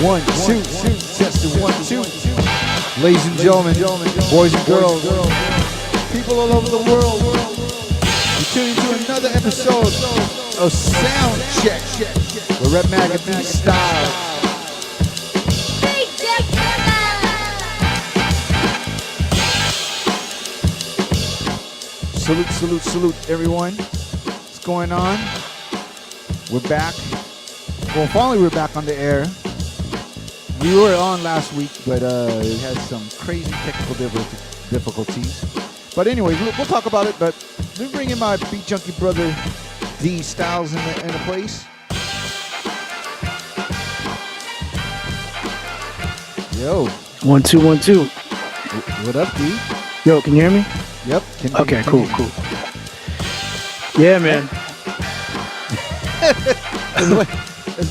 One, two, testing 1, 2. Ladies and gentlemen, boys and girls, people all over the world. We're tuning to another episode of Soundcheck with RHETTMATIC style. Salute, salute, salute, everyone. What's going on? We're back. Well, finally, we're back on the air. We were on last week, but we had some crazy technical difficulties. But anyways, we'll talk about it. But let me bring in my beat junkie brother D Styles in the place. Yo. 1 2 1 2. What up, D? Yo, can you hear me? Yep. Okay, cool. Yeah, man.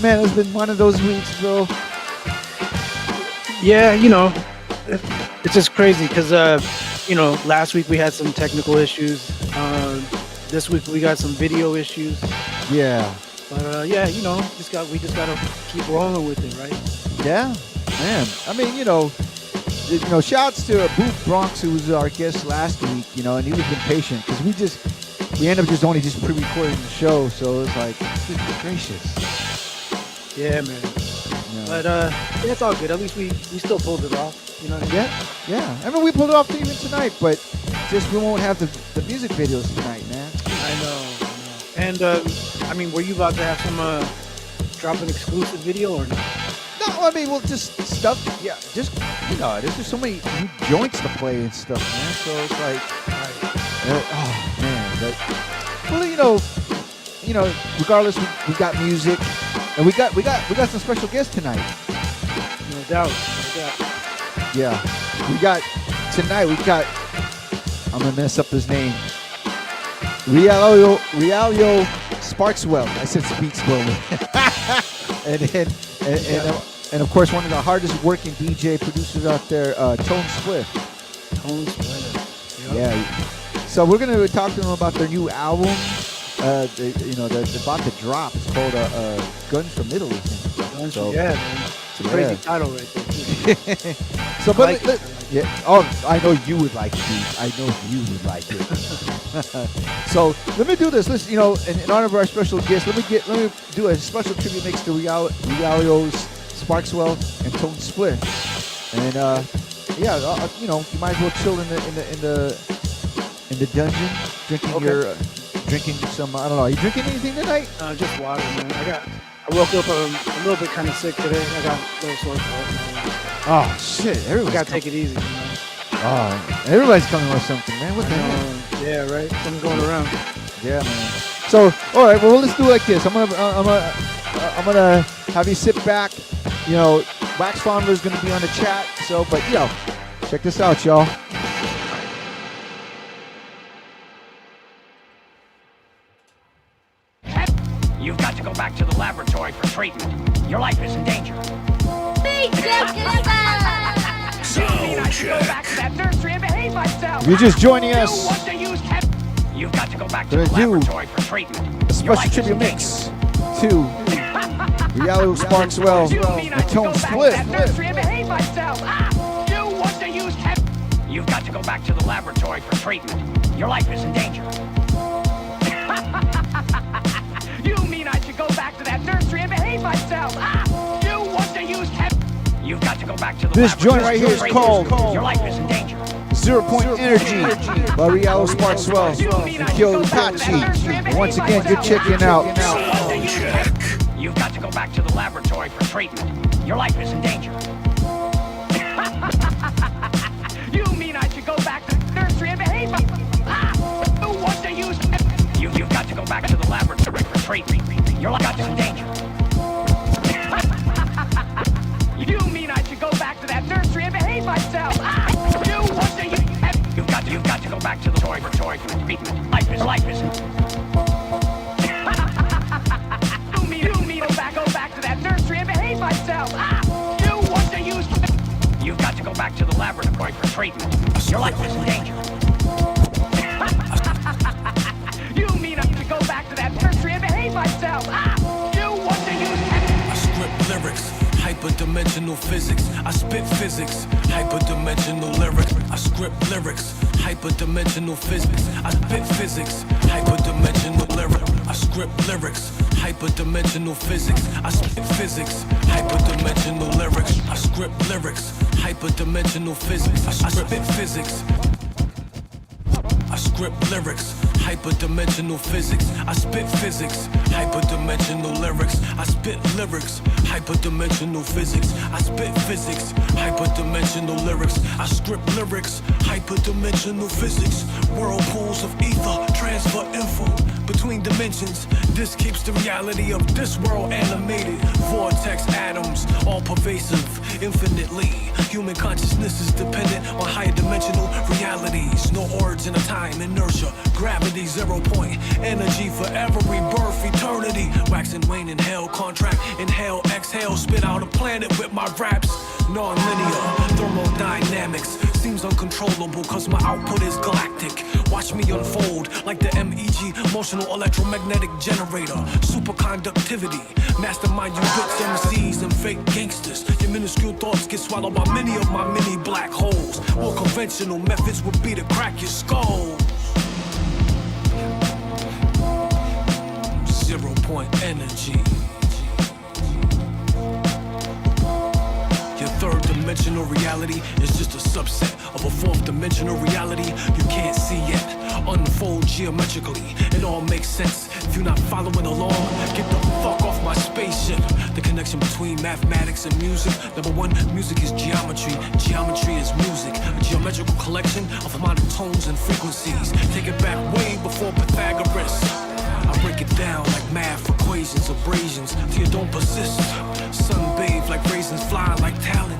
Man, it's been one of those weeks, bro. Yeah, you know, it's just crazy because, you know, last week we had some technical issues. This week we got some video issues. Yeah. But yeah, you know, we just gotta keep rolling with it, right? Yeah, man. I mean, you know, shouts to Booth Bronx, who was our guest last week. You know, and he was been patient because we end up just pre-recording the show, so it's like, goodness gracious. Yeah, man. Yeah. But yeah, it's all good. At least we still pulled it off. You know what I mean? Yeah. I mean, we pulled it off even tonight, but just we won't have the music videos tonight, man. I know. And I mean, were you about to have some drop an exclusive video or not? No, I mean, well, just stuff. Yeah, just there's just so many new joints to play and stuff, man. So it's like, oh man, but well, you know, regardless, we got music. And we got some special guests tonight. No doubt. Yeah. We got I'm gonna mess up his name. REALIO SPARKZWELL. I said SPEAKZWELL. and of course one of the hardest working DJ producers out there, SPLIFF. Yep. Yeah. So we're gonna talk to them about their new album. They're about to drop. It's called Guns from Italy. Yeah, man. It's a crazy title right there, too. So, but yeah. Oh, I know you would like it. I know you would like it. So let me do this. Let's, in honor of our special guest, let me do a special tribute mix to REALIO's SPARKZWELL and SPLIFF. And you might as well chill in the dungeon, drinking some, I don't know. Are you drinking anything tonight? Just water, man. I woke up a little bit kind of sick today. I got a little sore throat. Oh shit! Everybody's got to take it easy, you know. Oh, everybody's coming with something, man. What the hell? Yeah, right. Something going around. Yeah, man. So, all right. Well, let's do it like this. I'm gonna have you sit back. Wax Founder is gonna be on the chat. So, but check this out, y'all. You've got to go back to the laboratory for treatment. Your life is in danger. If you're just joining us, you've got to go back to the laboratory for treatment. A special tribute mix to REALIO SPARKZWELL and SPLIFF. You've got to go back to the laboratory for treatment. Your life is in danger. You mean I should go back to that nursery and behave myself? You want to use You've got to go back to the This joint right here is called Your life is in danger. 0 Point Energy by REALIO SPARKZWELL and RHETTMATIC. Once again, good checking out. You've got to go back to the laboratory for treatment. Your life is in danger. You mean I should go back to the nursery and behave myself? Who wants to use You've got to go back to the laboratory for treatment. Your life is in danger. You mean I should go back to that nursery and behave myself? You want to use You've got to go back to the laboratory for treatment. Life is in You mean go back to that nursery and behave myself? You want to use You've got to go back to the laboratory for treatment. Your life is in danger. You mean I should go back to that nursery and behave myself? You want to use I script lyrics, hyperdimensional physics. I spit physics, hyperdimensional lyrics. I I script lyrics, hyperdimensional physics. I spit physics, hyperdimensional lyrics. I script lyrics, hyperdimensional physics. I spit physics, hyperdimensional lyrics. I script lyrics, hyperdimensional physics. I spit physics. I script lyrics, hyperdimensional physics. I spit physics, hyperdimensional lyrics. I spit lyrics, hyperdimensional physics. I spit physics, hyperdimensional lyrics. I script lyrics, hyperdimensional physics. Whirlpools of ether, transfer info between dimensions. This keeps the reality of this world animated. Vortex atoms, all pervasive, infinitely. Human consciousness is dependent on higher dimensional realities. No origin of time, inertia, gravity, 0 point. Energy forever, rebirth, eternity. Wax and wane, inhale, contract, inhale, exhale. Spit out a planet with my raps. Non-linear, thermodynamics. Seems uncontrollable cause my output is galactic. Watch me unfold like the MEG, emotional electromagnetic generator. Superconductivity, mastermind you bitch MCs and fake gangsters. Your minuscule thoughts get swallowed by many of my mini black holes. More conventional methods would be to crack your skull. 0 point energy. Your third dimensional reality is just a subset of a fourth dimensional reality you can't see yet. Unfold geometrically, it all makes sense. If you're not following along, get the fuck off my spaceship. The connection between mathematics and music. Number one, music is geometry. Geometry is music. A geometrical collection of harmonic tones and frequencies. Take it back way before Pythagoras. I break it down like math equations, abrasions, till you don't persist. Sunbathe like raisins, fly like talons.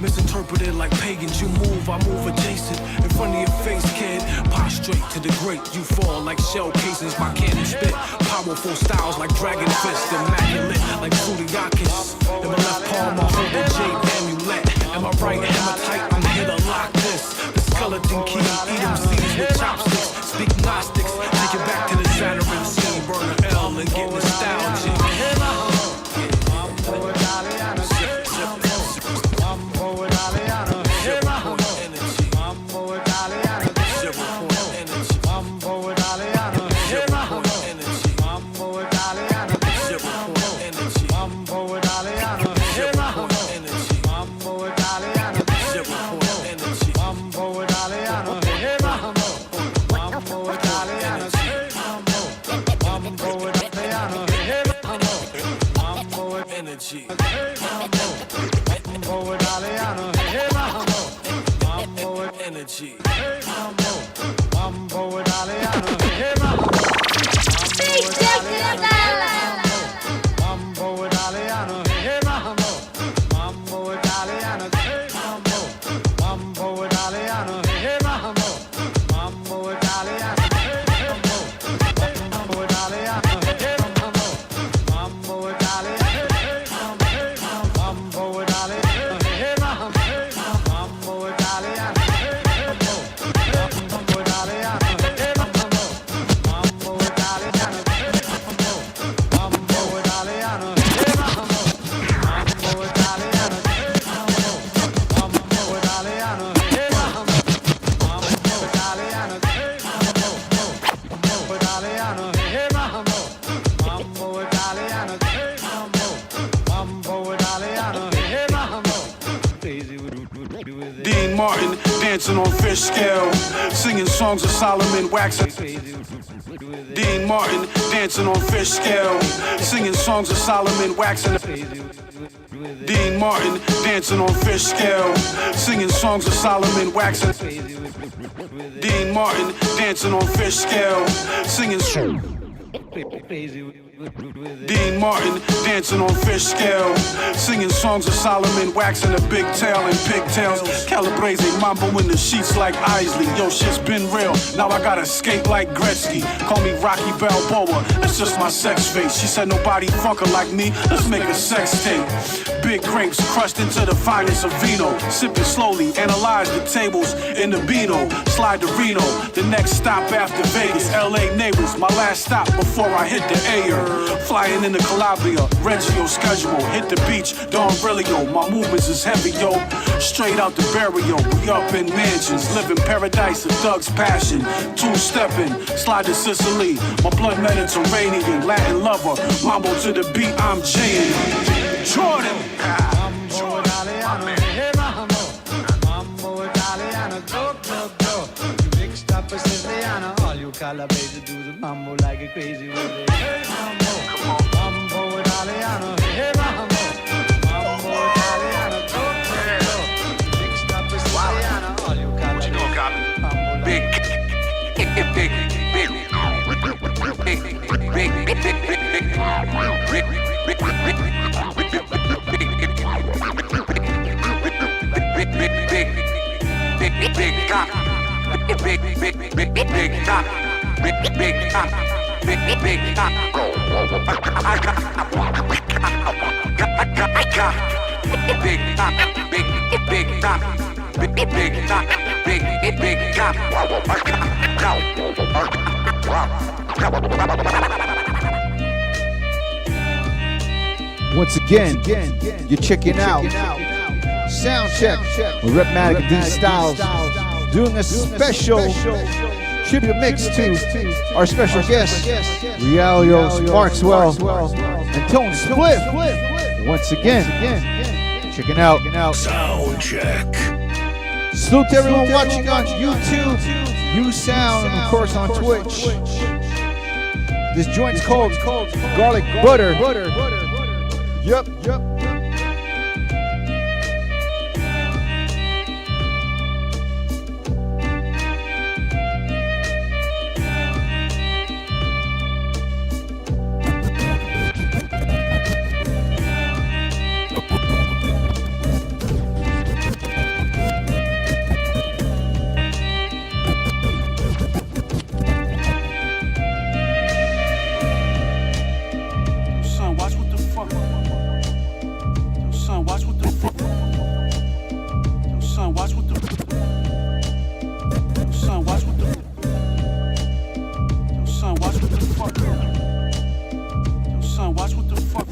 Misinterpreted like pagans, you move, I move adjacent. In front of your face, kid, prostrate to the great. You fall like shell casings, my cannon spit. Powerful styles like dragon fist, immaculate like Zodiacus. In my left palm, I hold the jade amulet. And my right hematite, I'm here to lock this. The skeleton key, eat them seeds with chopsticks. Speak Gnostics, take it back to the Saturn scene. Burn an L and get nostalgic. Energy. Dancing on fish scale, singing songs of Solomon waxing. Dean Martin dancing on fish scale, singing songs of Solomon waxing. Dean Martin dancing on fish scale, singing songs of Solomon waxing. Dean Martin dancing on fish scale, singing. Dean Martin dancing on fish scale, singing songs of Solomon, waxing a big tail and pigtails. Calabrese mambo in the sheets like Isley. Yo, shit's been real. Now I gotta skate like Gretzky. Call me Rocky Balboa. That's just my sex face. She said nobody fucker like me. Let's make a sex tape. Big grapes crushed into the finest of vino. Sipping slowly, analyze the tables in the Beano. Slide to Reno. The next stop after Vegas. LA neighbors. My last stop before I hit the air. Flying into Calabria, Reggio schedule. Hit the beach, Don REALIO. My movements is heavy, yo. Straight out the barrio. We up in mansions, living paradise, a thug's passion. Two-stepping, slide to Sicily. My blood Mediterranean, Latin lover. Mambo to the beat, I'm Jane. Jordan. Mambo Italiano, hey mambo. Mambo Italiano, go, go, go. You mixed up a Siciliano. All you Calabrese do the mambo like a crazy with it. Hey mambo, mambo Italiano, hey mambo. Mambo Italiano, go, go, go. You mixed up a Siciliano. All you Calabrese do the mambo like Big, big, big, big, Once again, you're checking out Sound Check with RHETTMATIC and D Styles doing a special tribute mix to our special guest, REALIO, SPARKZWELL, and Tone Spliff. Once again, checking out Sound check. Salute to everyone watching on YouTube, Sound, and of course on Twitch. This joint's called Garlic Butter. Yup. Son, watch what the fuck. Son, watch what the fuck. Son, watch what the. Son, watch what the. Son, watch what the fuck. Son, watch what the fuck.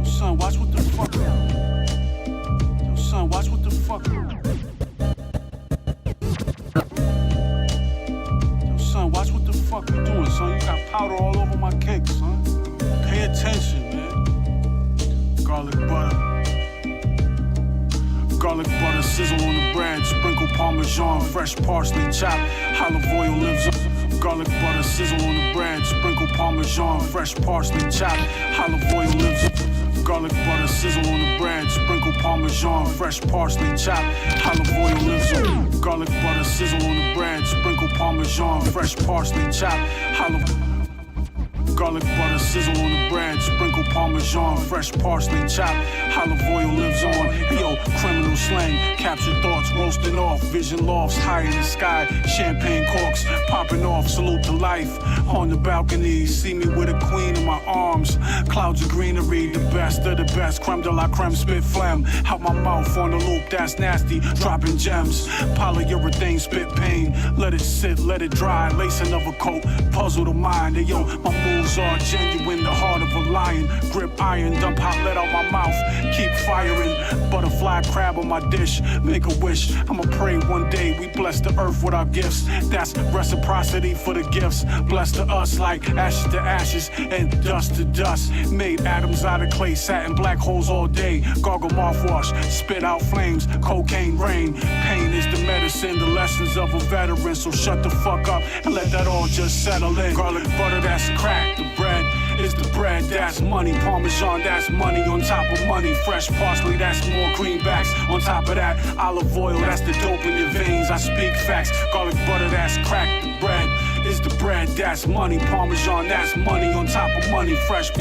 Son, watch what the fuck. Son, watch what the fuck. Son, watch what the fuck you doing, son. You got powder all over my cake, son. Pay attention, man. Garlic butter. Garlic butter, sizzle on the bread. Sprinkle Parmesan, fresh parsley chopped. Olive oil lives up. Garlic butter, sizzle on the bread. Sprinkle Parmesan, fresh parsley chopped. Olive oil lives up. Garlic butter, sizzle on the bread. Sprinkle Parmesan, fresh parsley chopped. Olive oil lives up. Garlic butter, sizzle on the bread. Sprinkle Parmesan, fresh parsley chopped. Olive. Garlic butter, sizzle on the bread. Sprinkle Parmesan, fresh parsley chopped. Olive oil lives on. Yo, criminal slang, captured thoughts roasting off. Vision lofts high in the sky. Champagne corks popping off. Salute to life on the balcony. See me with a queen in my arms. Clouds of greenery, the best of the best. Creme de la creme, spit phlegm out my mouth on the loop. That's nasty. Dropping gems. Polyurethane, spit pain. Let it sit, let it dry. Lace another coat. Puzzle the mind. Hey, yo, my moves are genuine. The heart of a lion. Grip iron. Dump hot lead out my mouth. Keep firing. Butterfly crab on my dish. Make a wish. I'ma pray one day we bless the earth with our gifts. That's reciprocity for the gifts. Blessed to us like ashes to ashes and dust to dust. Made atoms out of clay. Sat in black holes all day. Gargle mouthwash. Spit out flames. Cocaine rain. Pain is the medicine. The lessons of a veteran. So shut the fuck up and let that all just settle in. Garlic butter, that's crack. The bread is the bread, that's money. Parmesan, that's money on top of money. Fresh parsley, that's more greenbacks. On top of that, olive oil, that's the dope in your veins. I speak facts. Garlic butter, that's crack. The bread is the bread, that's money. Parmesan, that's money on top of money. Fresh.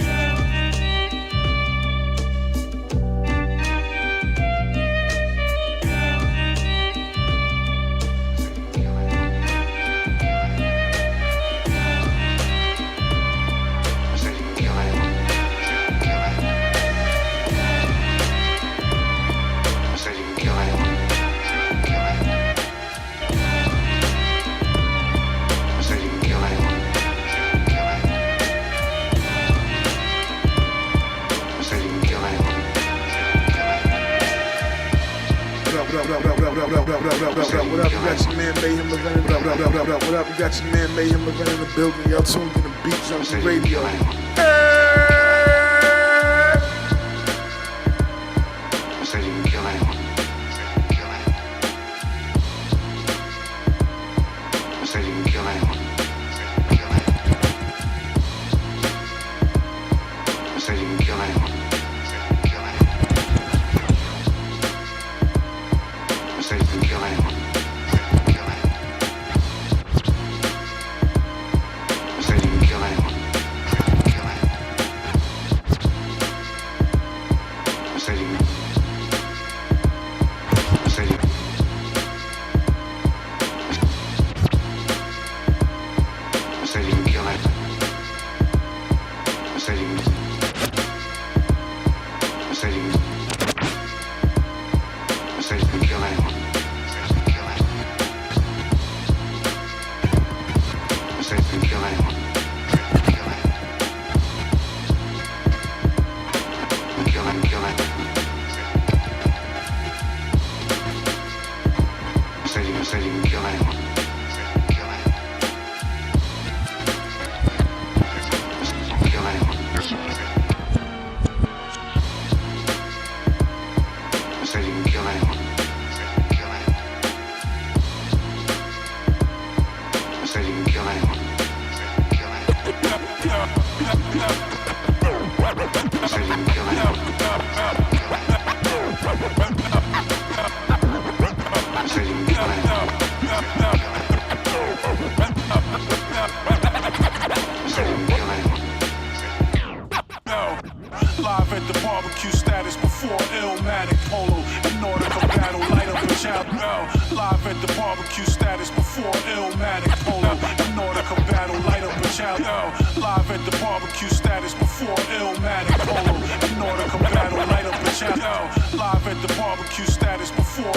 What up? You got your man Mayhem Levin. What up? You got your man Mayhem Levin in the building. Y'all tuned in to Beats on the radio. Say you can kill anyone. Say you can kill anyone. Say you can kill anyone. Say you can kill anyone. Say you can kill anyone. Say you can. Say you. Say you can kill anyone. Say you can. Say you can. Say you can kill anyone. Say you can kill anyone. Kill anyone. Kill anyone. Say you can kill anyone. Kill anyone. Say you can kill anyone. Say you can kill anyone. Say you can kill anyone. Say you can kill anyone. Say you can kill anyone. Live at the barbecue status before Illmatic Polo. In order to battle, light up a child. Live at the barbecue status before Illmatic Polo. In order to battle, light up a child. Live at the barbecue status before Illmatic Polo. In order to battle, light up a child. Live at the barbecue status before.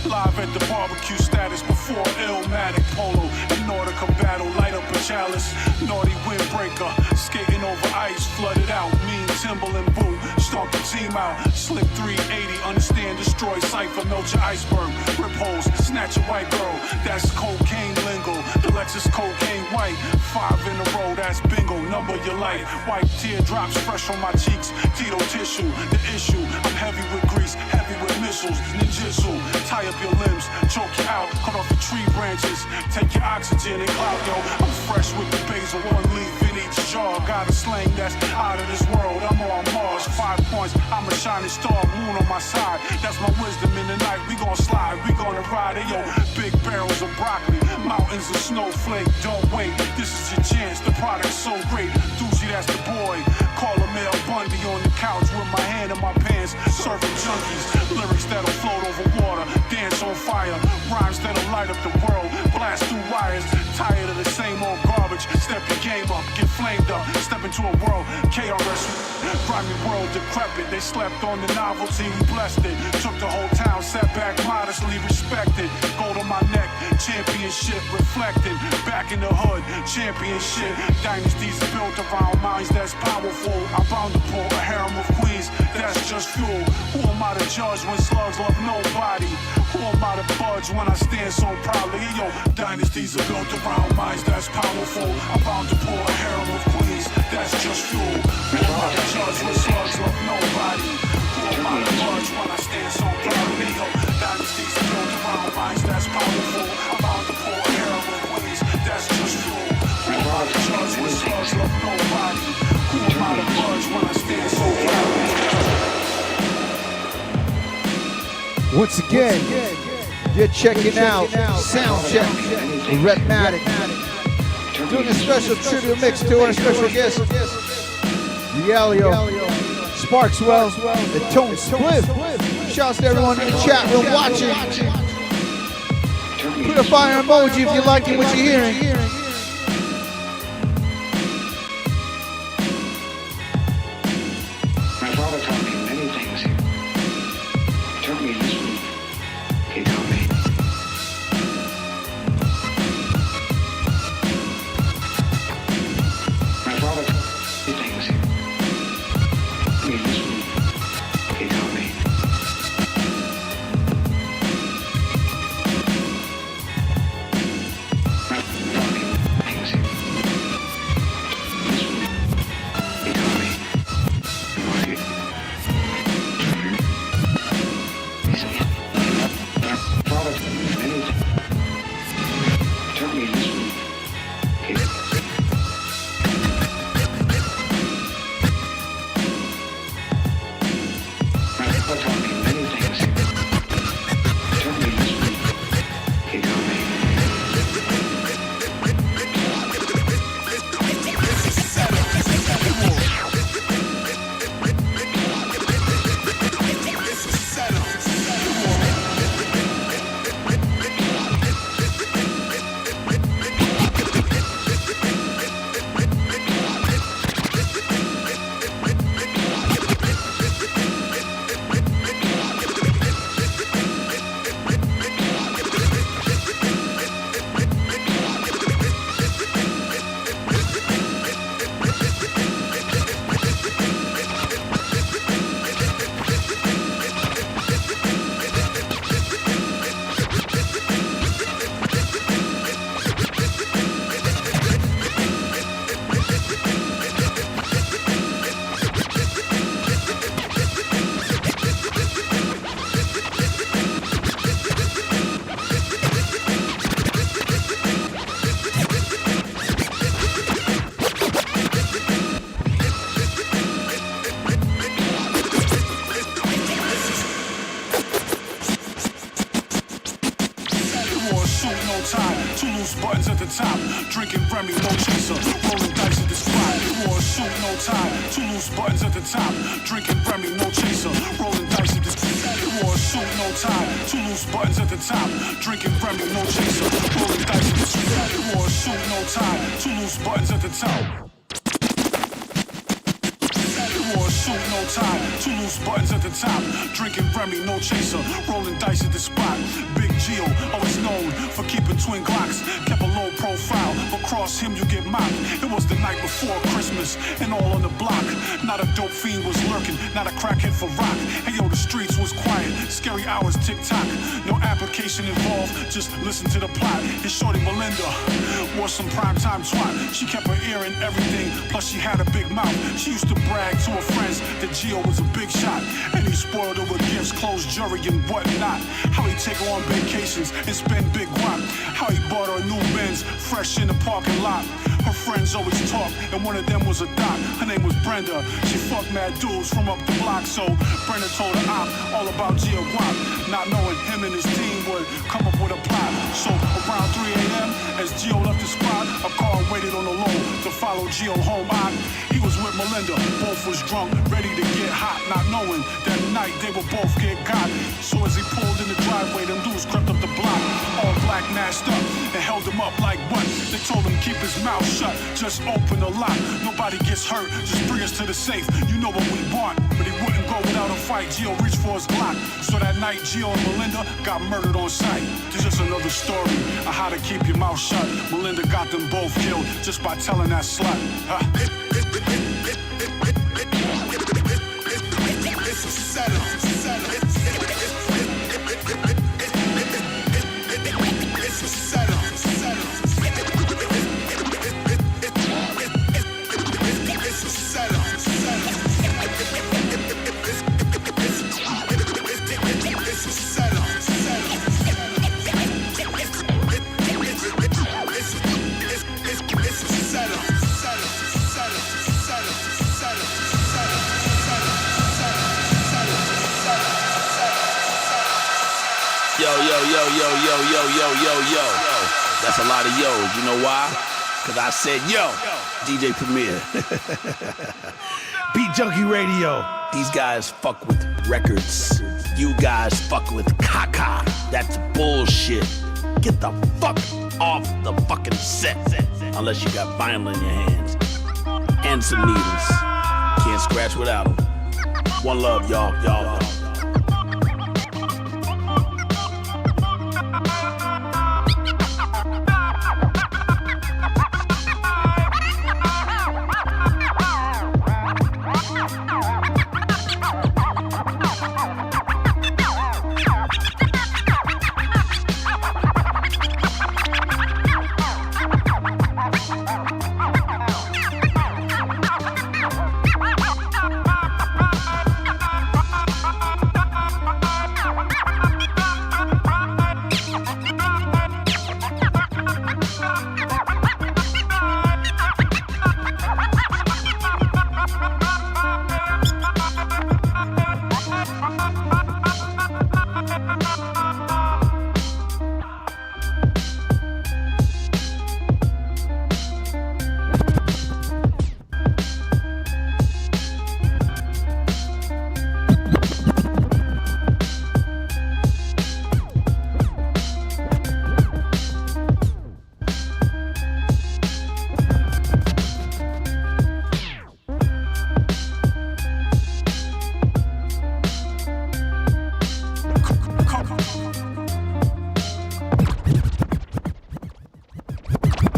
Live at the barbecue status before Illmatic Polo. In order to battle, light up a chalice. Naughty windbreaker, skating over ice, flooded out. Mean Timberland boot, stomp the team out. Slip 380, understand, destroy cipher, melt your iceberg. Rip holes, snatch a white girl. That's cocaine lingo. The Lexus cocaine white. 5 in a row, that's bingo. Number your life. White teardrops fresh on my cheeks. Tito tissue, the issue. I'm heavy with grease, heavy with missiles. Ninjutsu, tie up your limbs, choke you out, cut off your tree branches. Take your oxygen and clout, yo. I'm fresh with the basil, 1 leaf in each jar. Got a slang that's out of this world. I'm on Mars, 5 points. I'm a shining star, moon on my side. That's my wisdom in the night. We gon' slide, we gonna ride it, yo. Big barrels of broccoli, mountains of snowflake. Don't wait, this is your chance. The product's so great. Doozy, that's the boy. Call him Mel Bundy on the couch with my hand in my pants. Serving junkies, lyrics that'll float over water. Dance on fire, rhymes that'll light up the world. Blast through wires, tired of the same old garbage. Step your game up, get flamed up. Step into a world, KRS, grimy world decrepit. They slept on the novelty, we blessed it. Took the whole town, sat back modestly respected. Gold on my neck, championship reflecting. Back in the hood, championship. Dynasties are built around minds that's powerful. I'm bound to pull a harem of queens, that's just fuel. Who am I to judge when slugs love nobody? Who am I to budge when I stand so proudly? Yo, dynasties are built around minds that's powerful. I'm bound to pull a harem of queens, that's just fuel. Who am I to judge when slugs love nobody? Who am I to budge when I stand so proudly? Yo, dynasties are built around minds that's powerful. I'm bound to pull a harem of queens, that's just fuel. Who am I to judge when slugs love nobody? Who am I to budge when I stand so proudly? Once again, you're checking out Soundcheck, RHETTMATIC. Doing a special tribute mix to our special guest, REALIO, SPARKZWELL, the Tone SPLIFF. Shouts to everyone in the chat room watching. Put a fire emoji if you're liking what you're hearing. My father taught me many things here. He taught me this one. He taught me. My father taught me things here. He taught me this one. He taught me. these things. I've thought of them many times. Tell me this one. I've thought of many things. Tell me this one. He told me. Buttons at the top, drinking Remy, no chaser, rolling dice at the spot. Wore a suit, no tie, two loose buttons at the top, drinking Remy, no chaser, rolling dice at the spot. Wore a suit, no tie, two loose buttons at the top, drinking Remy, no chaser, rolling dice at the spot. Wore a suit, no tie, two loose buttons at the top. Wore a suit, no tie, two loose buttons at the top, drinking Remy, no chaser, rolling dice at the spot. Big Geo, always known for keeping twin Glocks, kept a low profile, but cross him you get mocked. It was the night before Christmas, and all on the block. Not a dope fiend was lurking, not a crackhead for rock. Hey yo, the streets was quiet, scary hours tick-tock. No application involved, just listen to the plot. His shorty Melinda wore some primetime twat. She kept her ear in everything, plus she had a big mouth. She used to brag to her friends that Gio was a big shot, and he spoiled her with gifts, clothes, jewelry, and whatnot. How he take her on vacations and spend big guap. How he bought her a new Benz, fresh in the parking lot. Her friends always talk, and one of them was a doc. Her name was Brenda. She fucked mad dudes from up the block, so Brenda told her op all about Gio Guap, not knowing him and his team would come up with a plot. So around 3 a.m., as Gio left the spot, a car waited on the low to follow Gio home. He was with Melinda, both was drunk, ready to get hot, not knowing that night they would both get got. So as he pulled in the driveway, them dudes crept up the block, all black masked up, and held him up like what? They told him keep his mouth shut, just open the lock. Nobody gets hurt, just bring us to the safe. You know what we want, but he wouldn't go without a fight. Gio reached for his Glock. So that night, Gio and Melinda got murdered on sight. This is just another story of how to keep your mouth shut. Melinda got them both killed just by telling that slut. It's a setup. It's a setup. Yo. That's a lot of yo's. You know why? Because I said yo. DJ Premier. Beat Junkie Radio. These guys fuck with records. You guys fuck with caca. That's bullshit. Get the fuck off the fucking set. Unless you got vinyl in your hands. And some needles. Can't scratch without them. One love, y'all.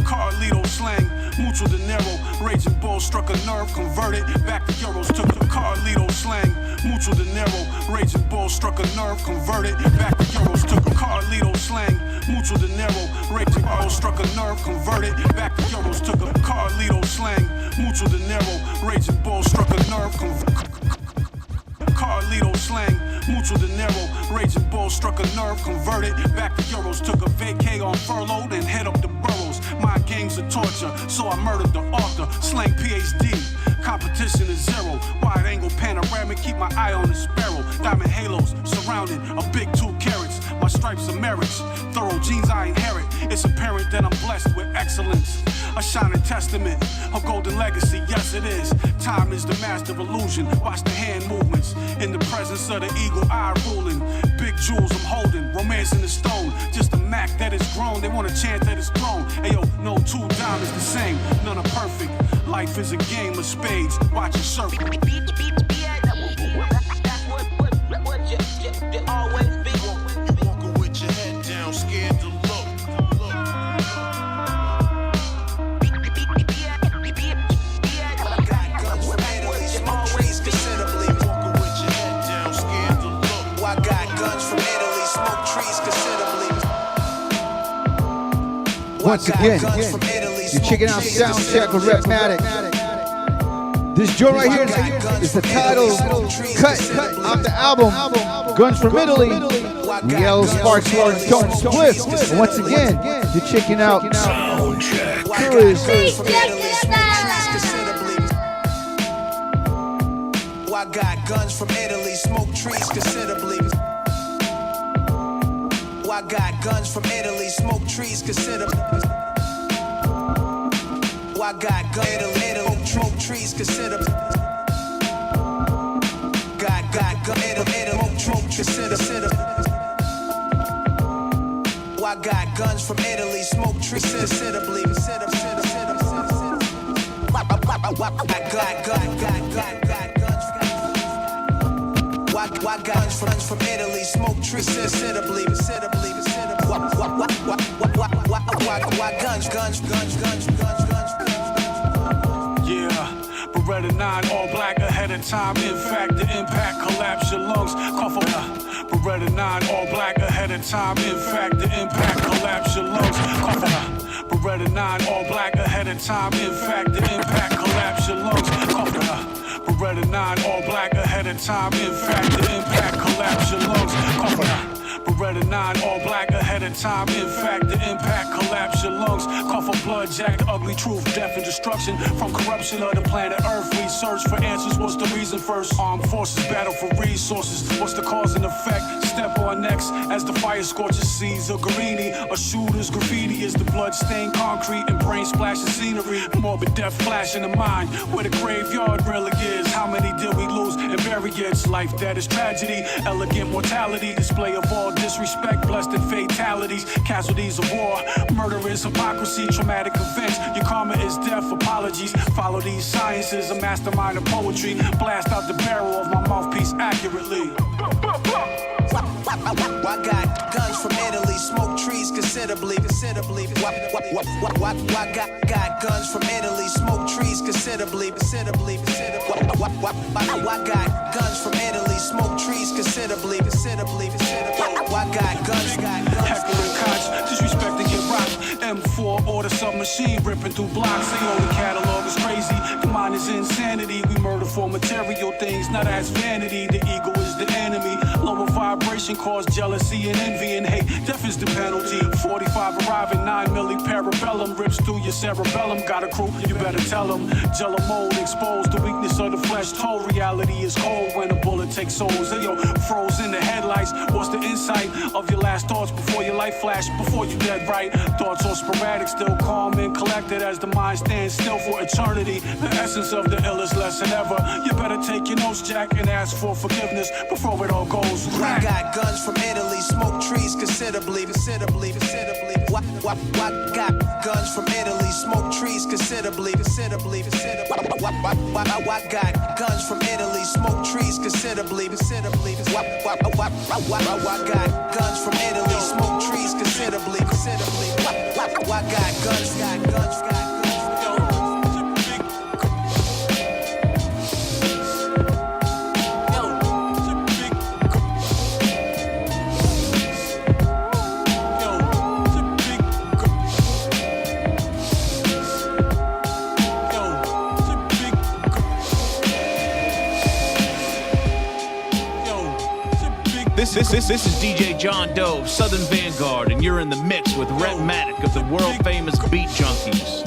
Carlito slang, mucho dinero, raging bull struck a nerve, converted back to euros, took the Carlito slang, mucho dinero, raging bull struck a nerve, converted back to euros, took a Carlito slang, mucho dinero, raging bull struck a nerve, converted back to euros, took a Carlito slang, mucho dinero, raging bull struck a nerve, Carlito slang, mucho dinero, raging bull struck a nerve, converted back to euros, took a vacay on furlough, then head up the boroughs. My game's a torture, so I murdered the author, slang PhD, competition is zero, wide angle panoramic, keep my eye on the sparrow, diamond halos, surrounded, a big 2 carats, my stripes are marriage, thorough genes I inherit, it's apparent that I'm blessed with excellence, a shining testament, a golden legacy, yes it is, time is the master illusion, watch the hand movements, in the presence of the eagle eye ruling, big jewels I'm holding, romance in the stone, just a Mac that is grown, they want a chance that it's grown, ayo, no 2 diamonds the same, none are perfect, life is a game of spades, watch it circle. That's what you always be. Walking with your head down, scared to look. Once again, you're checking out SOUNDCHECK with RHETTMATIC. This joint right here is the title cut off the album, Guns from Italy, REALIO, SPARKZWELL, and Tone SPLIFF. And once again, you're checking out SOUNDCHECK. I got guns from Italy, smoke trees considerably. I got guns from Italy, smoke trees considerably. I got guns from Italy, smoke trees considerably. Got guns from Italy, smoke trees considerably. I got guns from Italy, smoke trees considerably. I got guns from Italy, smoke trees considerably. Yeah, Beretta 9, all black ahead of time. In fact, the impact collapse your lungs. Cough up. Beretta 9, all black ahead of time. In fact, the impact collapse your lungs. Cough up. Beretta 9, all black ahead of time. In fact, the impact collapse your lungs. Cough up. Beretta 9, all black ahead of time. In fact, the impact collapse your lungs. Cough up. Beretta 9, all black ahead of time. In fact, the impact collapse your lungs. Cough up blood, jack, the ugly truth, death and destruction. From corruption of the planet Earth, we search for answers. What's the reason first? Armed forces battle for resources. What's the cause and effect? Step on next as the fire scorches seas of Guarini. A shooter's graffiti is the blood-stained concrete and brain splashing scenery. Morbid death flashing the mind where the graveyard really is. How many did we lose and bury? It's life that is tragedy. Elegant mortality, display of all disrespect, blessed in fatalities, casualties of war, murderous hypocrisy, traumatic events. Your karma is death, apologies. Follow these sciences, a mastermind of poetry. Blast out the barrel of my mouthpiece accurately. I got guns from Italy, smoke trees considerably. I got guns from Italy, smoke trees considerably. I got guns from Italy, smoke trees considerably. I got guns. Heckling cops, disrespecting your rock. M4 order submachine machine ripping through blocks. Say, oh, the catalog is crazy. The mind is insanity. We murder for material things, not as vanity. The ego is the enemy. Lower vibration cause jealousy and envy and hate. Death is the penalty. 45 arriving, 9 milli parabellum rips through your cerebellum. Got a crew, you better tell them. Jello mold exposed the weakness of the flesh told. Reality is cold when a bullet takes souls. Hey, yo, froze in the headlights. What's the insight of your last thoughts before your life flash? Before you dead right. Thoughts are sporadic, still calm and collected as the mind stands still for eternity. The essence of the illest lesson ever. You better take your notes, Jack, and ask for forgiveness before it all goes We right. got guns from Italy, smoke trees considerably. Why got guns from Italy, smoke trees considerably. Why got guns from Italy, smoke trees considerably. Why got guns from Italy, smoke trees considerably. Why got guns? This is DJ John Doe, Southern Vanguard, and you're in the mix with RHETTMATIC of the world famous Beat Junkies.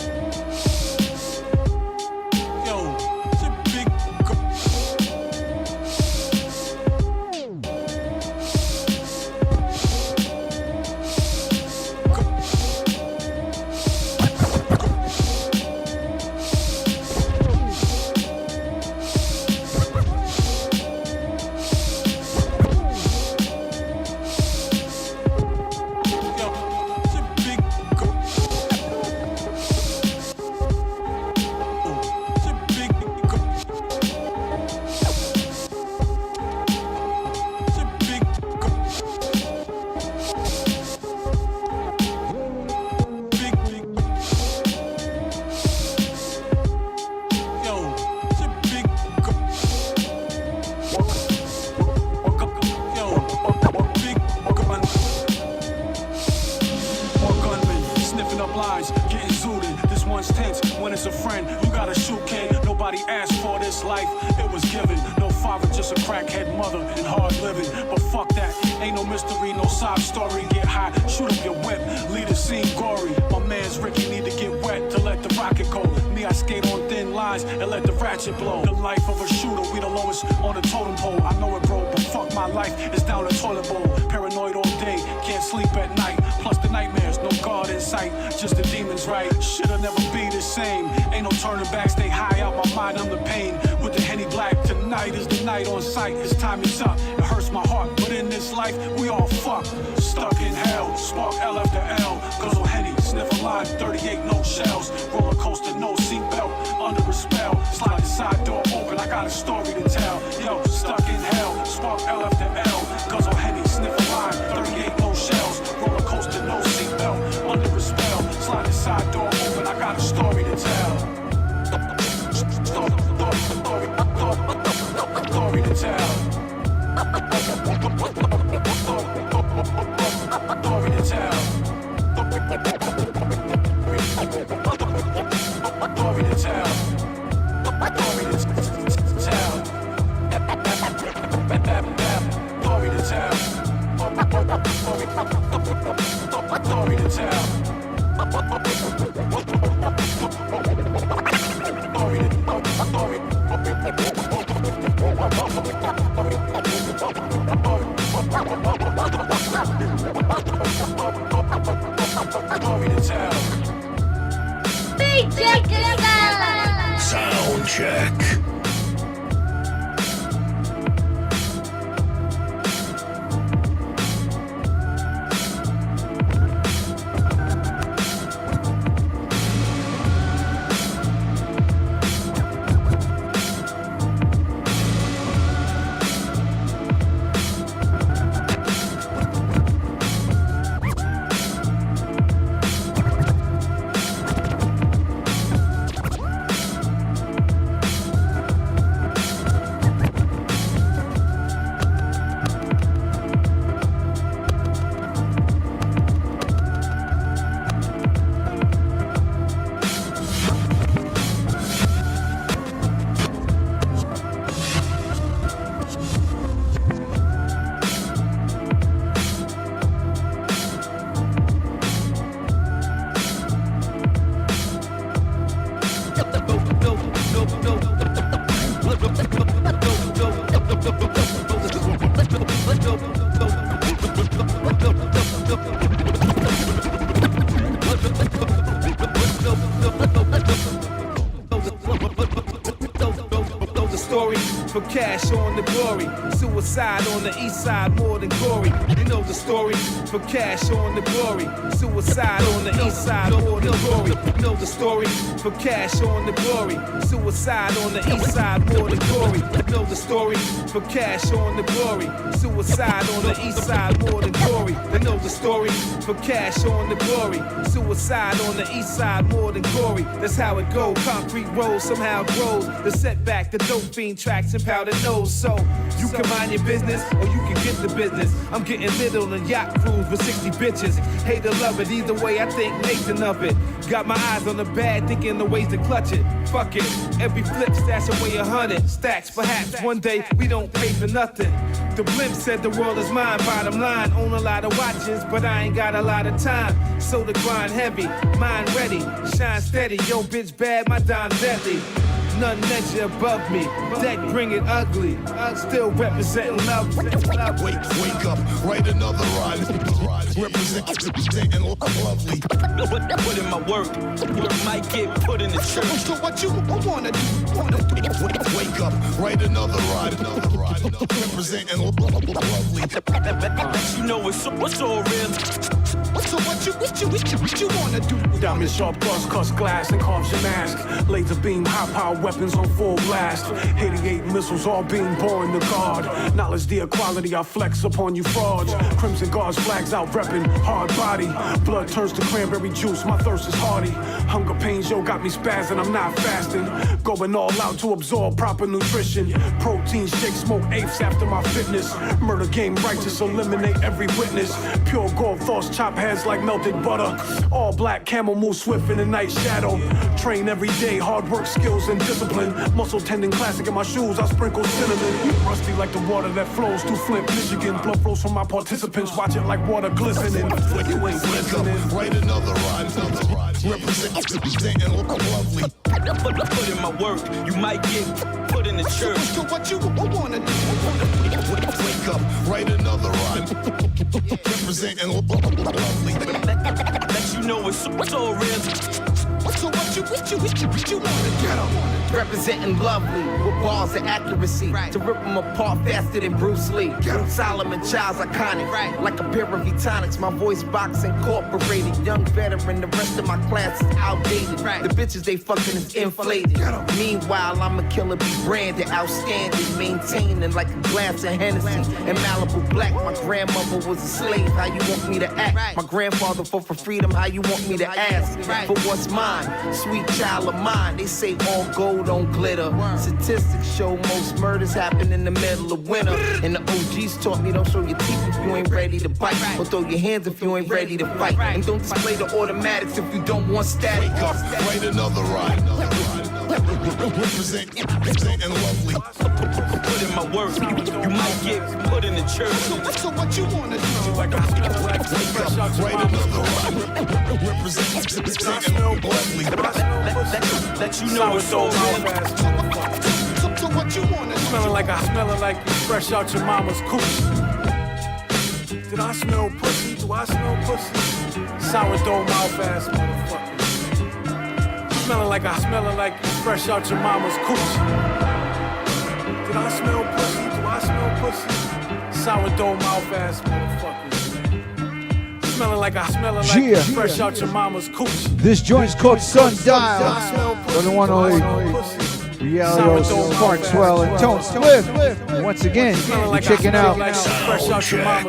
Blow. The life of a shooter, we the lowest on the totem pole. I know it, bro, but fuck my life, it's down the toilet bowl. Paranoid all day, can't sleep at night. Plus the nightmares, no God in sight, just the demons, right? Shit'll never be the same. Ain't no turning back, stay high out my mind, I'm the pain. With the Henny Black, tonight is the night on sight. This time is up, it hurts my heart, but in this life, we all fucked. Stuck in hell, spark L after L. Guzzle Henny, sniff a line, 38 no shells. Roller coaster, no seatbelt, under a spell. Slide the side door open, I got a story to tell. Yo, stuck in hell, spark L after L. Guzzle Henny, sniff a line, 38 no shells. Roller coaster, no seatbelt, under a spell. Slide the side door open, I got a story to tell. Story to tell. Story to tell. Story to tell. Sound check. cash on the glory. Suicide on the east side more than glory. You know the story. For cash on the glory. Suicide on the east side more than glory. You know the story. For cash on the glory. Suicide on the east side more than glory. You know the story. For cash on the glory. Suicide on the east side more than glory. You know the story. For cash on the glory. Suicide on the east side more than glory. That's how it goes. Concrete rolls somehow grows. The setback, the dope fiend tracks and powder nose. So you can mind your business or you can get the business. I'm getting little in yacht cruise with 60 bitches. Hate or love it, either way I think Nathan of it. Got my eyes on the bad, thinking the ways to clutch it. Fuck it, every flip stash away 100 stacks. Perhaps one day we don't pay for nothing. The blimp said the world is mine. Bottom line, own a lot of watches, but I ain't got a lot of time. So the grind heavy, mind ready, shine steady. Yo, bitch bad, my dime deadly. None measure above me. Deck bring it ugly. Still representing love. Wake up, write another rhyme. Representing lovely. Put in my work. Work might get put in the church. So what you wanna do? Wake up, write another rhyme. Representing lovely. You know it's all real. So what you wanna do? Diamond sharp cuss glass and carves your mask. Laser beam, high power weapons on full blast. 88 missiles all being born to guard. Knowledge the equality I flex upon you frauds. Crimson guards flags out reppin', hard body. Blood turns to cranberry juice, my thirst is hardy. Hunger pains, yo, got me spazzing, I'm not fasting. Going all out to absorb proper nutrition. Protein shake, smoke apes after my fitness. Murder game righteous, eliminate every witness. Pure gold thoughts, chop heads like melted butter. All black camel move swift in the night shadow. Train every day, hard work, skills, and discipline. Muscle tendon classic in my shoes, I sprinkle cinnamon. Rusty like the water that flows through Flint, Michigan. Blood flows from my participants, watch it like water glistening. You ain't listening. Write another rhyme. Representing lovely. Put in my work. You might get put in the church. So what you wanna do? Wake up, write another rhyme. Representing lovely. Let you know it's all real. So what you wanna do? Representing lovely with balls of accuracy to rip them apart faster than Bruce Lee. Solomon Child's iconic, like a pair of Etonics. My voice box incorporated. Young veteran, the rest of my class is outdated. The bitches they fucking is inflated. Meanwhile, I'm a killer, be branded, outstanding, maintaining like a glass of Hennessy and Malibu Black. My grandmother was a slave. How you want me to act? My grandfather fought for freedom. How you want me to ask for what's mine? Sweet child of mine. They say all gold don't glitter. Statistics show most murders happen in the middle of winter. And the OGs taught me don't show your teeth if you ain't ready to bite, or throw your hands if you ain't ready to fight. And don't display the automatics if you don't want static. Wake up, write another rhyme. Representing lovely. Put in my work. You might get put in the church. So what you wanna do? Wake up, write another rhyme. Representing lovely. Let you know it's all real. So what you wanna do? Smelling like you fresh out your mama's coochie. Did I smell pussy? Do I smell pussy? Sourdough mouth ass motherfucker. Smelling like you fresh out your mama's coochie. Did I smell pussy? Do I smell pussy? Sourdough mouth ass motherfucker. Smelling like you fresh out your mama's coochie. This joint's called Sundial. For the one only REALIO, SPARKZWELL, and Tone Spliff. And once again, you're checking out SOUNDCHECK.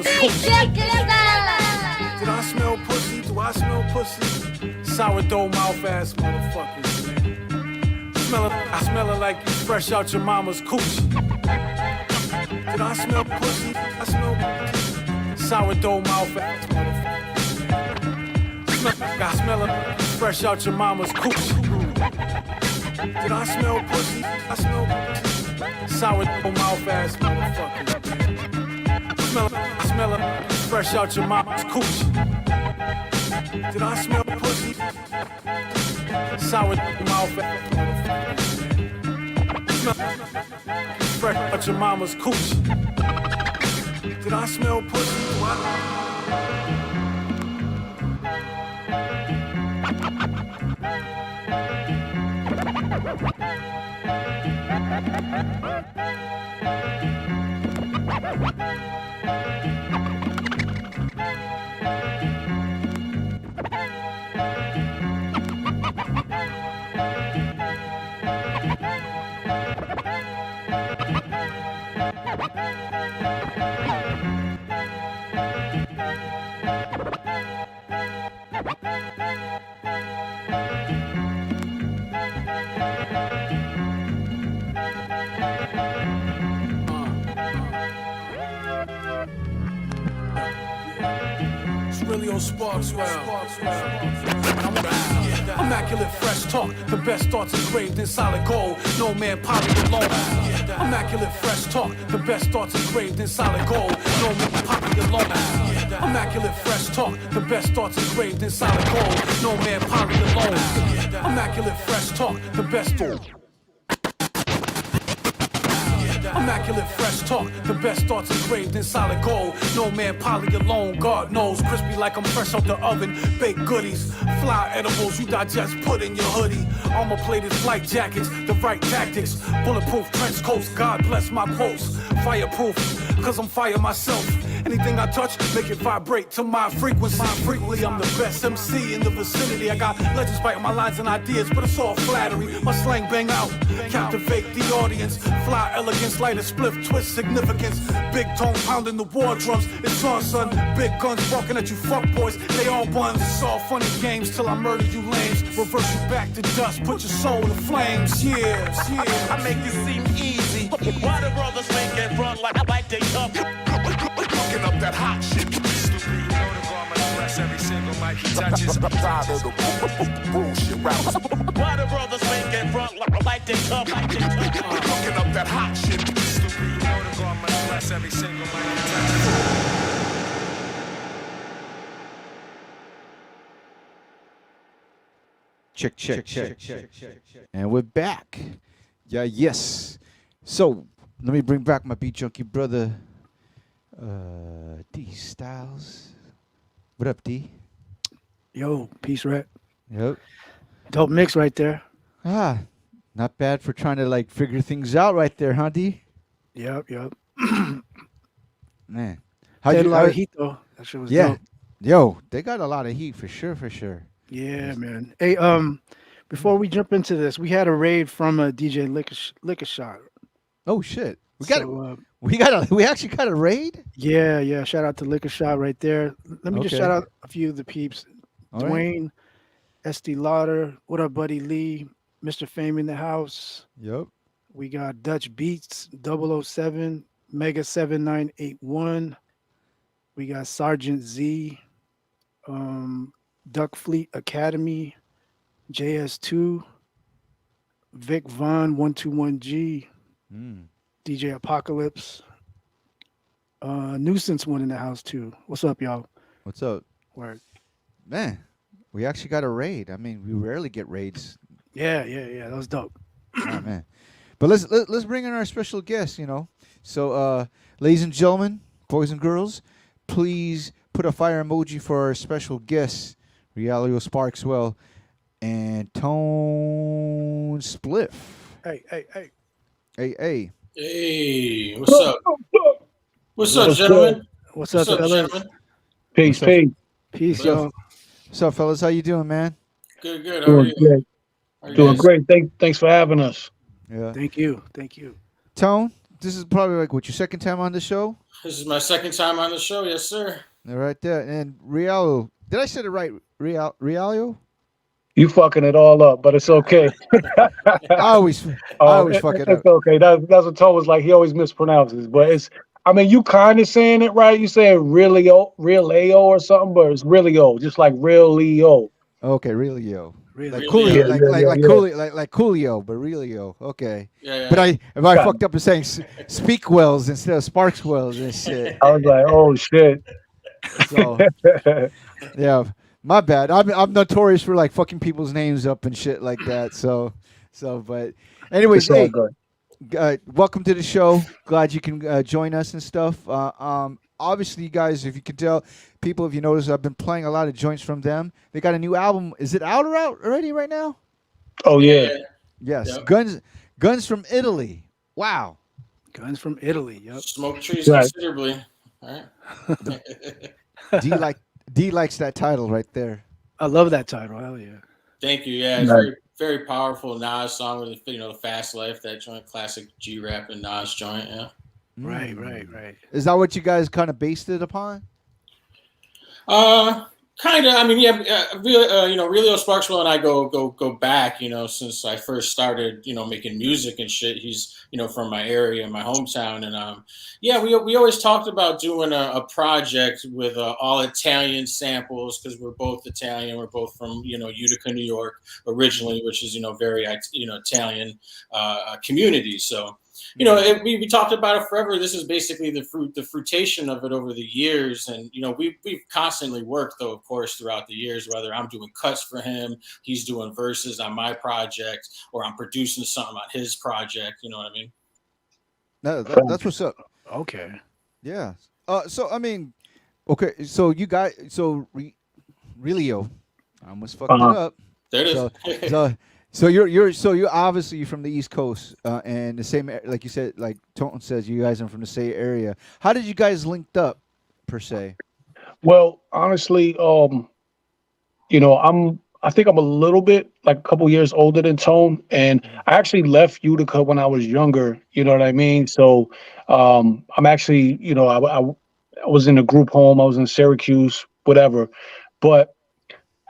Did I smell pussy? Do I smell pussy? Sourdough mouth ass motherfuckers. Smelling like you fresh out your mama's coochie. Did I smell pussy? I smell pussy. Sourdough mouth ass motherfuckers. I smell it fresh out your mama's coochie. Did I smell pussy? I smell pussy. Sourdough mouth ass motherfuckers. I smell it fresh out your mama's coochie. Did I smell pussy? Sourdough mouth ass motherfuckers. Fresh out your mama's coochie. Did I smell pussy? What? It's REALIO SPARKZWELL. Immaculate fresh talk, the best thoughts engraved in solid gold. No man poly alone. Immaculate fresh talk, the best thoughts engraved in solid gold. No man poly alone. Immaculate fresh talk, the best thoughts engraved in solid gold. No man poly alone. Immaculate fresh talk, the best thoughts. Immaculate fresh talk, the best thoughts engraved in solid gold. No man poly alone, God knows. Crispy like I'm fresh out the oven. Baked goodies, fly edibles you digest, put in your hoodie. Armor plated flight jackets, the right tactics. Bulletproof trench coats, God bless my quotes. Fireproof, cause I'm fire myself. Anything I touch, make it vibrate to my frequency. Frequently, I'm the best MC in the vicinity. I got legends biting my lines and ideas, but it's all flattery. My slang bang out, captivate the audience. Fly elegance, light a spliff, twist significance. Big tone pounding the war drums. It's on, son. Big guns walking at you, fuck boys. They all buns. It's all funny games till I murder you lames. Reverse you back to dust, put your soul in the flames. Yeah. I make it seem easy. Why the brothers make it run like they up? Cooking up that hot shit. Every single mic he touches. Tired of the bullshit rappers. Why the brothers make it run like they up? Cooking up that hot shit. Every single mic he touches. Check. And we're back. Yeah, yes. So let me bring back my beat junkie brother, D Styles. What up, D? Yo, peace, Rhett. Yep. Dope mix right there. Not bad for trying to like figure things out right there, huh, D? Yep. Man, They had a lot of heat though. That shit was dope. Yo, they got a lot of heat for sure. Yeah, man. Hey, before we jump into this, we had a raid from a DJ Liquor Shot. Oh shit, we actually got a raid. Yeah. Shout out to Liquor Shot right there. Let me just shout out a few of the peeps. All Dwayne, SD Lauder, what up, buddy Lee, Mr. Fame in the house. Yep. We got Dutch Beats 007, Mega 7981. We got Sergeant Z, Duck Fleet Academy, JS2, Vic Vaughn 121G, DJ Apocalypse, Nuisance one in the house too. What's up, y'all? What's up? Word. Man, we actually got a raid. I mean, we rarely get raids. Yeah. That was dope. Oh, man. But let's bring in our special guest, you know. So, ladies and gentlemen, boys and girls, please put a fire emoji for our special guests, REALIO SPARKZWELL and Tone Spliff. Hey. Hey. Hey, what's up? What's up, gentlemen? What's up, fellas? gentlemen? Peace, y'all. What's up, fellas? How you doing, man? Good. How are you? Doing great. Thanks for having us. Yeah. Thank you. Tone, this is probably like your second time on the show? This is my second time on the show. Yes, sir. All right there. And REALIO, did I say it right? REALIO? You fucking it all up, but it's okay. I always fuck it up. It's okay. That's what Tom was like. He always mispronounces, but it's. I mean, you kind of saying it right. You saying REALIO or something, but it's REALIO, just like REALIO. Okay, REALIO. Really? Like Coolio, Yeah. like Coolio, but REALIO. Okay. Yeah. But I fucked up and saying Speakwells instead of Sparkswells and shit. I was like, oh shit. So, yeah, my bad. I'm notorious for like fucking people's names up and shit like that. So, but anyways, It's all hey, good. welcome to the show. Glad you can join us and stuff. Obviously, you guys, if you can tell, people, if you notice, I've been playing a lot of joints from them. They got a new album. Is it out already right now? Oh yeah. Yes. Yep. Guns from Italy. Wow. Guns from Italy. Yep. Smoke trees Right. considerably. All right. D likes that title right there. I love that title. Hell yeah. Thank you. Yeah, it's Right. very, very powerful Nas song with the Fast Life, that joint, classic G-Rap and Nas joint. Yeah. Right. Is that what you guys kind of based it upon? Kind Kind of. I mean, yeah. Real Sparkswell and I go back. Since I first started, making music and shit. He's, from my area, my hometown, and yeah, we always talked about doing a project with all Italian samples because we're both Italian. We're both from Utica, New York, originally, which is very Italian community. So. We talked about it forever. This is basically the fruitation of it over the years, and we've constantly worked, though, of course, throughout the years. Whether I'm doing cuts for him, he's doing verses on my project, or I'm producing something on his project. You know what I mean? No, that's what's up. Okay. Yeah. So I mean, okay. So you guys, Realio, I almost fucked it up. There it is. So you're obviously from the East Coast, and the same, like you said, like Tone says, you guys are from the same area. How did you guys linked up, per se? Well, honestly, I think I'm a little bit like a couple years older than Tone, and I actually left Utica when I was younger. You know what I mean? So I'm actually, I was in a group home. I was in Syracuse, whatever. But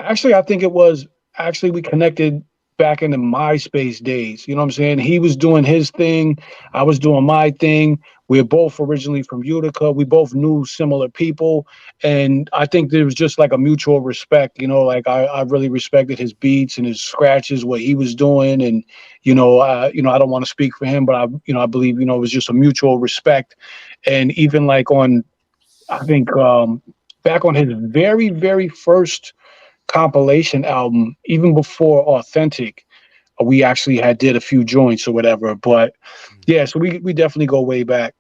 actually, I think it was actually we connected back in the MySpace days. You know what I'm saying? He was doing his thing. I was doing my thing. We're both originally from Utica. We both knew similar people. And I think there was just like a mutual respect, like I really respected his beats and his scratches, what he was doing. And, I don't want to speak for him, but I believe, it was just a mutual respect. And even like I think back on his very, very first compilation album, even before Authentic, we actually did a few joints or whatever. But yeah, so we definitely go way back.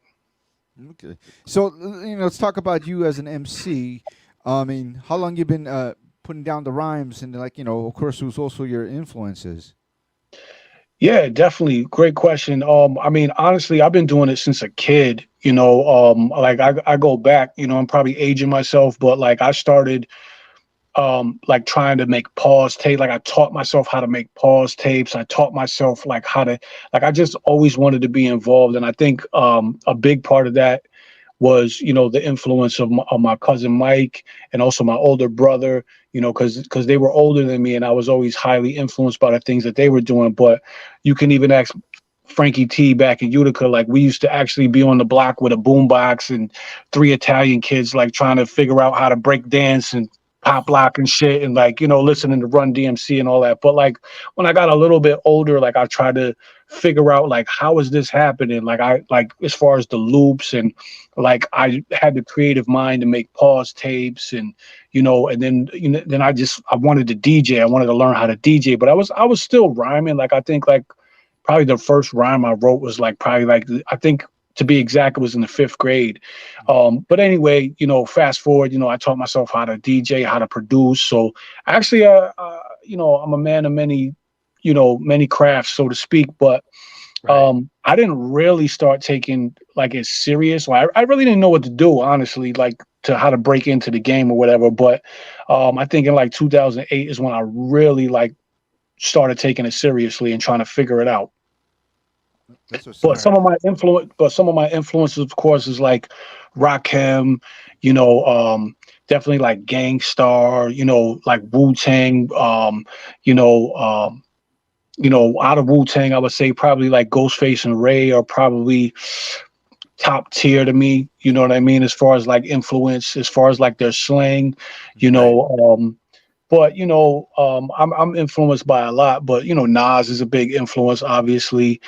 Okay, so let's talk about you as an MC. I mean, how long you been putting down the rhymes, and of course, who's also your influences? Yeah, definitely. Great question. I mean, honestly, I've been doing it since a kid. Like I go back. I'm probably aging myself, but like I started like trying to make pause tape. Like I taught myself how to make pause tapes. I taught myself like how to, like, I just always wanted to be involved. And I think a big part of that was, the influence of my cousin Mike and also my older brother, because they were older than me and I was always highly influenced by the things that they were doing. But you can even ask Frankie T back in Utica, like we used to actually be on the block with a boombox and 3 Italian kids like trying to figure out how to break dance and pop lock and shit, and like listening to Run DMC and all that. But like when I got a little bit older, like I tried to figure out like how is this happening, like I like as far as the loops, and like I had the creative mind to make pause tapes, and and then I wanted to DJ. I wanted to learn how to DJ, but I was still rhyming. Like I think like probably the first rhyme I wrote was like probably like I think, to be exact, it was in the 5th grade. But anyway, fast forward, I taught myself how to DJ, how to produce. So actually, I'm a man of many, many crafts, so to speak. But I didn't really start taking like it serious. Like, I really didn't know what to do, honestly, like to how to break into the game or whatever. But I think in like 2008 is when I really like started taking it seriously and trying to figure it out. But some of my influences, of course, is like Rakim, definitely like Gangstar, like Wu-Tang, out of Wu-Tang, I would say probably like Ghostface and Ray are probably top tier to me. You know what I mean? As far as like influence, as far as like their slang, but I'm influenced by a lot. But Nas is a big influence, obviously.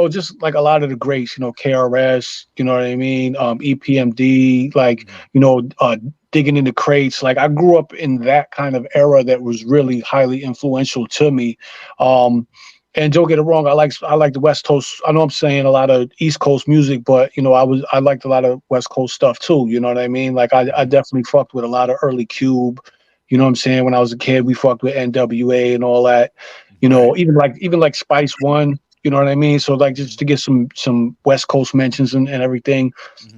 Just like a lot of the greats, KRS, you know what I mean? EPMD, like, digging into crates. Like I grew up in that kind of era that was really highly influential to me. And don't get it wrong, I like the West Coast. I know I'm saying a lot of East Coast music, but I liked a lot of West Coast stuff too. You know what I mean? Like I definitely fucked with a lot of early Cube. You know what I'm saying? When I was a kid, we fucked with NWA and all that. Even like Spice One. You know what I mean? So like just to get some West Coast mentions and everything.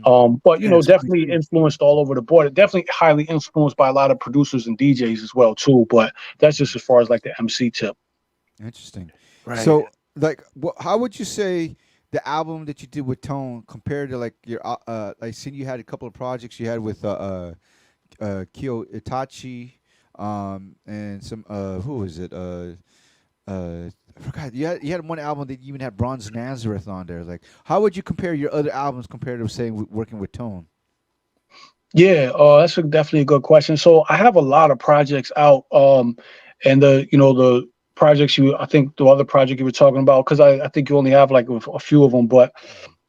But definitely influenced all over the board. Definitely highly influenced by a lot of producers and DJs as well too. But that's just as far as like the MC tip. Interesting. Right. So like, how would you say the album that you did with Tone compared to like your like, seeing you had a couple of projects you had with Kyo Itachi, and some who was it? I forgot. You had one album that you even had Bronze Nazareth on there. Like, how would you compare your other albums compared to saying working with Tone? Yeah, that's definitely a good question. So I have a lot of projects out, and the projects I think the other project you were talking about, because I think you only have like a few of them, but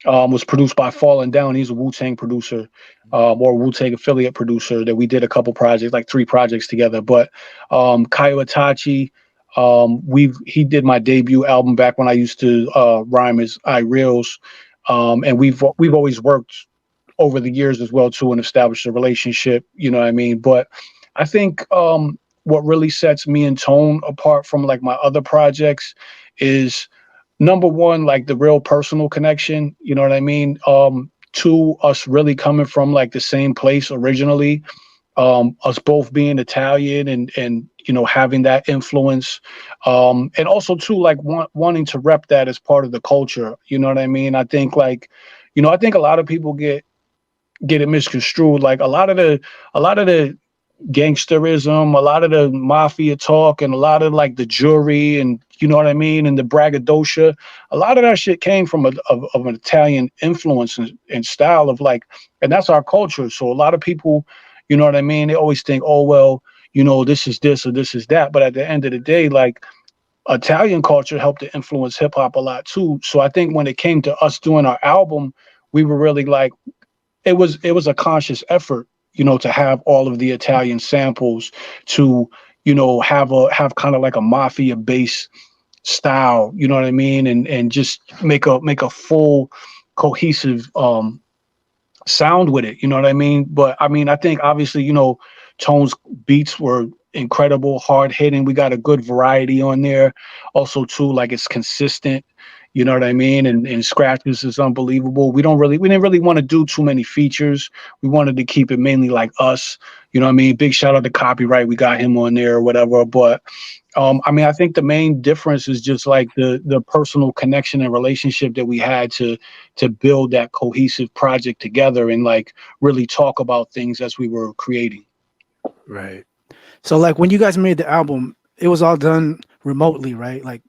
was produced by Fallen Down. He's a Wu-Tang producer, or Wu-Tang affiliate producer that we did a couple projects, like 3 projects together. But Kaio Itachi, he did my debut album back when I used to rhyme as REALIO, and we've always worked over the years as well too and established a relationship, you know what I mean? But I think what really sets me and Tone apart from like my other projects is number one, like the real personal connection, you know what I mean? Two, us really coming from like the same place originally, us both being Italian and having that influence, and also too like wanting to rep that as part of the culture, you know what I mean? I think like, I think a lot of people get it misconstrued. Like a lot of the gangsterism, a lot of the mafia talk, and a lot of like the jury, and you know what I mean, and the braggadocio. A lot of that shit came from of an Italian influence and style of like, and that's our culture. So a lot of people, you know what I mean, they always think, oh well, this is this or this is that. But at the end of the day, like Italian culture helped to influence hip hop a lot too. So I think when it came to us doing our album, we were really like, it was a conscious effort, to have all of the Italian samples, to, have kind of like a mafia base style, you know what I mean? And just make a full cohesive sound with it, you know what I mean? But I mean, I think obviously, Tone's beats were incredible, hard hitting. We got a good variety on there. Also too, like it's consistent. You know what I mean? And scratches is unbelievable. We didn't really want to do too many features. We wanted to keep it mainly like us. You know what I mean? Big shout out to Copyright. We got him on there or whatever. But I mean, I think the main difference is just like the personal connection and relationship that we had to build that cohesive project together and like really talk about things as we were creating. Right. So like when you guys made the album, it was all done remotely, right? Like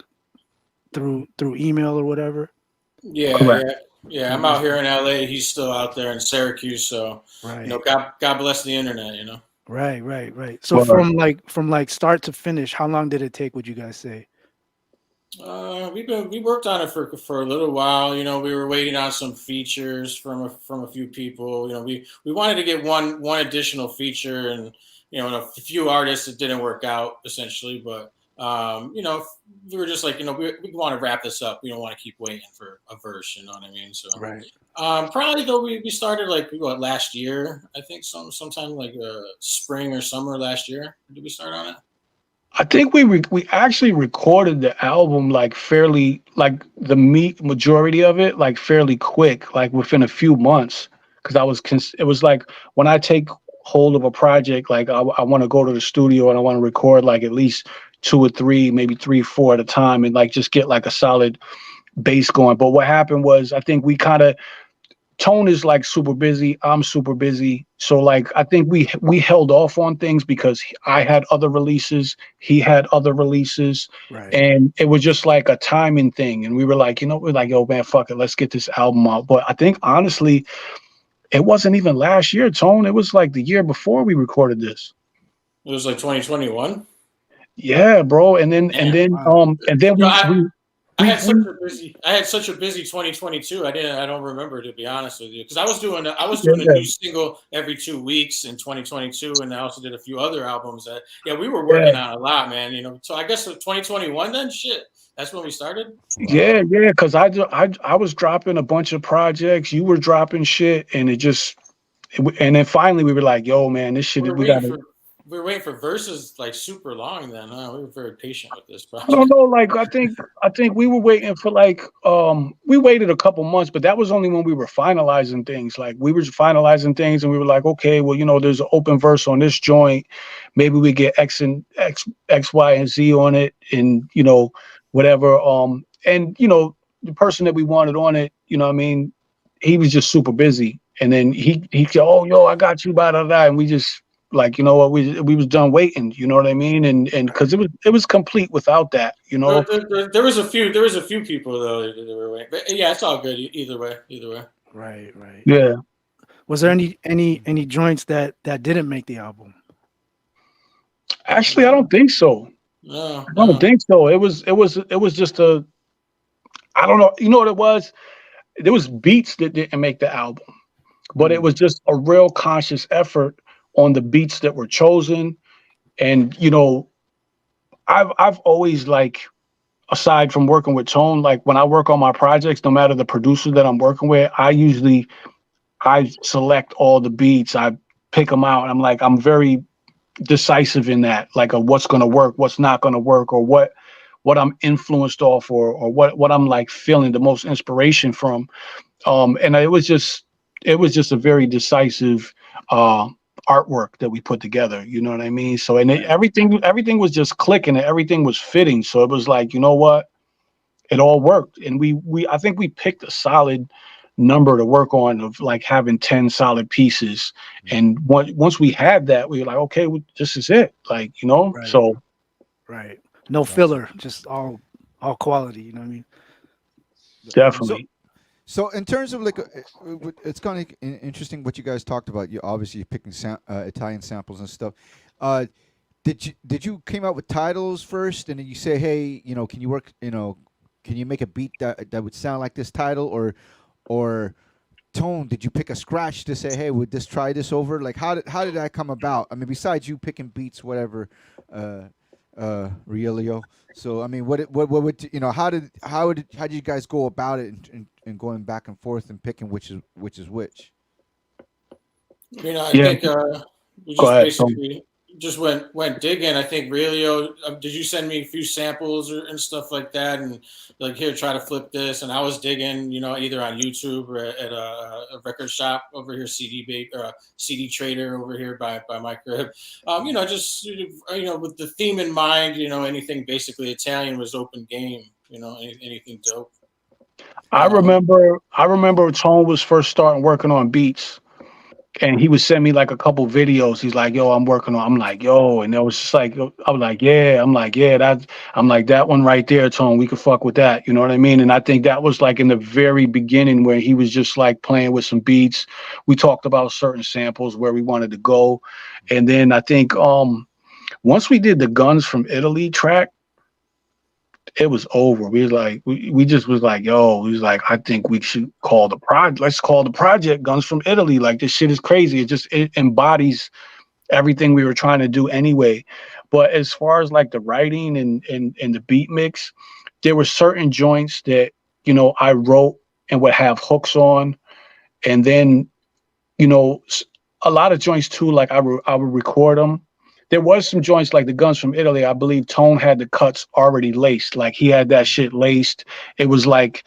through email or whatever. Yeah. I'm out here in LA. He's still out there in Syracuse. So right. God bless the internet. Right. So from like start to finish, how long did it take? Would you guys say? We worked on it for a little while. We were waiting on some features from a few people. We wanted to get one additional feature, and a few artists it didn't work out essentially, but. We were just like, we want to wrap this up. We don't want to keep waiting for a verse, you know what I mean? So, right. Probably though we started like last year, I think sometime like spring or summer last year. Did we start on it? I think we actually recorded the album like fairly, like the majority of it like fairly quick, like within a few months. Because it was like when I take hold of a project, like I want to go to the studio and I want to record like at least 2 or 3, maybe 3, 4 at a time, and like just get like a solid bass going. But what happened was I think Tone is like super busy. I'm super busy. So like I think we held off on things because I had other releases, he had other releases, right. And it was just like a timing thing. And we were like, we're like, yo man, fuck it, let's get this album out. But I think honestly, it wasn't even last year, Tone. It was like the year before we recorded this. It was like 2021. Yeah, bro. And then I had such a busy 2022. I don't remember, to be honest with you, because I was doing a new single every 2 weeks in 2022, and I also did a few other albums that we were working on a lot, man. So I guess 2021 then, shit. That's when we started. Yeah, because I was dropping a bunch of projects. You were dropping shit, and and then finally we were like, yo, man, this shit We were waiting for verses like super long then, huh? We were very patient with this project. I don't know, like I think we were waiting for like we waited a couple months, but that was only when we were finalizing things. Like we were finalizing things and we were like, okay, well, there's an open verse on this joint. Maybe we get X, Y, and Z on it, and whatever. And the person that we wanted on it, I mean, he was just super busy. And then he said, oh, yo, I got you, blah, blah, blah. And we just Like, you know what, we was done waiting, you know what I mean? And because it was complete without that, you know. There was a few people though that were waiting. But yeah, it's all good either way. Either way. Right, right. Yeah. Was there any joints that didn't make the album? Actually, I don't think so. No, I don't think so. It was just a, I don't know. You know what it was? There was beats that didn't make the album, but it was just a real conscious effort on the beats that were chosen. And you know, I've always, like, aside from working with Tone, like when I work on my projects, no matter the producer that I'm working with, I select all the beats. I pick them out. I'm very decisive in that, like, of what's going to work, what's not going to work, or what I'm influenced off, or what I'm like feeling the most inspiration from. And it was just a very decisive artwork that we put together. You know what I mean? So, and everything was just clicking, and everything was fitting. So it was like, you know what? It all worked. And I think we picked a solid number to work on, of like having 10 solid pieces. And once we had that, we were like, okay, this is it. Like, you know, Right. so. Right. No filler, just all quality, you know what I mean? Definitely. So in terms of like, it's kind of interesting what you guys talked about. You're obviously picking Italian samples and stuff. Did you came out with titles first, and then you say, hey, you know, can you make a beat that would sound like this title, or Tone? Did you pick a scratch to say, hey, would this try this over? Like, how did that come about? I mean, besides you picking beats, whatever, REALIO. So I mean, what would, you know, how did you guys go about it and going back and forth and picking which is which? You know, I Yeah. think we Go just ahead, basically just went digging. I think REALIO, did you send me a few samples and stuff like that, and like, here, try to flip this, and I was digging, you know, either on YouTube or at a record shop over here, CD Trader over here by my crib. You know, just, you know, with the theme in mind, you know, anything basically Italian was open game. You know, anything dope. I remember Tone was first starting working on beats, and he would send me like a couple videos. He's like, yo, I'm working on, I'm like, yo, and it was just like, I was like, yeah, I'm like, that one right there, Tone, we could fuck with that. You know what I mean? And I think that was like in the very beginning, where he was just like playing with some beats. We talked about certain samples where we wanted to go. And then I think once we did the Guns from Italy track, it was over. We was like, we just was like, yo, we was like, I think we should call the project. Let's call the project Guns from Italy. Like, this shit is crazy. It embodies everything we were trying to do anyway. But as far as like the writing and the beat mix, there were certain joints that, you know, I wrote and would have hooks on, and then, you know, a lot of joints too, like I would record them. There was some joints like the Guns from Italy. I believe Tone had the cuts already laced. Like, he had that shit laced. It was like,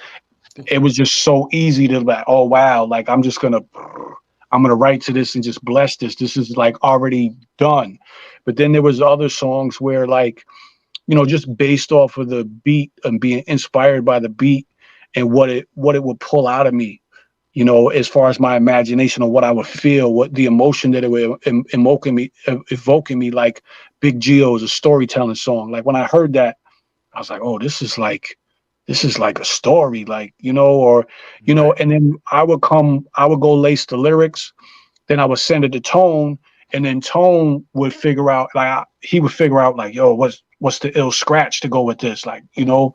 it was just so easy to like, oh wow, like I'm gonna write to this and just bless this. This is like already done. But then there was other songs where, like, you know, just based off of the beat and being inspired by the beat and what it would pull out of me, you know, as far as my imagination or what I would feel, what the emotion that it would evoking me, like Big Geo's A Storytelling Song. Like, when I heard that, I was like, oh, this is like a story, like, you know, or, you know, and then I would go lace the lyrics, then I would send it to Tone, and then Tone would figure out, like, he would figure out, like, yo, what's the ill scratch to go with this, like, you know.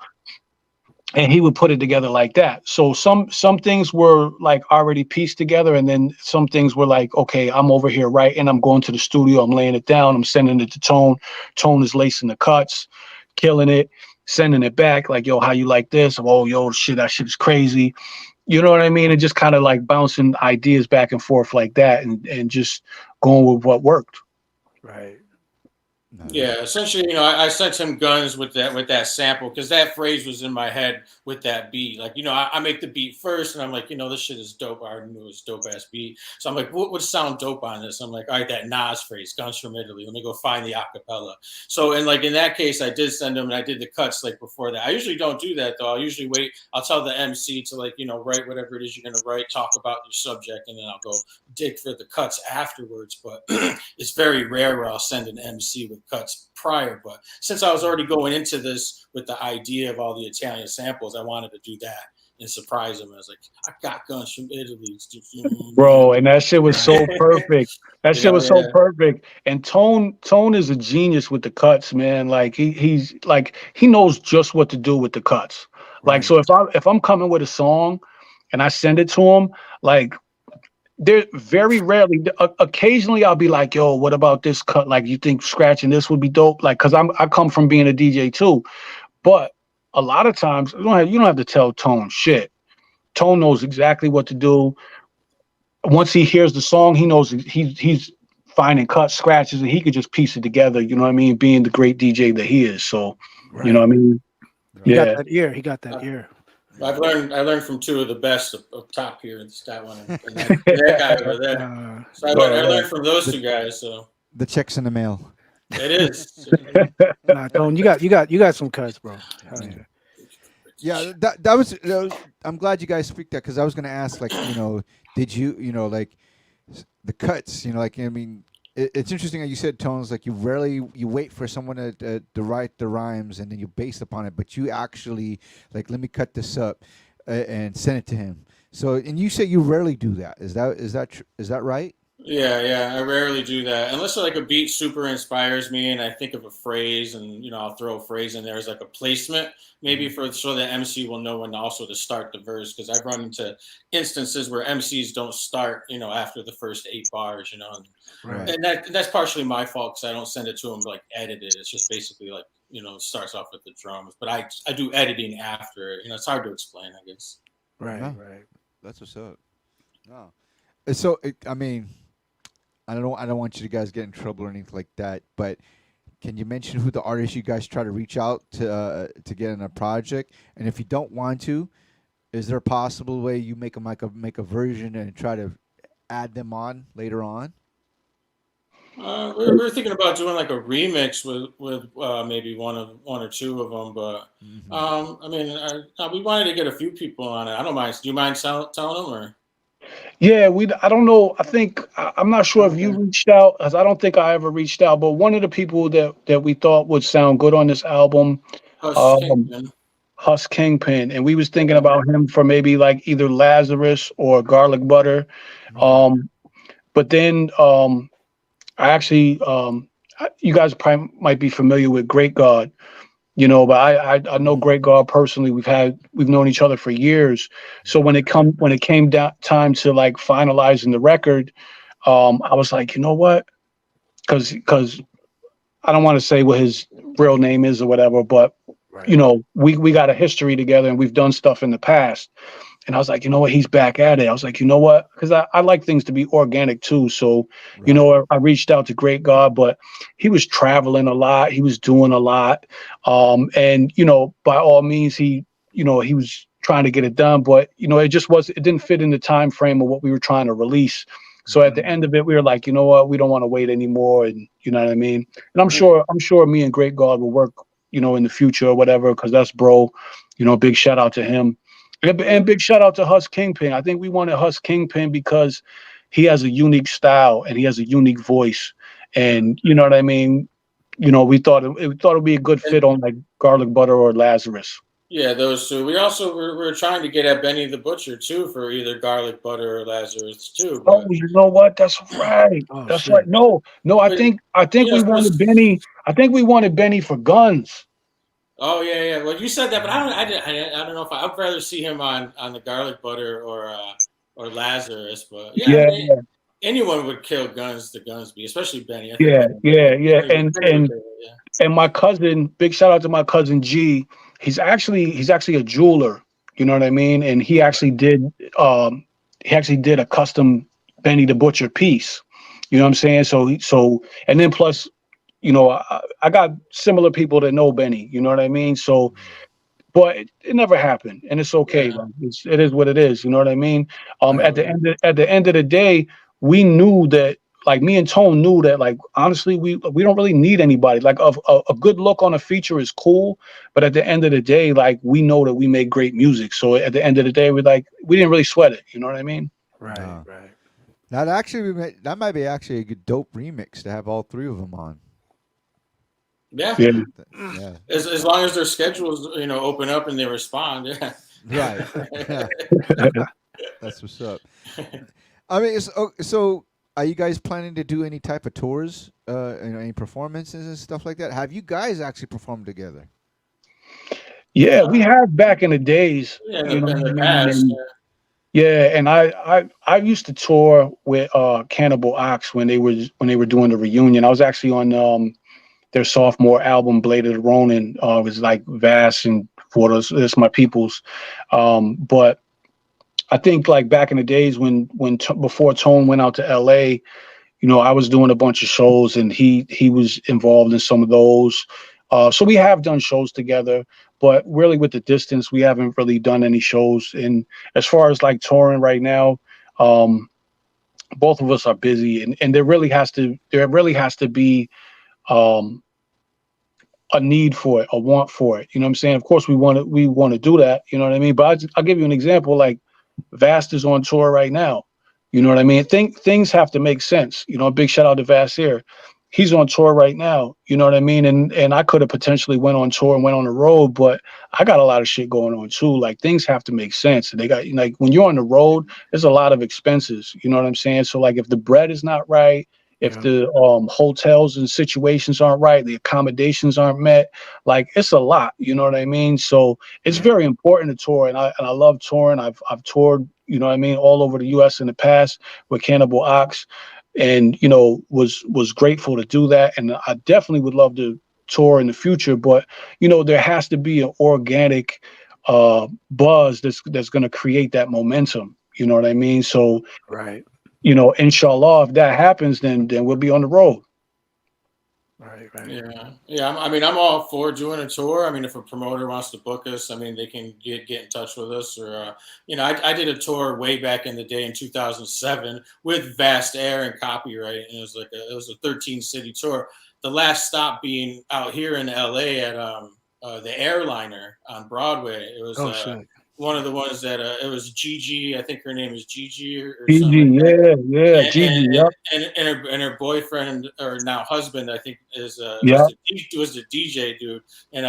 And he would put it together like that. So some things were like already pieced together, and then some things were like, okay, I'm over here writing, I'm going to the studio, I'm laying it down, I'm sending it to Tone. Tone is lacing the cuts, killing it, sending it back, like, yo, how you like this? Oh, yo, shit, that shit is crazy. You know what I mean? And just kind of like bouncing ideas back and forth like that, and just going with what worked. Right. Yeah, essentially, I sent him Guns with that sample because that phrase was in my head with that beat. Like, I make the beat first, and I'm like, this shit is dope. I already knew it was dope ass beat. So I'm like, what would sound dope on this? I'm like, all right, that Nas phrase, Guns from Italy. Let me go find the acapella. So, and like in that case, I did send him, and I did the cuts like before that. I usually don't do that though. I'll usually wait. I'll tell the MC to write whatever it is you're gonna write, talk about your subject, and then I'll go dig for the cuts afterwards. But it's very rare where I'll send an MC with cuts prior. But since I was already going into this with the idea of all the Italian samples, I wanted to do that and surprise him. I was like, I got Guns from Italy. Bro, and that shit was so perfect. That shit was so perfect. And Tone is a genius with the cuts, man. Like he's like he knows just what to do with the cuts. Like so if I'm coming with a song and I send it to him, like there very rarely, occasionally I'll be like, yo, what about this cut? Like, you think scratching this would be dope? Like, cause I come from being a DJ too, but a lot of times you don't have to tell Tone shit. Tone knows exactly what to do. Once he hears the song, he knows he's finding cuts, scratches, and he could just piece it together. You know what I mean? Being the great DJ that he is. So, you know what I mean? He got that ear. He got that ear. I learned from two of the best of top here. It's that one and that guy over there. So I learned from those two guys. So the check's in the mail. It is. Nah, Tone, you got some cuts, bro. Yeah, that was. I'm glad you guys speak that because I was gonna ask, like, did you, like, the cuts, like, I mean, it's interesting that you said, Tones, like, you wait for someone to write the rhymes and then you base upon it, but you actually, like, let me cut this up and send it to him. So, and you say you rarely do that. Is that right? Yeah, I rarely do that unless like a beat super inspires me and I think of a phrase and I'll throw a phrase in there as like a placement maybe so the MC will know when also to start the verse because I've run into instances where MCs don't start after the first 8 bars Right. and that's partially my fault because I don't send it to them like edited. It's just basically like it starts off with the drums, but I do editing after it's hard to explain, I guess. Right. That's what's up. No, so I mean. I don't want you guys to get in trouble or anything like that, but can you mention who the artists you guys try to reach out to get in a project? And if you don't want to, is there a possible way you make a version and try to add them on later on? We're thinking about doing like a remix with maybe one or two of them, but I mean, we wanted to get a few people on it. I don't mind. Do you mind telling them or? Yeah, I don't know. I'm not sure if you reached out, as I don't think I ever reached out, but one of the people that we thought would sound good on this album, Husk Kingpin. And we was thinking about him for maybe like either Lazarus or Garlic Butter. But then I actually, you guys probably might be familiar with Great God. But I know Great God personally. We've known each other for years. So when it came down time to like finalizing the record, I was like, you know what? Because I don't want to say what his real name is or whatever, but we got a history together and we've done stuff in the past. And I was like, you know what? He's back at it. I was like, you know what? Because I like things to be organic too. So, I reached out to Great God, but he was traveling a lot. He was doing a lot. And, by all means, he was trying to get it done, but, it didn't fit in the time frame of what we were trying to release. So at the end of it, we were like, you know what? We don't want to wait anymore. And you know what I mean? And I'm sure me and Great God will work, in the future or whatever, because that's bro. Big shout out to him. And big shout out to Husk Kingpin. I think we wanted Husk Kingpin because he has a unique style and he has a unique voice. And you know what I mean? We thought it would be a good fit on like Garlic Butter or Lazarus. Yeah, those two. We also we're trying to get at Benny the Butcher too for either Garlic Butter or Lazarus too. But... Oh, you know what? That's right. That's right. No. I think we wanted Benny. I think we wanted Benny for Guns. Oh yeah. Well, you said that, but I don't know if I'd rather see him on the Garlic Butter or Lazarus. But yeah. Anyone would kill Guns. The Guns be, especially Benny. Yeah. And my cousin, big shout out to my cousin G. He's actually a jeweler. You know what I mean? And he actually did a custom Benny the Butcher piece. You know what I'm saying? So and then plus, you know, I got similar people that know Benny. You know what I mean? So, but it never happened, and it's okay. Yeah. Like, it is what it is. You know what I mean? Right, At the end of the day, we knew that. Like me and Tone knew that. Like honestly, we don't really need anybody. Like a good look on a feature is cool, but at the end of the day, like we know that we make great music. So at the end of the day, we didn't really sweat it. You know what I mean? Right, right. That might be actually a good dope remix to have all three of them on. Yeah. Yeah. Yeah. As long as their schedules, open up and they respond. Yeah. Right. That's what's up. I mean, so are you guys planning to do any type of tours, any performances and stuff like that? Have you guys actually performed together? Yeah, we have back in the days. Yeah, You know in what the I mean? past. And, yeah, and I used to tour with Cannibal Ox when they were doing the reunion. I was actually on their sophomore album, Blade of the Ronin. It was like Vast and Photos. That's my people's. But I think like back in the days when before Tone went out to LA, I was doing a bunch of shows and he was involved in some of those. So we have done shows together, but really with the distance, we haven't really done any shows. And as far as like touring right now, both of us are busy, and there really has to be a need for it, a want for it. You know what I'm saying? Of course, we want to do that. You know what I mean? But I'll give you an example. Like Vast is on tour right now. You know what I mean? Things have to make sense. A big shout out to Vast here. He's on tour right now. You know what I mean? And I could have potentially went on tour and went on the road, but I got a lot of shit going on too. Like things have to make sense. And they got like when you're on the road, there's a lot of expenses. You know what I'm saying? So like if the bread is not right, if the hotels and situations aren't right, the accommodations aren't met, like it's a lot. You know what I mean? So it's very important to tour, and I love touring. I've toured, you know what I mean, all over the U.S. in the past with Cannibal Ox, and was grateful to do that. And I definitely would love to tour in the future, but there has to be an organic buzz that's going to create that momentum. You know what I mean? So right. Inshallah, if that happens, then we'll be on the road. Right. Yeah. I'm all for doing a tour. I mean, if a promoter wants to book us, I mean, they can get in touch with us. Or, I did a tour way back in the day in 2007 with Vast Air and Copyright, and it was a 13-city tour. The last stop being out here in LA at the Airliner on Broadway. It was one of the ones that it was Gigi. I think her name is Gigi or Gigi, something like that. yeah, Gigi, and her boyfriend or now husband, I think, was the DJ dude. And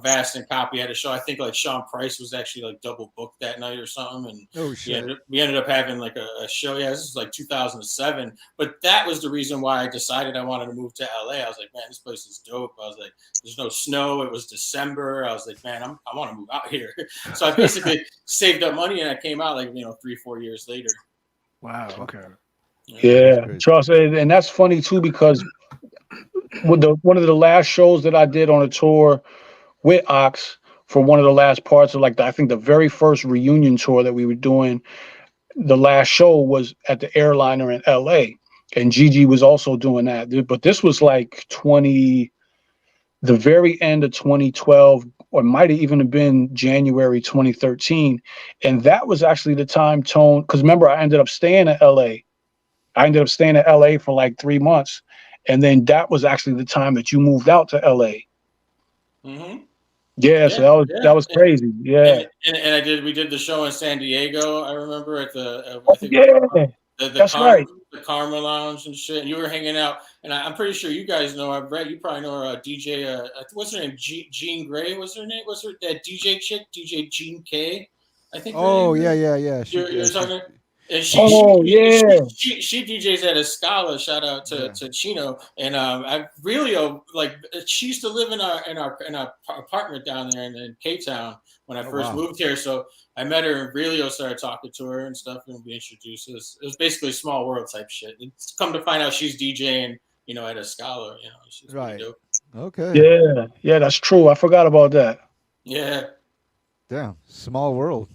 Vast and Copy had a show. I think like Sean Price was actually like double booked that night or something. And oh shit, we ended up having like a show. Yeah, this is like 2007. But that was the reason why I decided I wanted to move to LA. I was like, man, this place is dope. I was like, there's no snow. It was December. I was like, man, I want to move out here. So I basically saved up money and I came out like 3-4 years later. Wow. Okay. Yeah, trust, and that's funny too because with one of the last shows that I did on a tour with Ox for one of the last parts of I think the very first reunion tour that we were doing, the last show was at the Airliner in LA, and Gigi was also doing that. But this was like the very end of 2012, or might have even been January 2013. And that was actually the time Tone, because remember, I ended up staying in LA. I ended up staying in LA for like 3 months. And then that was actually the time that you moved out to LA. Mm-hmm. Yeah, so that was crazy. Yeah. And we did the show in San Diego, I remember, at the that's right. The Karma Lounge and shit. And you were hanging out, and I'm pretty sure you guys know. You probably know DJ. What's her name? Jean Grey. What's her name? What's her that DJ chick? DJ Jean K. I think. Oh yeah. You're talking. And she DJs at Escala. Shout out to Chino and REALIO. Like she used to live in our apartment down there in K-Town when I first moved here. So I met her and REALIO started talking to her and stuff, and we introduced us. It was basically small world type shit. It's come to find out she's DJing, at Escala. She's right. Dope. Okay. Yeah, that's true. I forgot about that. Yeah. Damn, small world.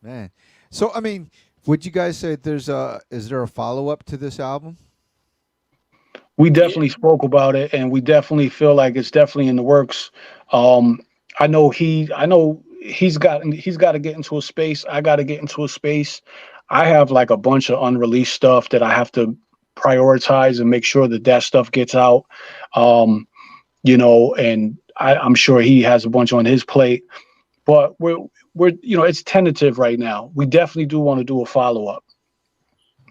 Man. So, I mean, would you guys say is there a follow-up to this album? we definitely spoke about it, and we definitely feel like it's definitely in the works. I know he's got to get into a space. I got to get into a space. I have like a bunch of unreleased stuff that I have to prioritize and make sure that that stuff gets out. You know, and I'm sure he has a bunch on his plate, but we're you know, it's tentative right now. We definitely do want to do a follow up.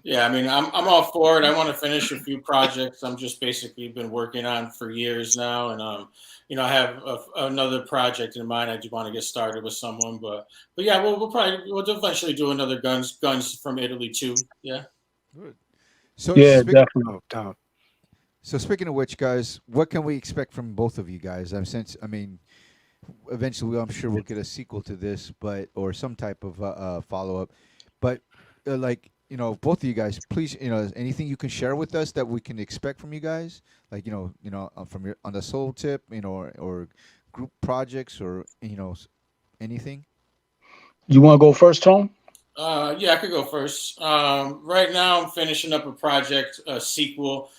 Yeah, I mean, I'm all for it. I want to finish a few projects I'm just basically been working on for years now, and you know, I have another project in mind. I do want to get started with someone, but yeah, we'll eventually do another guns from Italy too. Yeah. Good. So yeah, definitely. So speaking of which, guys, what can we expect from both of you guys? I mean, eventually, I'm sure we'll get a sequel to this, or some type of follow up. But like, you know, both of you guys, please, you know, anything you can share with us that we can expect from you guys, like, you know, from your on the soul tip, you know, or group projects, or you know, anything. You want to go first, Tone? Yeah, I could go first. Right now, I'm finishing up a project, a sequel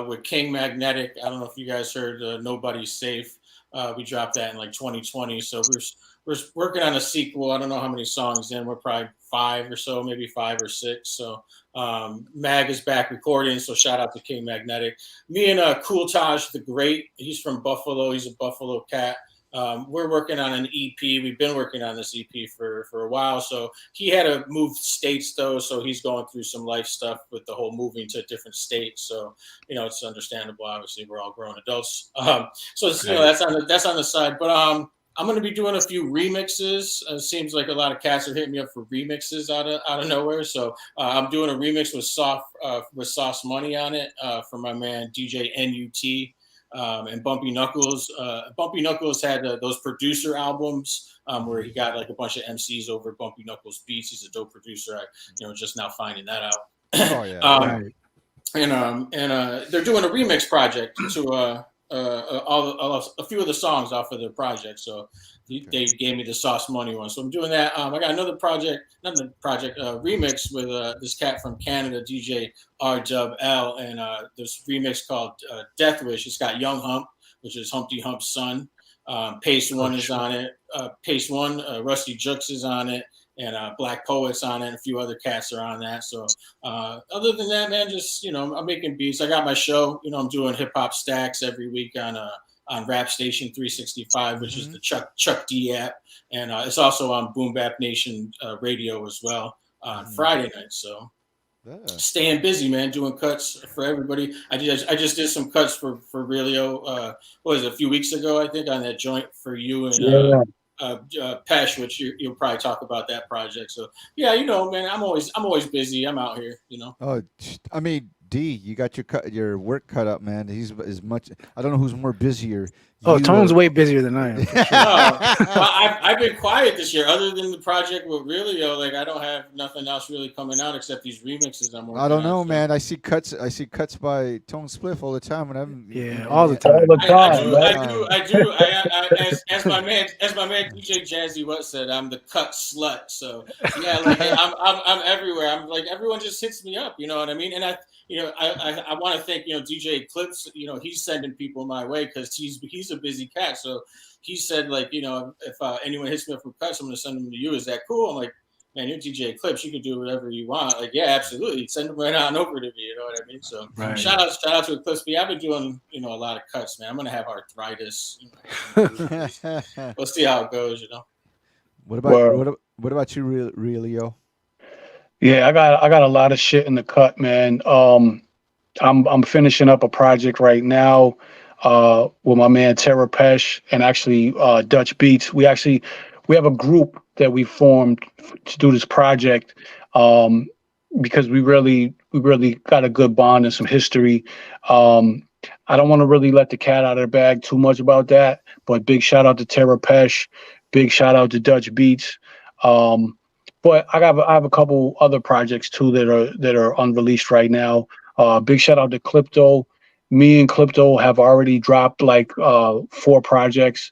with King Magnetic. I don't know if you guys heard Nobody's Safe. We dropped that in like 2020. So we're working on a sequel. I don't know how many songs in. We're probably 5 or so, maybe 5 or 6. So Mag is back recording. So shout out to King Magnetic. Me and Cool Taj the Great. He's from Buffalo. He's a Buffalo cat. We're working on an EP. We've been working on this EP for a while. So he had to move states though. So he's going through some life stuff with the whole moving to different states. So, you know, it's understandable. Obviously we're all grown adults. So it's, you know, that's on the side, but, I'm going to be doing a few remixes. It seems like a lot of cats are hitting me up for remixes out of nowhere. So I'm doing a remix with Sauce Money on it for my man DJ NUT. And Bumpy Knuckles. Bumpy Knuckles had those producer albums where he got like a bunch of MCs over Bumpy Knuckles beats. He's a dope producer. Just now finding that out. Oh yeah. And they're doing a remix project to a few of the songs off of the project. So they gave me the Sauce Money one. So I'm doing that. I got another remix with this cat from Canada, DJ RWL, and this remix called Death Wish. It's got Young Hump, which is Humpty Hump's son. Pace One is on it. Pace One, Rusty Jux is on it. And Black Poets on it, and a few other cats are on that. So other than that, man, just, you know, I'm making beats. I got my show. You know, I'm doing hip hop stacks every week on Rap Station 365, which is the Chuck D app, and it's also on Boom Bap Nation radio as well on Friday night. So staying busy, man, doing cuts for everybody. I just did some cuts for REALIO. What was it, a few weeks ago, I think, on that joint for you and. Pesh, which you'll probably talk about that project. So yeah, you know, man, I'm always busy. I'm out here, you know. Oh, I mean, D, you got your work cut up, man. He's as much. I don't know who's more busier. Oh, Tone's way busier than I am. Sure. Well, I've been quiet this year, other than the project with REALIO. Like, I don't have nothing else really coming out except these remixes I'm working on. I don't know, man. I see cuts by Tone Spliff all the time, and all the time. I do. As my man DJ Jazzy Watt said, I'm the cut slut. So yeah, like I'm everywhere. I'm like, everyone just hits me up. You know what I mean? And I want to thank, you know, DJ Eclipse. You know, he's sending people my way because he's a busy cat. So he said, like, you know, if anyone hits me up for cuts, I'm going to send them to you. Is that cool? I'm like, man, you're DJ Eclipse. You can do whatever you want. Like, yeah, absolutely. Send them right on over to me. You know what I mean? So shout out to Eclipse. But I've been doing, you know, a lot of cuts, man. I'm going to have arthritis. You know, we'll see how it goes, you know. What about you, REALIO? Yeah, I got a lot of shit in the cut, man. I'm finishing up a project right now with my man Tara Pesh and actually Dutch Beats. We have a group that we formed to do this project because we really got a good bond and some history. I don't want to really let the cat out of the bag too much about that, but big shout out to Tara Pesh, big shout out to Dutch Beats. But I have a couple other projects too that are unreleased right now. Big shout out to Clipto. Me and Clipto have already dropped like 4 projects,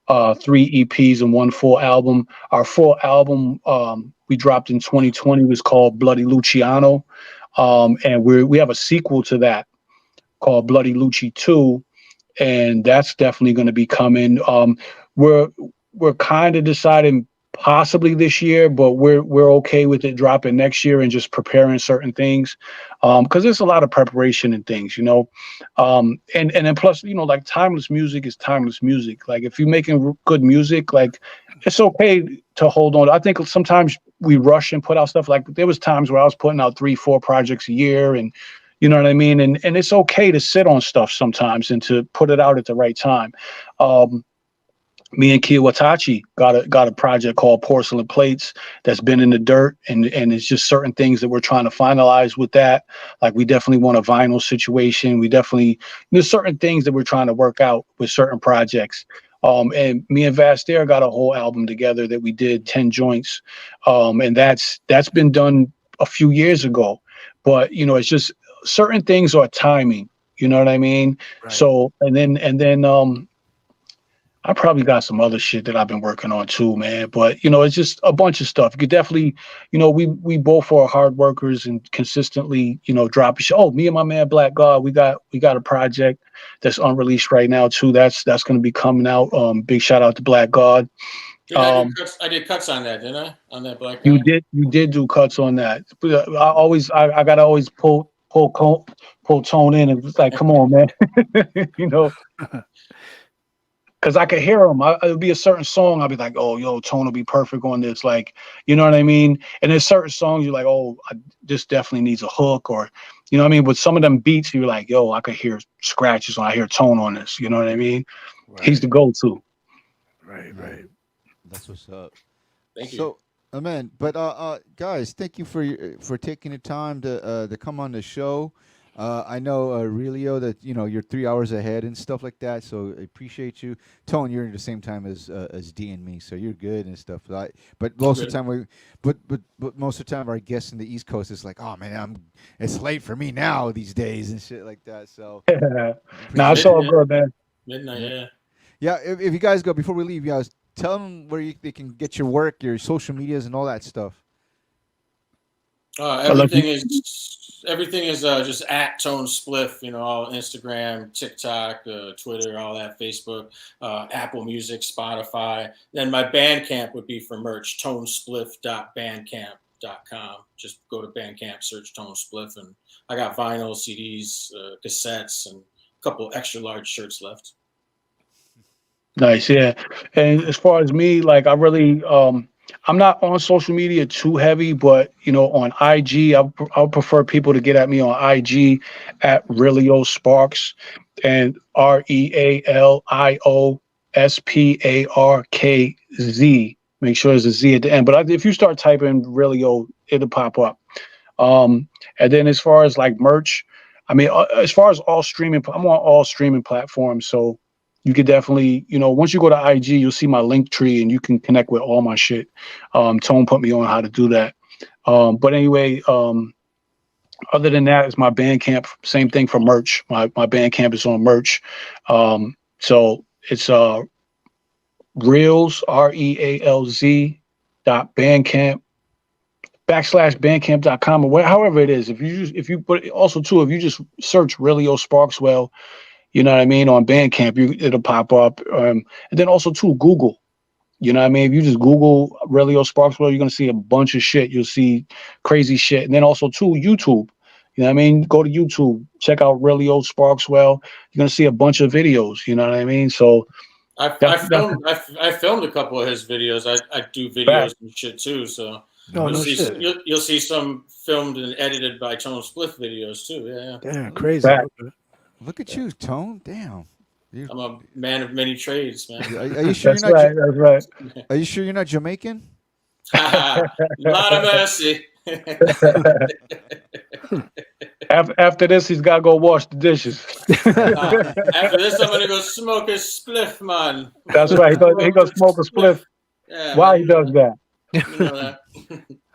3 EPs and 1 full album. Our full album we dropped in 2020 was called Bloody Luciano, and we have a sequel to that called Bloody Lucci 2, and that's definitely going to be coming. We're kind of deciding possibly this year, but we're okay with it dropping next year and just preparing certain things, because there's a lot of preparation and things, and then plus, like timeless music is timeless music. Like if you're making good music, like it's okay to hold on. I think sometimes we rush and put out stuff. Like there was times where I was putting out 3-4 projects a year, and you know what I mean? And it's okay to sit on stuff sometimes and to put it out at the right time. Me and Kia Watachi got a project called Porcelain Plates that's been in the dirt, and it's just certain things that we're trying to finalize with that. Like we definitely want a vinyl situation. There's certain things that we're trying to work out with certain projects. And me and Vastair got a whole album together that we did 10 joints. And that's been done a few years ago, but it's just certain things are timing, you know what I mean? Right. So, and then I probably got some other shit that I've been working on too, man. But it's just a bunch of stuff. You could definitely, we both are hard workers and consistently, drop a show. Oh, me and my man Black God, we got a project that's unreleased right now too. That's going to be coming out. Big shout out to Black God. I did cuts on that, didn't I? On that Black God. You did do cuts on that. I gotta always pull Tone in and it's like, come on, man, because I could hear him. It'll be a certain song. I'll be like, oh, yo, Tone will be perfect on this. Like, you know what I mean? And there's certain songs you're like, oh, this definitely needs a hook, or, you know what I mean? But some of them beats, you're like, yo, I could hear scratches when I hear Tone on this. You know what I mean? Right. He's the go-to. Right. That's what's up. Thank you. So, man, but guys, thank you for taking the time to come on the show. I know REALIO that you're 3 hours ahead and stuff like that, so I appreciate you. Tone, you're at the same time as D and me, so you're good and stuff. But most of the time but most of the time our guests in the East Coast is like, oh man, it's late for me now these days and shit like that. So nah, it's all good, man. Midnight, yeah. Yeah, if you guys go before we leave, you guys tell them where they can get your work, your social medias, and all that stuff. Everything is just at Tone Spliff, all Instagram, TikTok, Twitter, all that, Facebook, Apple Music, Spotify. Then my Bandcamp would be for merch, tonespliff.bandcamp.com. Just go to Bandcamp, search Tone Spliff, and I got vinyl, CDs, cassettes, and a couple extra large shirts left. Nice, yeah. And as far as me, like I really I'm not on social media too heavy, but on IG, I'll prefer people to get at me on IG at REALIO Sparks, and REALIO Make sure there's a Z at the end. But if you start typing REALIO, it'll pop up. And then as far as like merch, I mean, as far as all streaming, I'm on all streaming platforms, so you could definitely, once you go to IG, you'll see my link tree and you can connect with all my shit. Tone put me on how to do that. But anyway, other than that, it's my Bandcamp. Same thing for merch. My Bandcamp is on merch. So it's Reals, REALZ.bandcamp /bandcamp.com, or however it is. If you just search REALIO Sparkswell, you know what I mean, on Bandcamp, it'll pop up. And then also too, Google. You know what I mean? If you just Google REALIO Sparkswell, you're gonna see a bunch of shit. You'll see crazy shit. And then also too, YouTube. You know what I mean? Go to YouTube, check out REALIO Sparkswell. You're gonna see a bunch of videos. You know what I mean? So I filmed a couple of his videos. I do videos and shit too. So you'll see some filmed and edited by Tone Spliff videos too. Yeah. Damn, crazy. Look at you, Tone. Damn. I'm a man of many trades, man. Are you sure you're not? That's right. Are you sure you're not Jamaican? Lot of mercy. After this, he's got to go wash the dishes. After this, I'm gonna go smoke a spliff, man. That's right. He gonna smoke a spliff. Yeah, while he does that. You know that.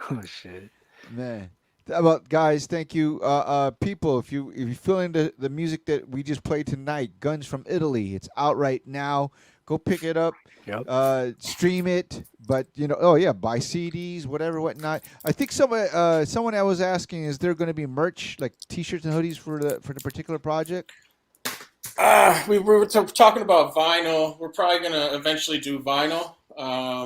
Oh shit, man. Well, guys, thank you. People, if you feeling the music that we just played tonight, Guns from Italy, it's out right now. Go pick it up. Yep. Stream it. But buy CDs, whatever, whatnot. I think someone I was asking, is there going to be merch like T-shirts and hoodies for the particular project? We were talking about vinyl. We're probably gonna eventually do vinyl. I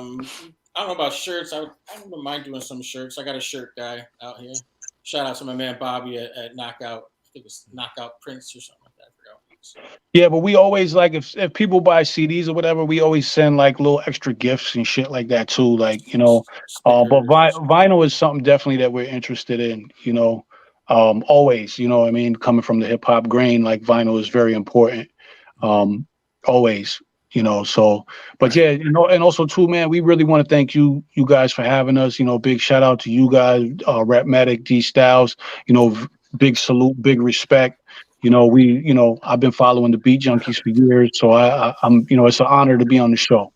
don't know about shirts. I don't mind doing some shirts. I got a shirt guy out here. Shout out to my man Bobby at Knockout. I think it's Knockout Prince or something like that. I forgot what it was. Yeah, but we always like if people buy CDs or whatever, we always send like little extra gifts and shit like that too. Like but vinyl is something definitely that we're interested in. Always. I mean, coming from the hip hop grain, like vinyl is very important. Always. So, but yeah, and also too, man, we really want to thank you guys for having us. Big shout out to you guys, RHETMATIC, D Styles. Big salute, big respect. I've been following the Beat Junkies for years, so I'm it's an honor to be on the show.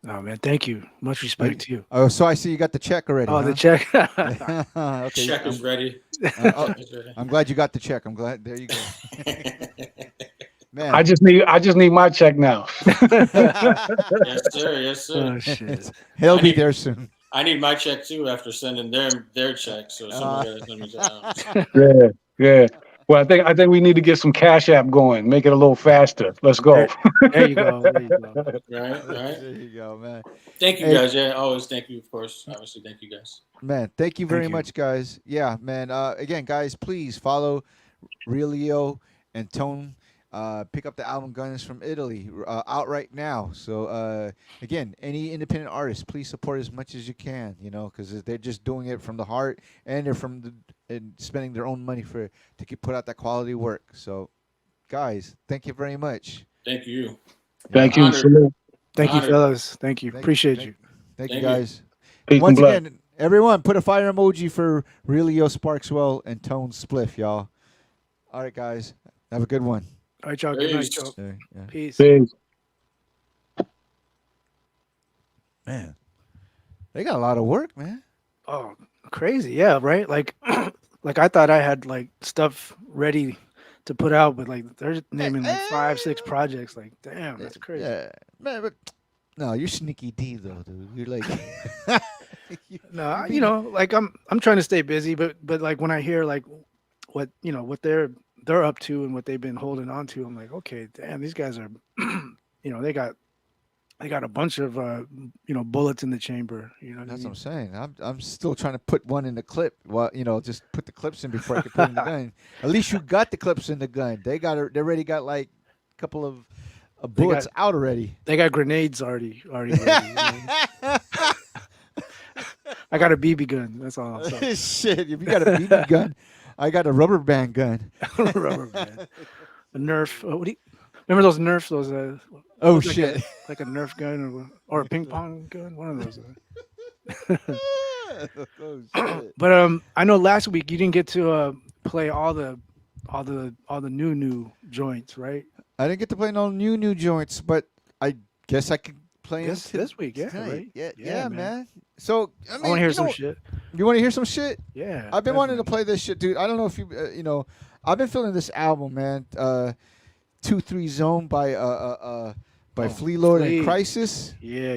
Oh man, thank you. Much respect to you. Oh, so I see you got the check already. Oh, the check. Okay. Check is ready. I'm glad you got the check. I'm glad. There you go. Man, I just need my check now. Yes, sir. Yes, sir. Oh shit. He'll be there soon. I need my check too after sending their check. So somebody gotta send me that. Yeah. Well, I think we need to get some Cash App going. Make it a little faster. Let's go. There you go. Right. There you go, man. Thank you guys. Yeah, always thank you, of course. Obviously, thank you guys. Man, thank you very much, guys. Yeah, man. Again, guys, please follow REALIO and Tone. Pick up the album Guns from Italy, out right now. So again, any independent artist, please support as much as you can, because they're just doing it from the heart, and they're and spending their own money to put out that quality work. So guys, thank you very much. Thank you. Thank you. Thank you, fellas. Thank you. Appreciate you. Thank you, guys. Peace Once and blood. again, everyone, put a fire emoji for REALIO, SPARKZWELL, and Tone Spliff, y'all. All right, guys. Have a good one. All right, y'all. Good night, Peace. y'all. Yeah. Peace. Man, they got a lot of work, man. Oh, crazy. Yeah, right? Like I thought I had like stuff ready to put out, but like they're naming like 5-6 projects. Like, damn, that's crazy. Yeah, man, but no, you're sneaky D though, dude. You're like, No, like I'm trying to stay busy, but like when I hear like what they're up to and what they've been holding on to, I'm like, okay, damn, these guys are, they got a bunch of bullets in the chamber. That's what I'm saying. I'm still trying to put one in the clip. Well, just put the clips in before I can put in the gun. At least you got the clips in the gun. They already got like a couple of bullets out already. They got grenades already ready. I got a BB gun. That's all. So. Shit, if you got a BB gun, I got a rubber band gun. Rubber band. A Nerf. Remember those Nerfs? Those. Oh shit! Like a Nerf gun or a ping pong gun. One of those. Oh, shit. But I know last week you didn't get to play all the new joints, right? I didn't get to play no new joints, but I guess I could play this week. Yeah, tonight. right? Yeah, man. So I want to hear some shit. You want to hear some shit? Yeah. I've been wanting to play this shit, dude. I don't know if you I've been feeling this album, man. 2-3 Zone by Flea Lord and Crisis. Yeah.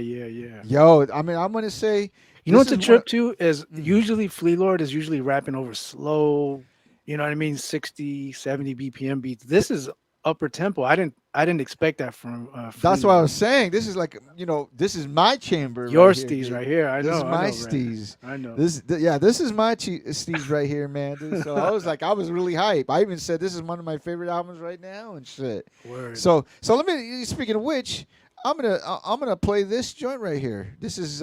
Yo, I mean, I'm gonna say, you know what the trip to is? Usually Flea Lord is usually rapping over slow, 60, 70 BPM beats. This is upper tempo. I didn't expect that from that's what I was saying. This is like, this is my chamber. Your steez right here. I know. This is my steez. I know. This is my steez right here, man. Dude. So I was really hype. I even said this is one of my favorite albums right now and shit. Word. So let me. Speaking of which, I'm gonna play this joint right here. This is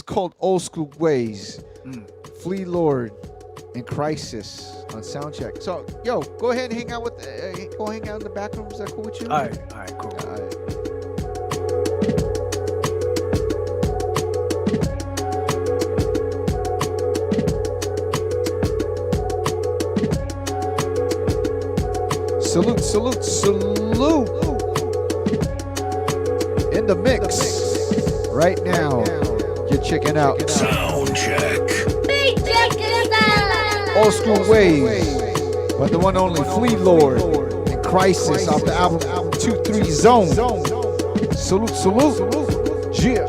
called Old School Ways. Flea Lord and Crisis on Soundcheck. So, yo, go ahead and hang out in the back room. Is that cool with you? All right, cool. All right. Salute. In the mix right now. You're checking out Soundcheck. Old School Ways by the one only Flea Lord and Crisis off the album 2-3 Zone. Salute, salute. Yeah.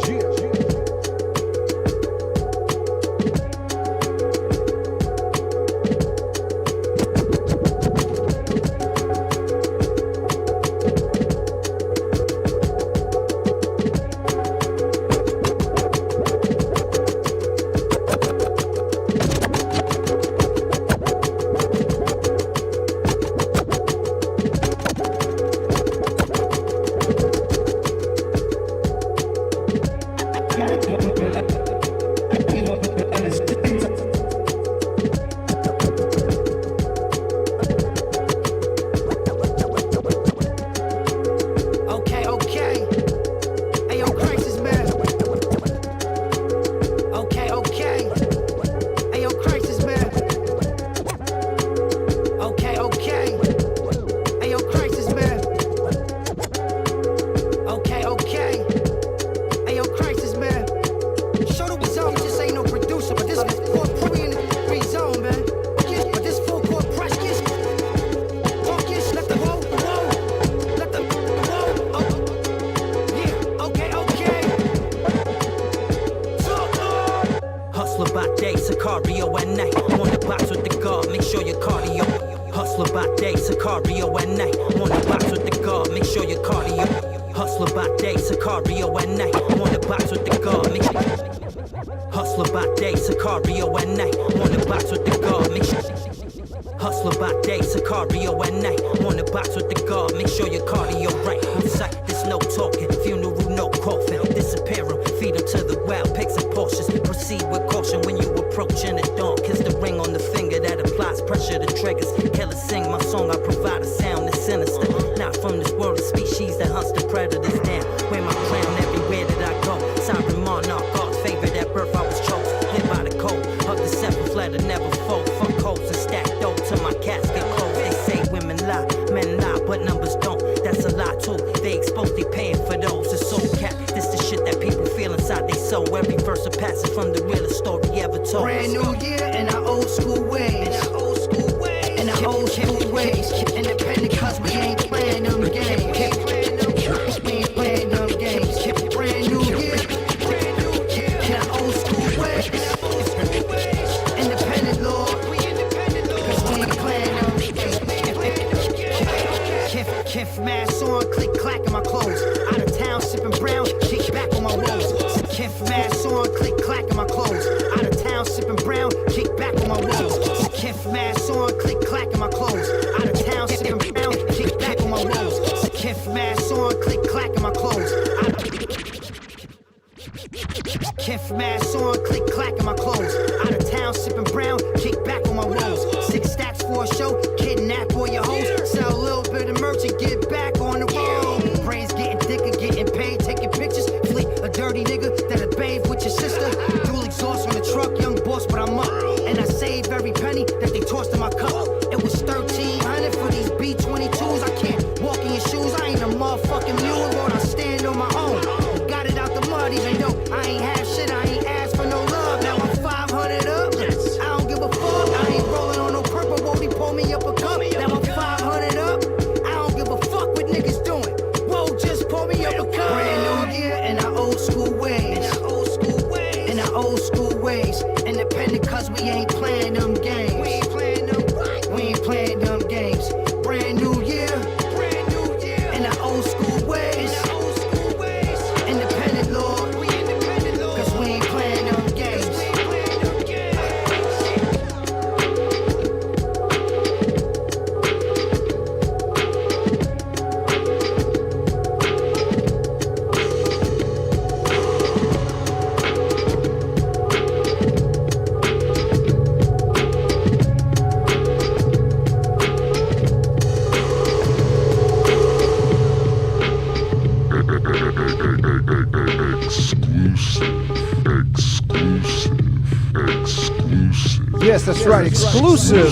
Yes, that's right. Exclusive.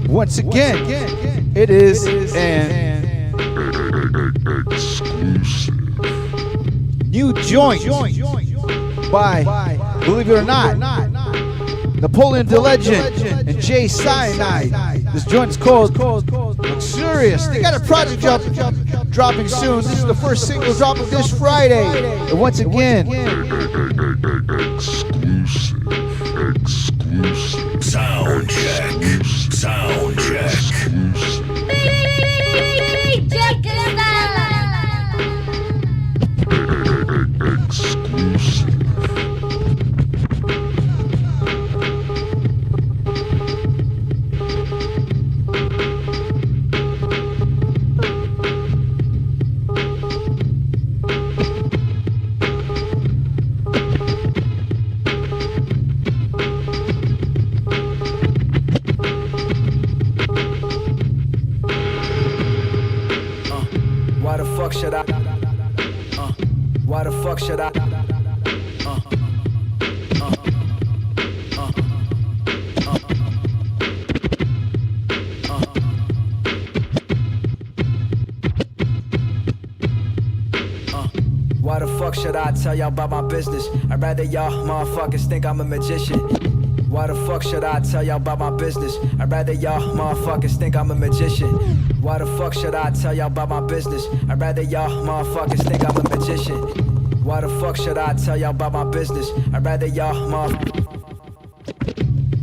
Once again, it is an exclusive new joint by, believe it or not, Napoleon the Legend and Jay Cyanide. This joint is called Luxurious. They got a project dropping soon. This is the first single dropping this Friday. And once again, exclusive. Sound check. Sound check. Why the fuck should I? Why the fuck should I? Why the fuck should I tell y'all about my business? I'd rather y'all motherfuckers think I'm a magician. Why the fuck should I tell y'all about my business? I'd rather y'all motherfuckers think I'm a magician. Why the fuck should I tell y'all about my business? I'd rather y'all motherfuckers think I'm a magician. Why the fuck should I tell y'all about my business? I'd rather y'all motherfuckers.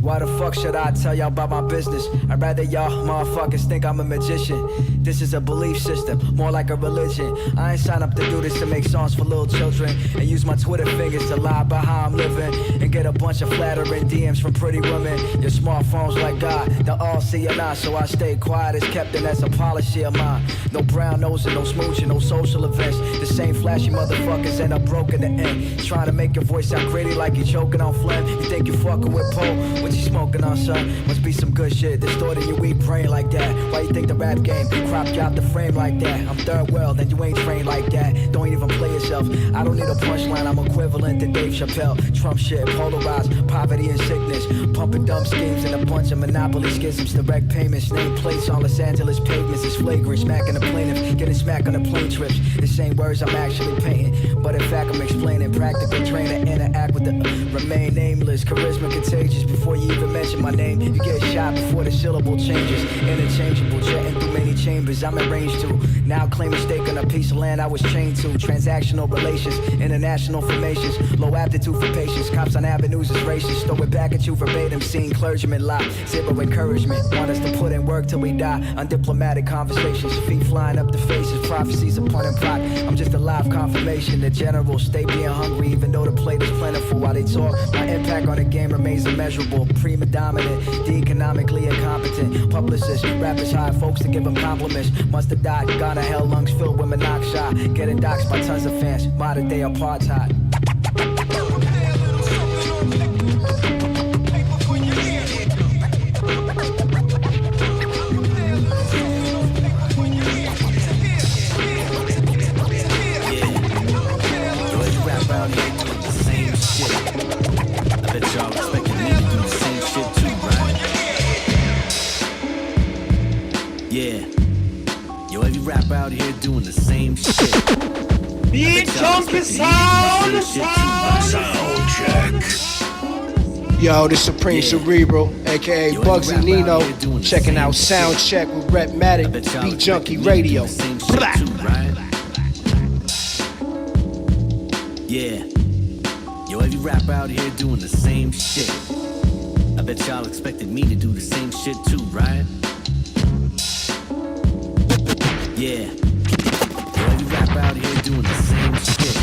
Why the fuck should I tell y'all about my business? I'd rather y'all motherfuckers think I'm a magician. This is a belief system, more like a religion. I ain't signed up to do this to make songs for little children and use my Twitter fingers to lie about how I'm living and get a bunch of flattering DMs from pretty women. Your smartphones like God, they'll all see you not, so I stay quiet as kept and that's a policy of mine. No brown nosing, no smooching, no social events. The same flashy motherfuckers end up broke in the end. Trying to make your voice sound gritty like you're choking on phlegm. You think you fucking with Poe? What you smoking on, son? Must be some good shit. Distorting your weak brain like that. Why you think the rap game cropped you out the frame like that? I'm third world and you ain't trained like that. Don't even play yourself. I don't need a punchline. I'm equivalent to Dave Chappelle. Trump shit, polarized, poverty and sickness. Pumping dumb schemes and a bunch of monopoly schisms. Direct payments, name plates on Los Angeles pavements. It's flagrant, smacking the plaintiff, getting smacked on the plane trips. The same words I'm actually painting, but in fact I'm explaining. Practical trainer, interact with the remain nameless. Charisma contagious before you even mention my name. You get shot before the syllable changes. Interchangeable, jetting through many chambers. I'm in range to now claim a stake on a piece of land I was chained to. Transactional relations, international formations. Low aptitude for patience. Cops on avenues is racist. Throw it back at you verbatim. Seeing clergymen lie. Zero encouragement. Want us to put in work till we die. Undiplomatic conversations. Feet flying up the faces. Prophecies upon and plot. I'm just a live confirmation. The generals stay being hungry even though the plate is plentiful. While they talk, my impact on the game remains immeasurable. Prima dominant, the economically incompetent. Publicists, rappers hire folks to give them compliments. Must have died, gone to hell, lungs filled with monoxide. Getting doxxed by tons of fans, modern day apartheid. Rap out here doing the same shit. Beat Junkie Sound Check. Yo, this Supreme Cerebral, aka Bugsy Nino, checking out Sound Check with RHETTMATIC, Beat Junkie Radio. Yeah, yo, every rap out here doing the same shit. I bet y'all expected me to do the same shit too, right? Yeah, yo, every rap out here doing the same shit.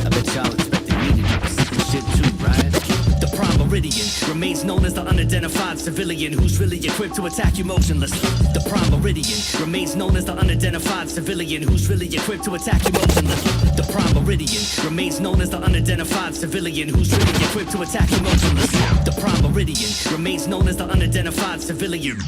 I bet y'all expected me to do the same shit too, right? The prime meridian remains known as the unidentified civilian who's really equipped to attack you motionless. The prime meridian remains known as the unidentified civilian who's really equipped to attack you motionless. The prime meridian remains known as the unidentified civilian who's really equipped to attack you motionless. The prime meridian remains known as the unidentified civilian.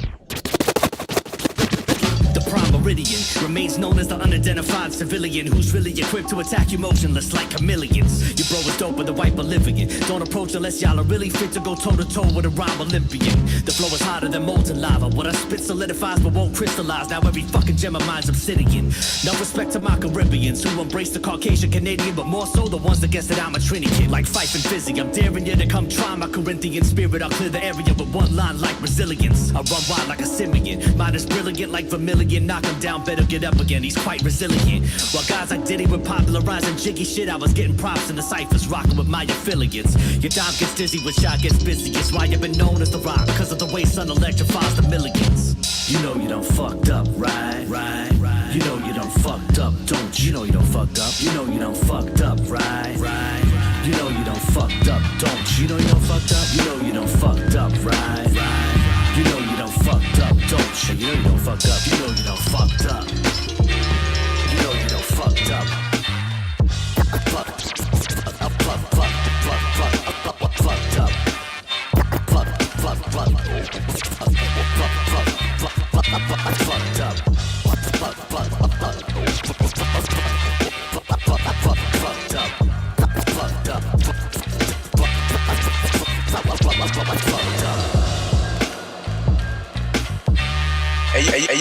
The prime meridian. Remains known as the unidentified civilian who's really equipped to attack you motionless like chameleons. Your bro is dope with a white Bolivian. Don't approach unless y'all are really fit to go toe to toe with a rhyme Olympian. The flow is hotter than molten lava. What I spit solidifies but won't crystallize. Now every fucking gem of mine's obsidian. No respect to my Caribbeans who embrace the Caucasian Canadian, but more so the ones that guess that I'm a Trini kid. Like Fife and Fizzy, I'm daring you to come try my Corinthian spirit. I'll clear the area with one line like resilience. I run wild like a simian. Mine is brilliant like Vermilion. Knock him down, better get up again. He's quite resilient. While guys like Diddy were popularizing jiggy shit, I was getting props in the ciphers, rocking with my affiliates. Your dime gets dizzy when shot gets busy. It's why you've been known as the Rock, cause of the way sun electrifies the millions. You know you done fucked up, right? You know you done fucked up, don't you? You know you done fucked up. You know you done fucked up, right? You know you done fucked up, don't you? You know you done fucked up. You know you done fucked up, right? You know you done fucked up, don't you? You know you done fucked up. You know you done fucked up. You know you done fucked up. Fucked up. Hey,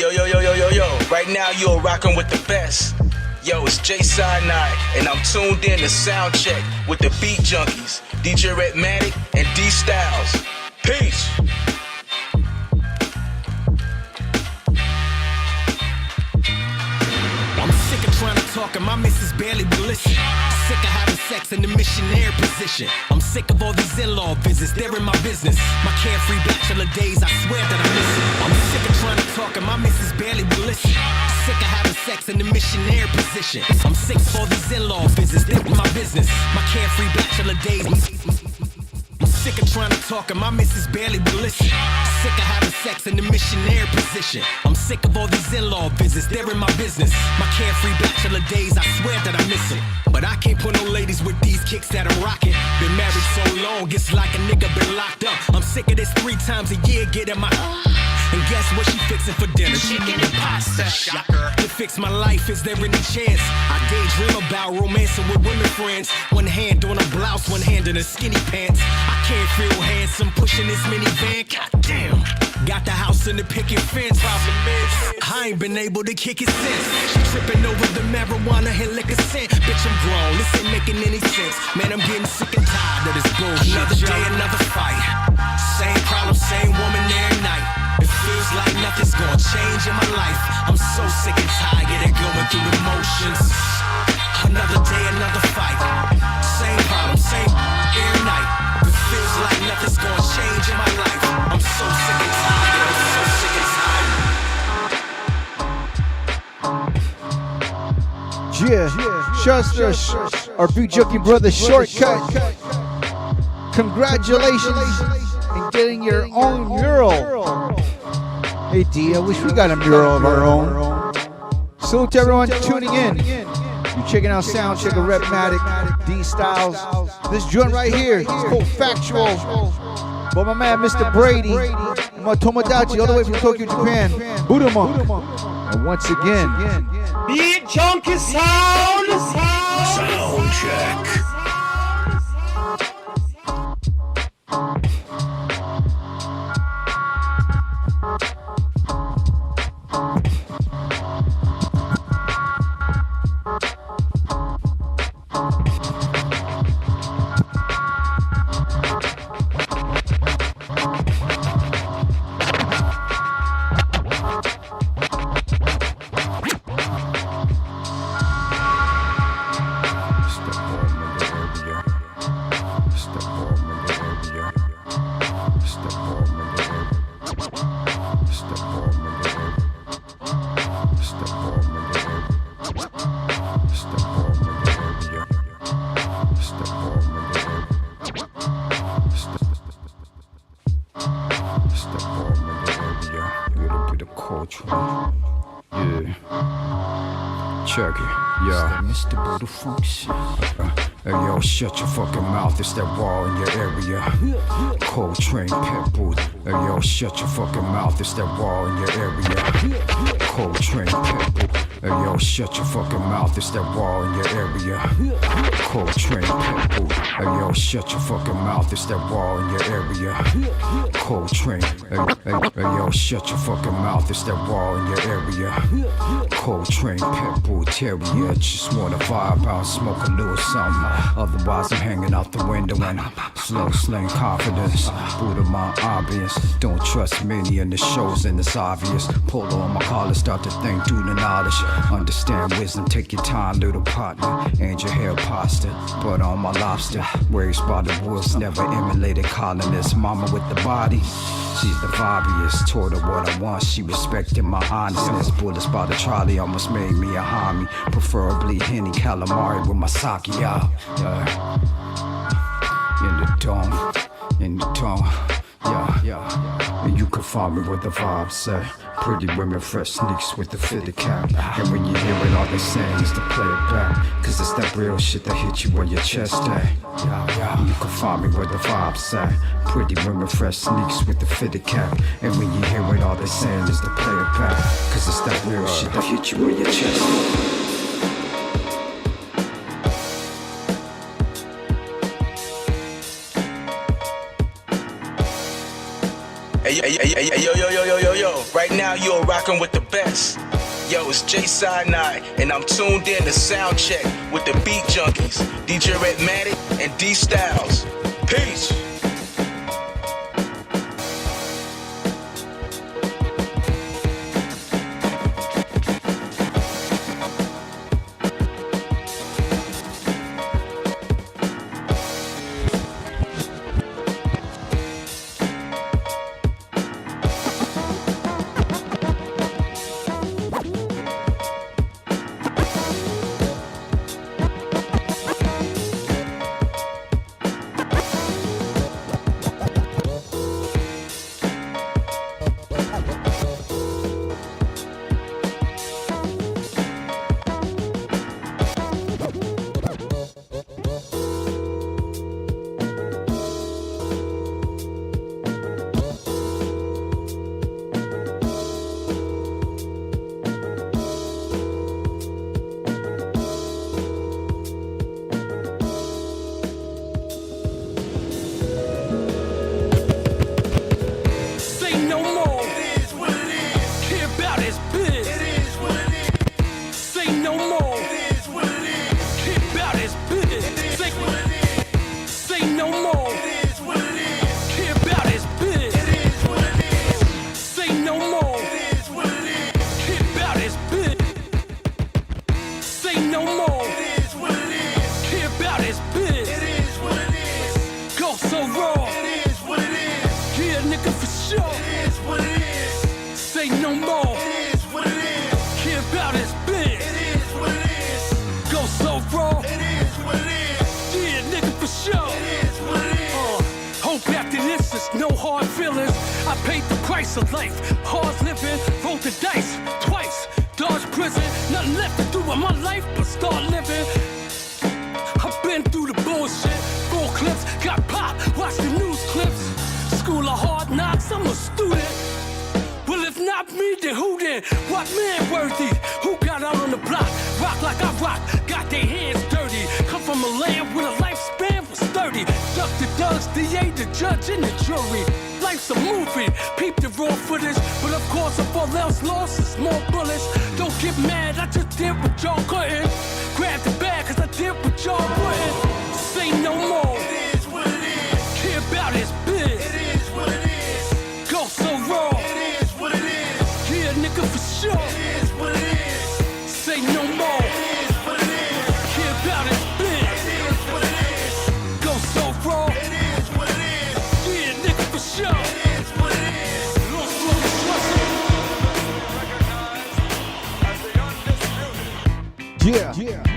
yo. Right now you're rocking with the best. Yo, it's Jay Sinai, and I'm tuned in to SOUNDCHECK with the Beat Junkies, DJ RHETTMATIC and D Styles. Peace. I'm sick of trying to talk and my missus barely will listen. Sick of having sex in the missionary position. I'm sick of all these in-law visits, they're in my business. My carefree bachelor days, I swear that I miss it. I'm sick of trying to talk and my missus barely will listen. Sick of having sex in the missionary position. I'm sick of all these in-law visits, they're in my business. My carefree bachelor days. I'm sick of trying to talk and my missus barely will listen. Sick of having sex in the missionary position. I'm sick of all these in-law visits, they're in my business. My carefree bachelor days, I swear that I miss it. But I can't put no ladies with these kicks that I'm rocking. Been married so long, it's like a nigga been locked up. I'm sick of this 3 times a year getting my and guess what she fixing for dinner? Chicken and pasta. Shocker. To fix my life, is there any chance? I daydream about romancing with women friends. One hand on a blouse, one hand in a skinny pants. I can't feel handsome pushing this minivan. Goddamn. Got the house in the picket fence. Problem is, I ain't been able to kick it since. She tripping over the marijuana and liquor scent. Bitch, I'm grown, this ain't making any sense. Man, I'm getting sick and tired of this bullshit. Another day, another fight. Same problem, same woman every night. It feels like nothing's gonna change in my life. I'm so sick and tired of going through the motions. Another day, another fight. Same problem, same every night. It feels like nothing's gonna change in my life. I'm so sick and tired. I'm so sick and tired. Yeah, shouts to our Beat Junkie brother Shortcut. Congratulations in getting your own mural. Hey D, I wish we got a mural of our own. Salute to everyone tuning in. You're checking out SOUNDCHECK of RHETTMATIC, D Styles. This joint right here is called Factual. By my man Mr. Brady, and my Tomodachi all the way from Tokyo, Japan. Buddha Monk. And once again, Beat Junkie Sound. SOUNDCHECK. Hey yo, shut your fucking mouth, it's that wall in your area. Coltrane, pet booth. Hey yo, shut your fucking mouth, it's that wall in your area. Coltrane, Pitbull. Hey yo, shut your fucking mouth, it's that wall in your area. Coltrane, Pitbull. Hey yo, shut your fucking mouth, it's that wall in your area. Coltrane, hey yo, shut your fucking mouth, it's that wall in your area. Coltrane, Pitbull, Terrier, just wanna vibe out, smoke a little something. Otherwise I'm hanging out the window and slow slang confidence. Buddha my obvious, don't trust many in the shows and it's obvious. Pull on my collar, start to think through the knowledge. Understand wisdom, take your time, little partner. And your hair pasta, but on my lobster. Raised by the wolves, never emulated colonists. Mama with the body, she's the vibbiest. Told her what I want, she respected my honestness. Bullets by the trolley almost made me a homie. Preferably Henny calamari with my sake out. In the dome, in the dome. Yeah. And you can find me with the vibes say. Pretty women, fresh sneaks with the fitted cap. And when you hear it, all they saying is to play it back. Cause it's that real shit that hit you where your chest at. Yeah. You can find me where the vibes say. Pretty women, fresh sneaks with the fitted cap. And when you hear it, all they saying is to play it back. Cause it's that real shit that hit you where your chest at. Yo. Right now you're rocking with the best. Yo, it's J Cyanide, and I'm tuned in to SOUNDCHECK with the Beat Junkies, DJ RHETTMATIC and D Styles. Peace.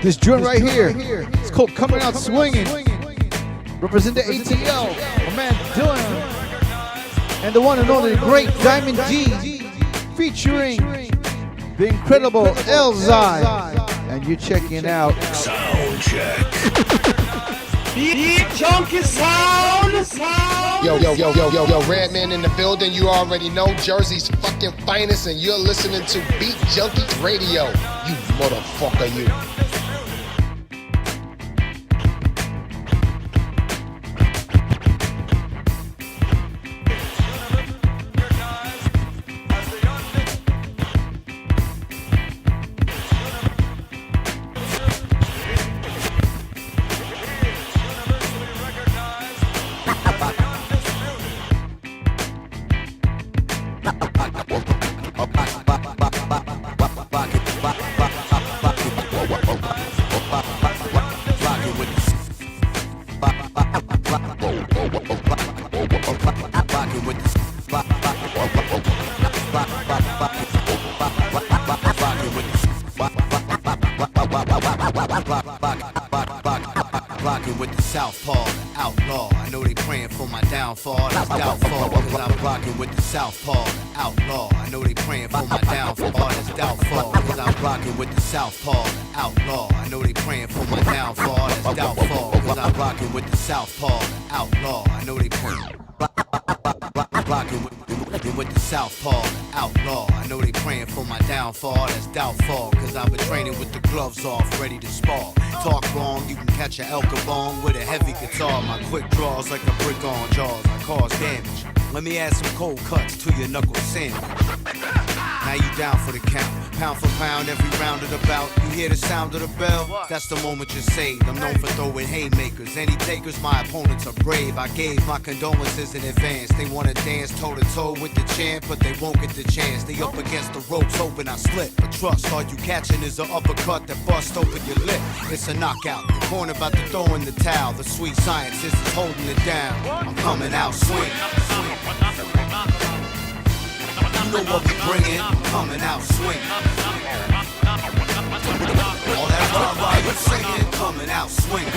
This joint right here, it's called Coming Out Swinging. Represent the ATL, my man Dylan, and the one and only great Diamond G, featuring the incredible Elzai. And you're checking out SOUNDCHECK. Beat Junkie Sound. Yo, Redman in the building. You already know Jersey's fucking finest, and you're listening to Beat Junkie Radio. You motherfucker, you. Rockin' with the Southpaw, the outlaw. I know they praying for my downfall. That's doubtful, cause I'm rockin' with the Southpaw, the outlaw. I know they praying for my downfall. That's doubtful, cause I'm rockin' with the Southpaw, the outlaw. I know they praying for my downfall. That's doubtful, cause I'm rockin' with the Southpaw, the outlaw. I know they praying. Rockin' with the Southpaw, the outlaw. I know they praying for my downfall. That's doubtful, cause I've been training with the gloves off, ready to spar. Talk wrong, you can catch an El Capone with a heavy guitar. My quick draws like a brick on jaws. I cause damage. Let me add some cold cuts to your knuckle sandwich. Now you down for the count. Pound for pound, every round of the bout. You hear the sound of the bell? That's the moment you're saved. I'm known for throwing haymakers. Any takers, my opponents are brave. I gave my condolences in advance. They wanna dance toe to toe with the champ, but they won't get the chance. They up against the ropes, hoping I slip. But trust, all you catching is an uppercut that bust open your lip. It's a knockout. The corner about to throw in the towel. The sweet scientist is holding it down. I'm coming out swinging. You know what we bringin', coming out swinging. All that rah-rah you singing, coming out swinging.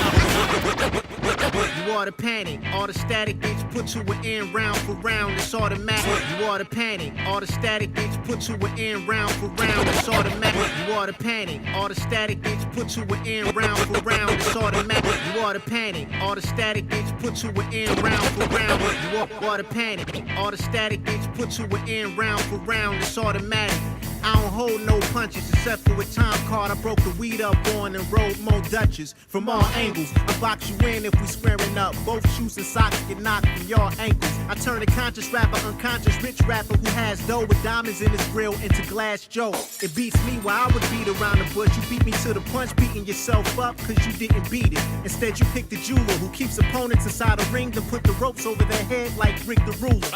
You ought to panic, all the static gets put to an end round for round, it's automatic. You ought to panic, all the static gets put to an end round for round, it's automatic. You ought to panic, all the static gets put to an end round for round, it's automatic. You ought to panic, all the static gets put to an end round for round. You ought to panic, all the static gets put to an end round for round, it's automatic. I don't hold no punches except for a time card I broke the weed up on and rolled more Dutches from all angles. I box you in if we squaring up. Both shoes and socks get knocked from your ankles. I turn a conscious rapper, unconscious rich rapper who has dough with diamonds in his grill into Glass Joe. It beats me while I would beat around the bush. You beat me to the punch, beating yourself up cause you didn't beat it. Instead you picked the jeweler who keeps opponents inside a ring to put the ropes over their head like Rick the Ruler.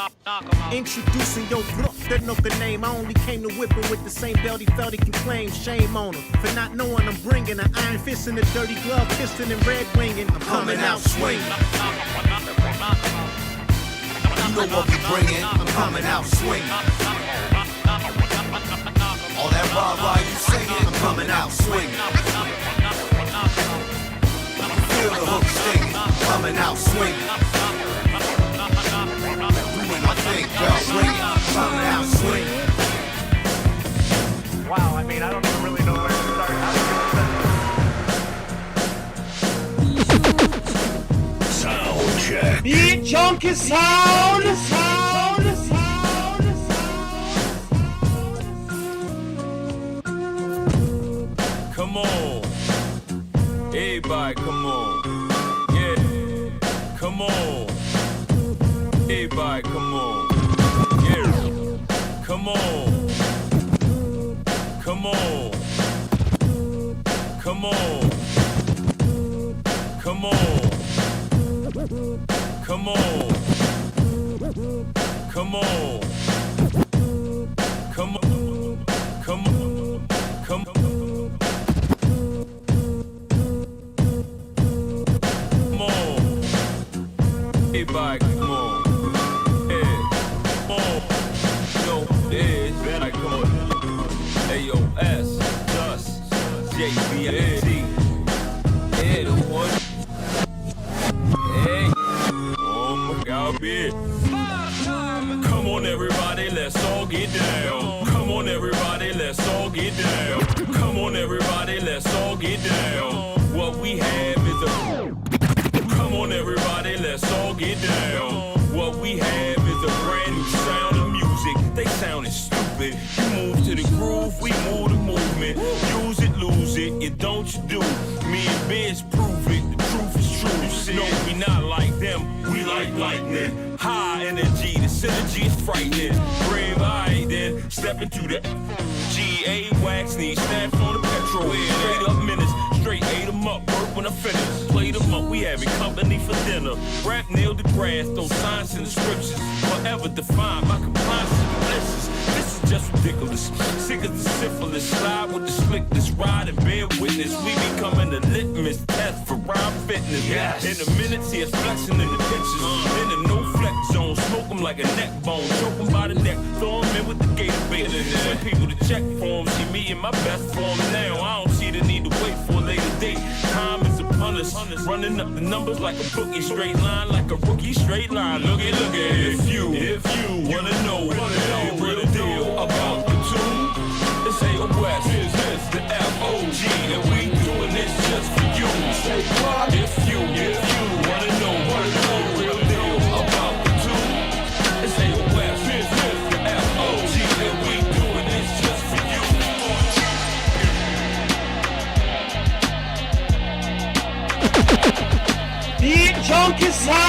Introducing your look, didn't know the name. I only came to whip him with the same belt he felt he can claim. Shame on him for not knowing I'm bringing an iron fist and a dirty glove, piston and red winging. I'm coming out swinging. You know what we bringin', I'm coming out swinging. All that rah-rah you singing, I'm coming out swinging. Feel the hook stinging, coming out swinging. Doing my thing, bell ringing, coming out swinging. Wow, I mean, I don't even really know where to start. Sound check. Beat Junkie Sound. Come on. Everybody, come on. Yeah. Come on. Everybody, come on. Yeah. Come on. Come on. Come on. Come on. Come on. Come on. Come on. Come on. Come on. Come on. Everybody, come on. Yeah. Come on. Yo, yeah, like, come on. AOS, Dust, JBAD. Yeah, the one. Hey. Oh my God, bitch. Come on, everybody, let's all get down. Come on, everybody, let's all get down. Come on, everybody, let's all get down. What we have is a. on, everybody, let's all get down. What we have is a brand new sound of music. They sounding stupid. You move to the groove, we move the movement. Use it, lose it, you don't you do. Me and Biz prove it, the truth is true. No, we not like them, we like lightning. High energy, the synergy is frightening. Brave, alright then, step into the GA wax, need snaps on the petrol. Straight up minutes, straight ate them up, work when I finish. Played them up, we having company for dinner. Rap nailed the grass, those signs in the scriptures. Forever define my compliance to the blessings. This is just ridiculous. Sick as the syphilis, slide with the slickness, ride and bear witness. We becoming the litmus test for rhyme fitness. Yes. In a minute, see us flexing in the pictures. In the no flex zone, smoke them like a neck bone. Choke them by the neck, throw them in with the gator bait. Send people to check for them, see me in my best form now. I don't see the need to wait for a later date. Time is upon us, running up the numbers like a bookie. Straight line like a rookie, straight line. Look at, if you wanna know the real deal about the two, it's AOS, it's the FOG, and we doing this just for you. If you wanna know the real deal about the two, it's AOS, it's the FOG, and we doing this just for you. Beat Junkie Soundcheck.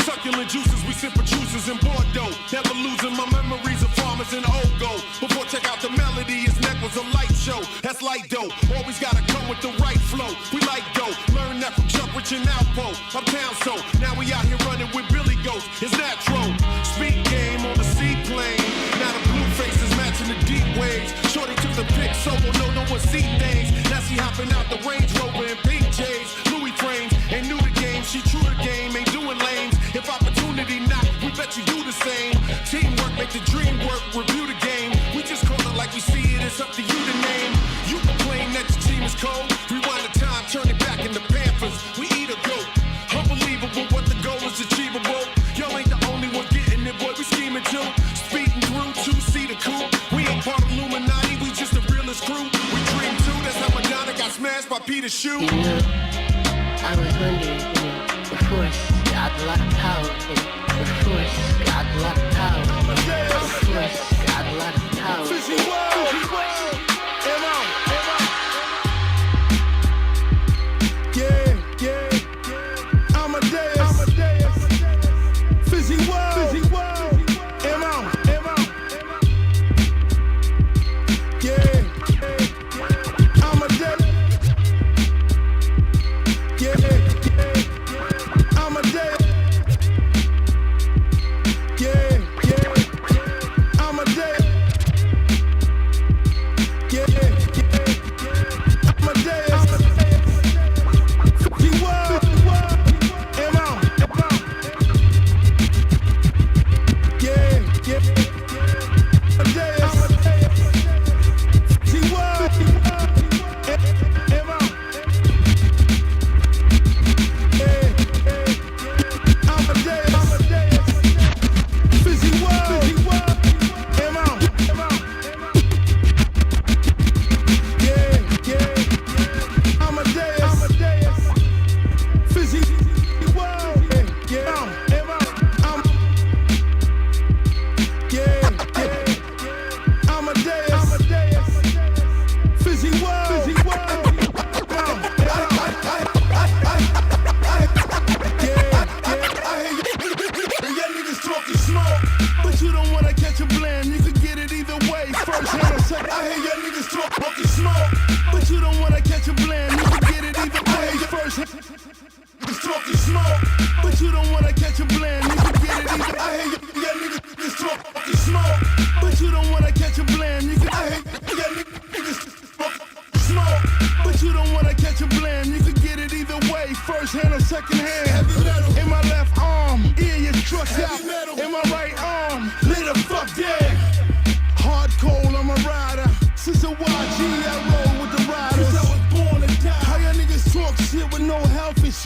Succulent juices, we sip juices in Bordeaux. Never losing my memories of farmers in old gold. Before check out the melody, his neck was a light show. That's light dough. Always gotta come with the right flow. We like dough. Learn that from Chuck Rich and Alpo. Uptown so now we out here running with Billy Goats. It's natural. Speak game on the seaplane. Now the blue faces matching the deep waves. Shorty took the pic, so no one see things. Now she hopping out the Range Rover in PJs. Louis frames, ain't new to game. She true to game, ain't doing lanes. If opportunity knock, we bet you do the same. Teamwork make the dream work, review the game. We just call it like we see it, it's up to you to name. You complain that your team is cold. Rewind the time, turn it back into Panthers. We eat a goat. Unbelievable, but the goal is achievable. Y'all ain't the only one getting it, boy, we scheming too. Speeding through, 2-seater coupe. We ain't part of Illuminati, we just the realest crew. We dream too, that's how Madonna got smashed by Peter's shoe. You know, I was wondering, the Force got a lot of power, and the Force got a lot of power. The Force got a lot of power. Fizzy World, yeah. Amadeus. Fizzy World,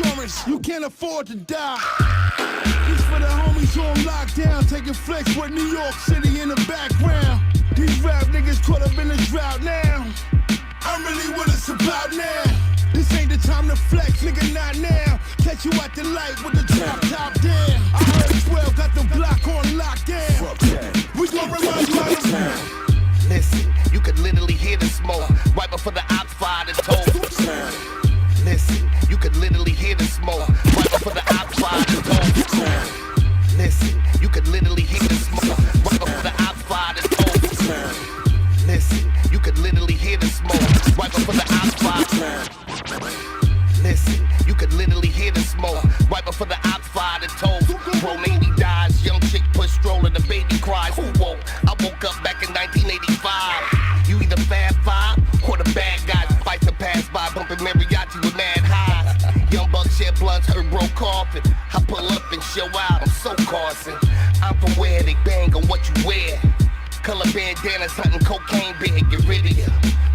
insurance. You can't afford to die. This for the homies on lockdown, taking flex with New York City in the background. These rap niggas caught up in this drought now. I'm really what it's about now. This ain't the time to flex, nigga, not now. Catch you at the light with the top down. I heard 12 got the block on lockdown. We gon' remind you how to Listen, you could literally hear the smoke right before the ops fired and told. Listen, you could literally hear the smoke right before the ops fired and told. Listen, you could literally hear the smoke right before the ops fired and told. Listen, you could literally hear the smoke right before the ops fired. Listen, you could literally hear the smoke right before the ops fired and told. Bro, maybe dies, young chick push stroller, the baby cries. Who woke? I woke up back in 1985. You either Fab Five or the bad guys fight to pass by, bumping mariachi with mad highs. Young bucks shed blunts, heard bro coughing. I pull up and show out, I'm so Carson. I'm from where they bang on what you wear. Color bandanas, hunting cocaine, big, get rid of ya.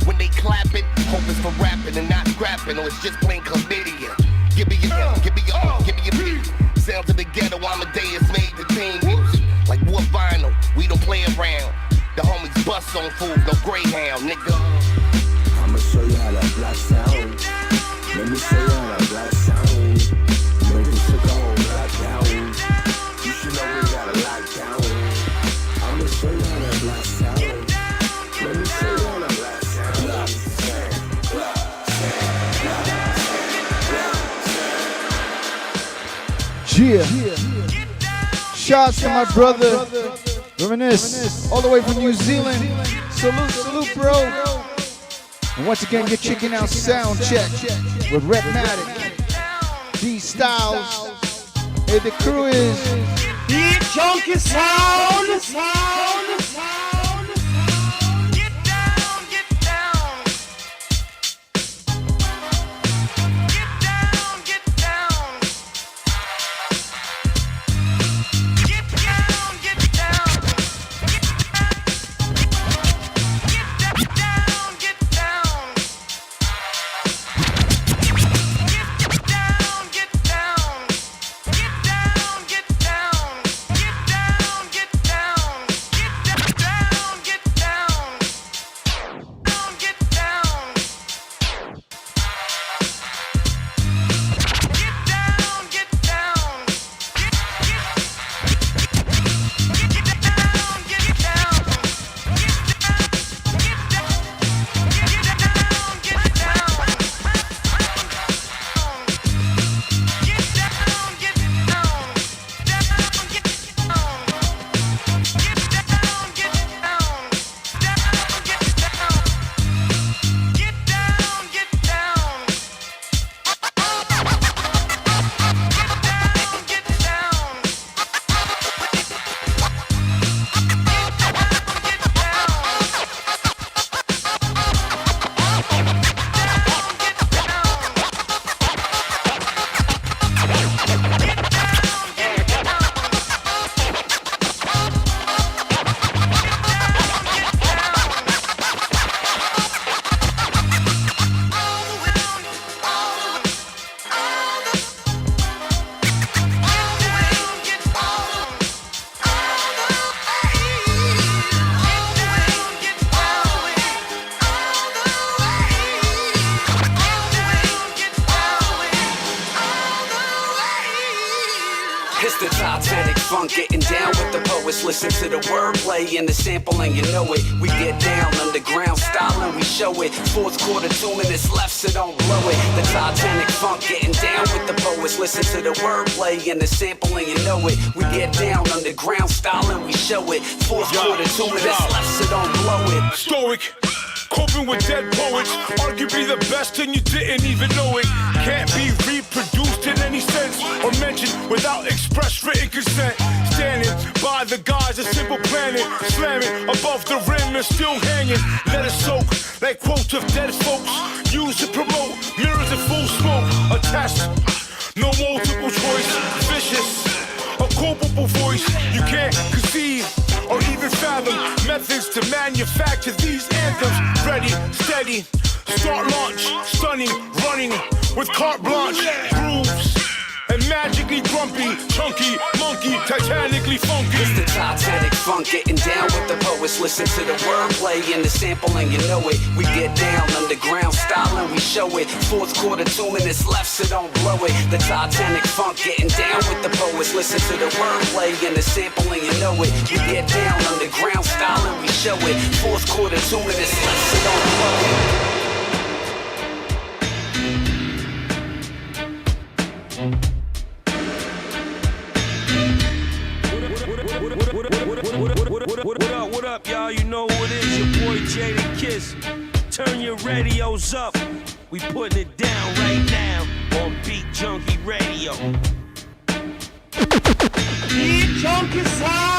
When they clapping, hope it's for rapping and not scrapping, or it's just plain chlamydia. Give me your give me your give me your beat. Sounds of the ghetto, Amadeus made the team music. Like wood vinyl, we don't play around. The homies bust on food, no Greyhound, nigga. I'ma show you how that black sound. Let me show you how that black sound. Make the shit go black down. You should know we got a lockdown. I'ma show you how that black sound. Let me show you how that black sound. Yeah. Shouts to my brother, Reminisce, all the way from New Zealand. Salute, bro. And once again, you're checking out Sound Check with RHETTMATIC, D Styles. Hey, the crew is Beat Junkie Sound. It's the Titanic funk, getting down with the poets. Listen to the wordplay and the sample and you know it. We get down underground style and we show it. Fourth quarter, 2 minutes left, so don't blow it. The Titanic funk, getting down with the poets. Listen to the wordplay and the sample and you know it. We get down underground style and we show it. Fourth quarter, 2 minutes left, so don't blow it. Stoic, coping with dead poets. Arguably the best and you didn't even know it. Can't be reproduced in any sense or mentioned without express written consent. Standing by the guys, a simple planet, slamming above the rim and still hanging. Let it soak like quotes of dead folks. Used to promote mirrors in full smoke. A test, no multiple choice. Vicious, a culpable voice. You can't conceive or even fathom methods to manufacture these anthems. Ready, steady, Start launch, stunning, running with carte blanche, grooves, and magically grumpy, chunky, monkey, titanically funky. It's the Titanic funk, getting down with the poets. Listen to the wordplay and the sample and you know it. We get down underground style and we show it. Fourth quarter, 2 minutes left, so don't blow it. The Titanic funk, getting down with the poets. Listen to the wordplay and the sample and you know it. We get down underground style and we show it. Fourth quarter, 2 minutes left, so don't blow it. What up, y'all? You know who it is, your boy Jada Kiss. Turn your radios up. We putting it down right now on Beat Junkie Radio. Beat Junkie sound.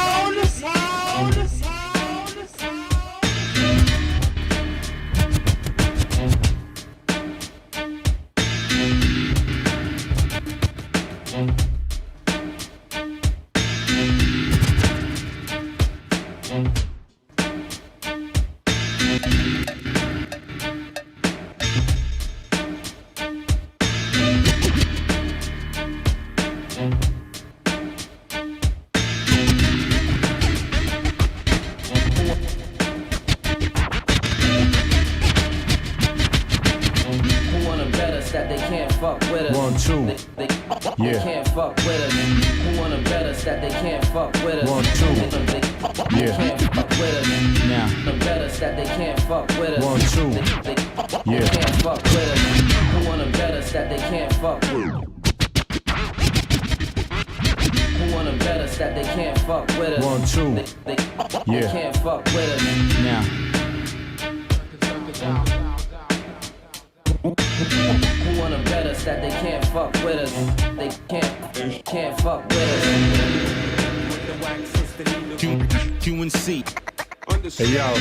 That they can't fuck with us. 1, 2. They Yeah. can't fuck with us. Who wanna bet us that they can't fuck with us? 1, 2. They Yeah. can't fuck with us. Now. Wanna bet us that they can't fuck with us. 1, 2. They Yeah. can't fuck with us. Who wanna bet us that they can't fuck with us? Who wanna bet us that they can't fuck with us? 1, 2. They Yeah. can't fuck with us. Now. Who wanna bet us that they can't fuck with us? They can't fuck with us. QNC. Hey yo,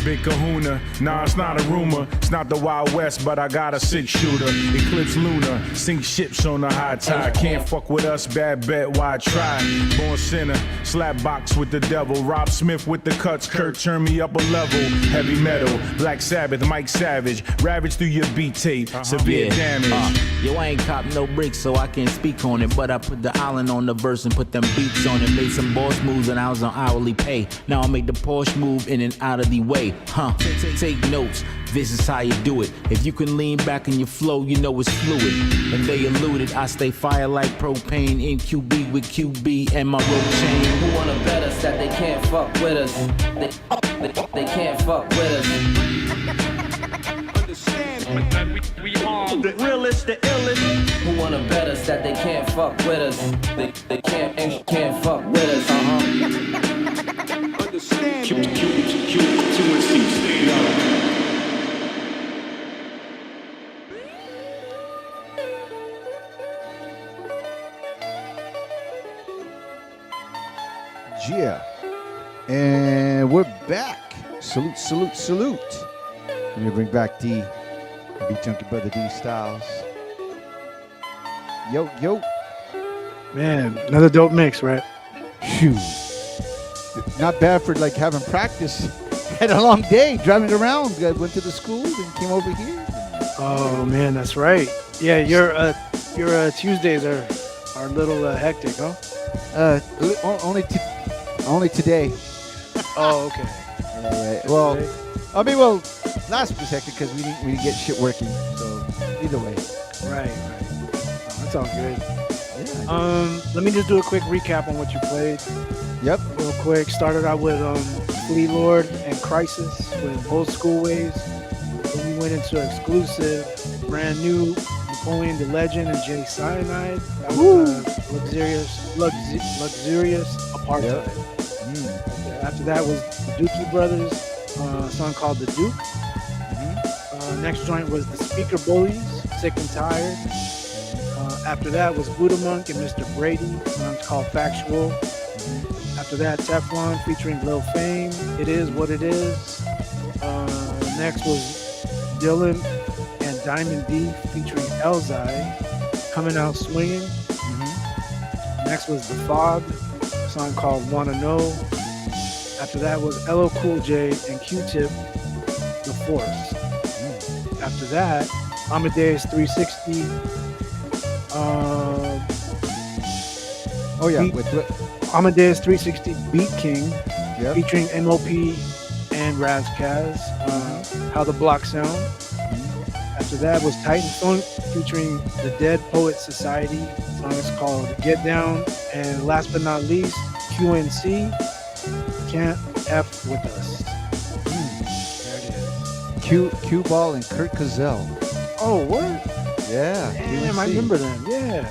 Big Kahuna, nah it's not a rumor, it's not the Wild West, but I got a 6-shooter, Eclipse Lunar, sink ships on the high tide, can't fuck with us, bad bet, why try? Born sinner, slap box with the devil, Rob Smith with the cuts, Kurt turn me up a level, heavy metal, Black Sabbath, Mike Savage, ravage through your beat tape, severe damage. Yo, I ain't cop no bricks, so I can't speak on it, but I put the island on the verse and put them beats on it, made some boss moves and I was on hourly pay, now I make the Porsche move in and out of the way, take notes, this is how you do it. If you can lean back in your flow, you know it's fluid. And they alluded, I stay fire like propane in QB with QB and my rope chain. Who wanna bet us that they can't fuck with us? They can't fuck with us. Understand that we are the realest, the illest. Who wanna bet us that they can't fuck with us? They can't fuck with us. Understand. QNC, stand up. Yeah. And we're back. Salute, salute, salute. Let me bring back D. Beat Junkie Brother D Styles. Yo, yo. Man, another dope mix, right? Phew. Not bad for like having practice. Had a long day driving around. I went to the school and came over here. Oh man, that's right. Yeah, your Tuesdays are a little hectic, huh? Only today. Oh, okay. Right. Well, last week was hectic because we didn't get shit working. So either way. Right. Oh, that's all good. Yeah. Let me just do a quick recap on what you played. Yep. Real quick. Started out with Fleet Lord and Crisis with Old School Ways. Then we went into exclusive, brand new Napoleon the Legend and Jay Cyanide. That was luxurious apartheid. Yep. After that was the Dookie Brothers, a song called The Duke. Next joint was the Speaker Bullies, Sick and Tired. After that was Buddha Monk and Mr. Brady, a song called Factual. After that, Teflon featuring Lil Fame, It Is What It Is. Next was Dylan and Diamond D featuring Elzai, Coming Out Swinging. Next was The Fog, a song called Wanna Know. After that was LL Cool J and Q-Tip, The Force. After that, Amadeus 360. Oh yeah, Beat- with Amadeus 360 Beat King, Yep. featuring MOP and Raz Kaz. How the Block Sound. After that was Titan Funk featuring the Dead Poet Society. The song is called Get Down. And last but not least, QNC, Can't F With Us. There it is. Q Ball and Kurt Cazell. Oh, what? Yeah. Damn, I QNC. remember them. Yeah.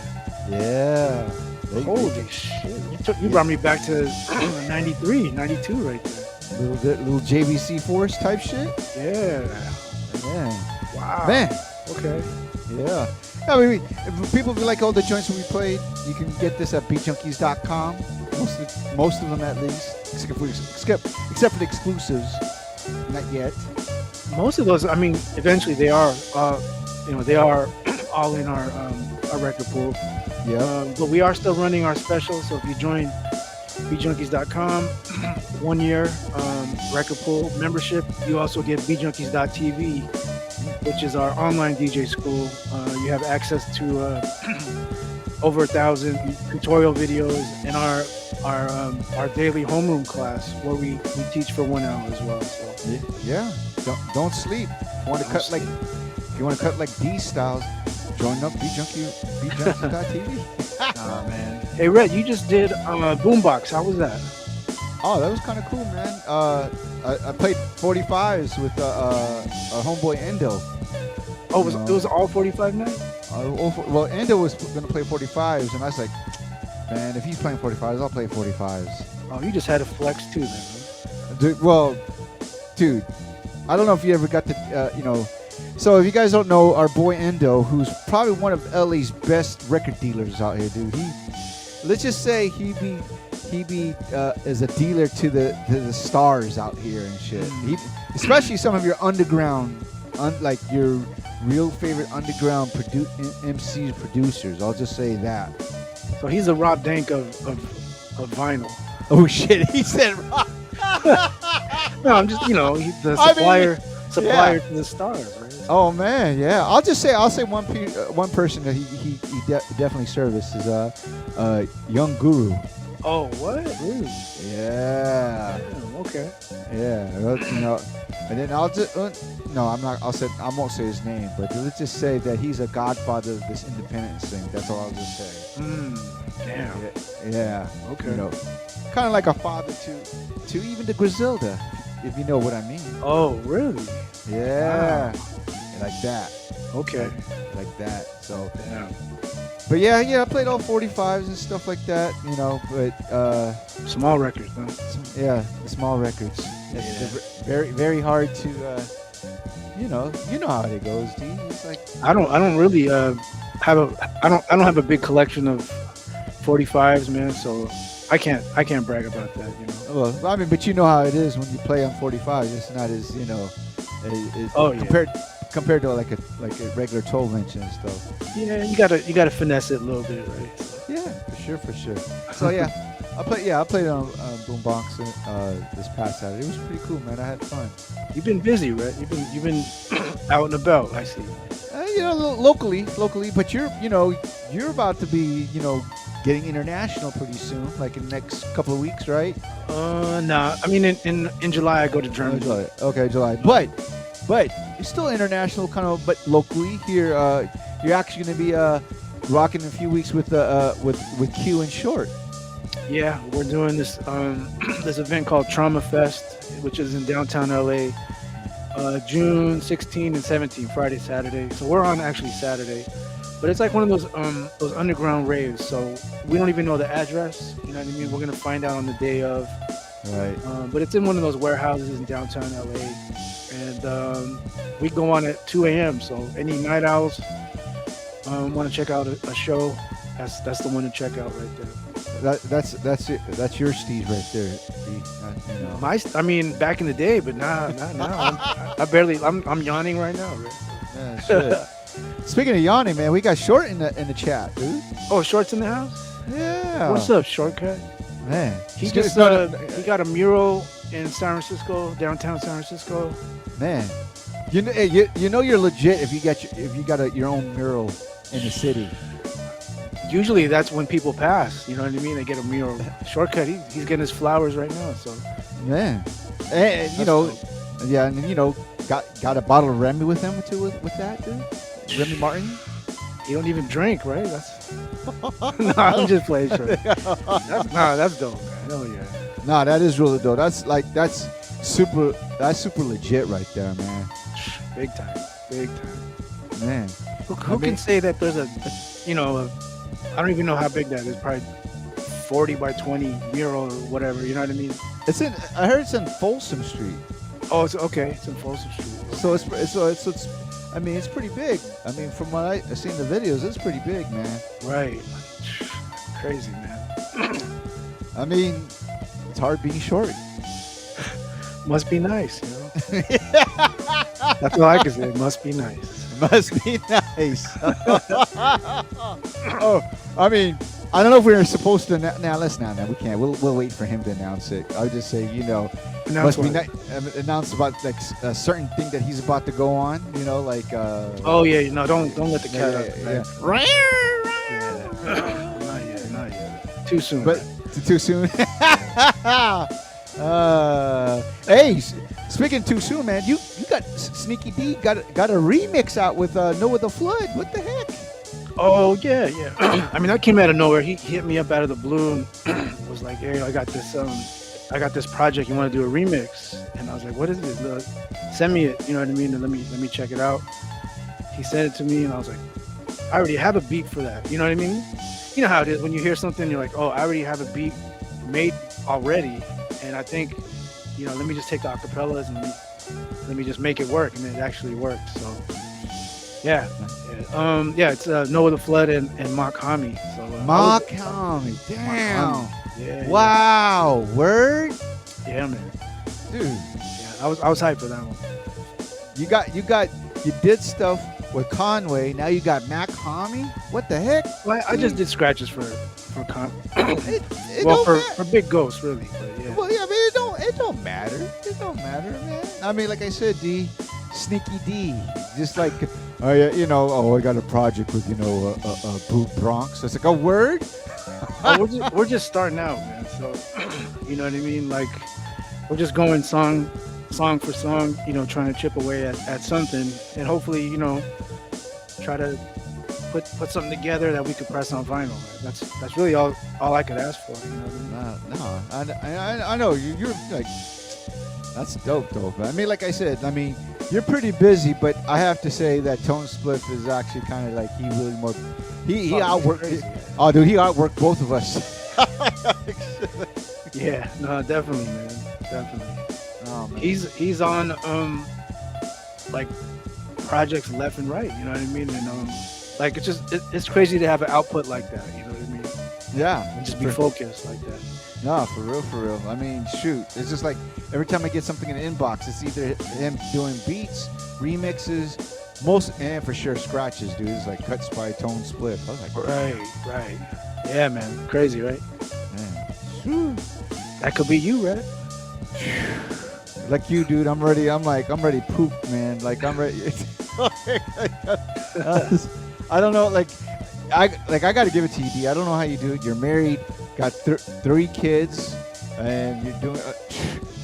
Yeah. Holy shit. You brought me back to 93, 92 right there. Little JVC Force type shit. Yeah. Man. Wow. Man. Okay. Yeah. I mean, if people like all the joints we played, you can get this at beatjunkies.com. Most of them at least, except for the exclusives. Not yet. Most of those, I mean, eventually they are, they are all in our record pool. Yeah. But we are still running our special. So if you join beatjunkies.com, 1 year record pool membership, you also get beatjunkies.tv, which is our online DJ school. You have access to over 1,000 tutorial videos and our daily homeroom class where we teach for 1 hour as well. So Yeah. Don't sleep. If you want to cut like D styles, join up beatjunkies.tv. Oh man. Hey Red, you just did Boombox. How was that? Oh, that was kind of cool, man. I played 45s with our homeboy Endo. Oh, it was all 45 night? Well, Endo was going to play 45s, and I was like, man, if he's playing 45s, I'll play 45s. Oh, you just had to flex too then, huh? Dude, I don't know if you ever got to, so if you guys don't know, our boy Endo, who's probably one of LA's best record dealers out here, dude, let's just say he be as a dealer to the stars out here and shit. Especially some of your underground, like your real favorite underground MCs, producers. I'll just say that. So he's a Rob Dank of vinyl. Oh shit, he said Rob. No, I'm just he's the supplier to the stars, right? Oh man, yeah. I'll say one person that he definitely serviced is Young Guru. Oh, what? Really? Yeah. Damn, okay. Yeah. Well, and then I'll just no, I'm not. I won't say his name, but let's just say that he's a godfather of this independence thing. That's all I'll just say. Damn. Yeah. Okay. Kind of like a father to even the Griselda, if you know what I mean. Oh, really? Yeah. Like that. Okay. Like that. So. Yeah. But yeah, I played all 45s and stuff like that, but small records, huh? Yeah, the small records. Yeah. Very, very hard to, you know how it goes, D. It's like I don't really I don't have a big collection of 45s, man. So I can't brag about that, Well, I mean, but you know how it is when you play on 45s. It's not as compared to like a regular 12-inch and stuff. Yeah, you gotta finesse it a little bit, right? So. Yeah, for sure. So yeah, I played on Boombox this past Saturday. It was pretty cool, man. I had fun. You've been busy, right? You've been out and about. I see. Locally, but you're about to be getting international pretty soon, like in the next couple of weeks, right? Nah. I mean, in July I go to Germany. July. But it's still international, kind of, but locally here. You're actually going to be rocking in a few weeks with Q and Short. Yeah, we're doing this this event called Trauma Fest, which is in downtown LA, June 16 and 17, Friday, Saturday. So we're on actually Saturday, but it's like one of those underground raves. So we don't even know the address. You know what I mean? We're gonna find out on the day of. Right. But it's in one of those warehouses in downtown LA, and we go on at 2 a.m. So any night owls want to check out a show, that's the one to check out right there. That's your Steve right there. I mean, back in the day, but now. I'm yawning right now, right? Yeah, shit. Speaking of yawning, man, we got Short in the chat, dude. Oh, Short's in the house? Yeah. What's up, Shortcut? Man, he just he got a mural in San Francisco, downtown San Francisco. Man, You know you're legit if you got your own mural in the city. Usually that's when people pass. You know what I mean? They get a mural. Shortcut. He's getting his flowers right now. So Man, and you know, yeah, and you know, got a bottle of Remy with him too with that dude. Remy Martin. You don't even drink, right? That's no, I'm just playing. Sure. That's dope, man. Oh yeah. Nah, that is really dope. That's super legit right there, man. Big time. Man. Who can say that there's a I don't even know how big that is. Probably 40 by 20 mural or whatever. You know what I mean? I heard it's in Folsom Street. Oh, it's okay. It's in Folsom Street. Okay. So it's I mean, it's pretty big. I mean, from what I've seen the videos, it's pretty big, man. Right. Crazy, man. I mean, it's hard being short. Must be nice, you know. That's all I can say. Must be nice. Must be nice. Oh, I mean, I don't know if we were supposed to. Now, let's not. Now we can't. We'll wait for him to announce it. I'll just say, Announce must be nice. Announce about like a certain thing that he's about to go on. Like. Oh yeah, don't let the cat out. Yeah. Not yet. Too soon. But too soon. Hey, speaking too soon, man. You got Sneaky D got a remix out with Noah the Flood. What the heck? Oh yeah. I mean, that came out of nowhere. He hit me up out of the blue and was like, "Hey, I got this project. You want to do a remix?" And I was like, "What is it? Send me it. You know what I mean? And let me check it out." He sent it to me, and I was like, "I already have a beat for that." You know what I mean? You know how it is when you hear something, you're like, "Oh, I already have a beat made already." And I think, let me just take the acapellas and let me just make it work, and it actually worked. So, yeah. It's Noah the Flood and Mokhami. So Mokhami, damn. Yeah. Wow. Word. Yeah, man. Dude. Yeah, I was hyped for that one. You did stuff with Conway. Now you got Mokhami. What the heck? Well, I just did scratches for It for Big Ghost, really. But yeah. Well, yeah, I mean, it don't matter. It don't matter, man. I mean, like I said, Sneaky D, just like, I got a project with, Boot Bronx. It's like a word. We're just starting out, man. So, you know what I mean? Like, we're just going song for song, trying to chip away at something, and hopefully, try to put something together that we could press on vinyl. Right? That's really all I could ask for. I know you're like, that's dope. I mean, like I said, you're pretty busy, but I have to say that Tone Spliff is actually kind of like he outworked. Oh, dude, he outworked both of us. Yeah, no, definitely, man, definitely. Oh, man. He's on like projects left and right. You know what I mean? And like it's crazy to have an output like that. You know what I mean? Yeah, and just be focused like that. No, for real. I mean, shoot, it's just like every time I get something in the inbox, it's either him doing beats, remixes, and for sure scratches, dude. It's like cuts by Tone Spliff. I was like, right. Yeah, man, crazy, right? Man, that could be you, right? Like you, dude. I'm ready. I'm ready. Poop, man. Like I'm ready. I don't know. I got to give it to you, D. I don't know how you do it. You're married, got 3 kids, and you're doing.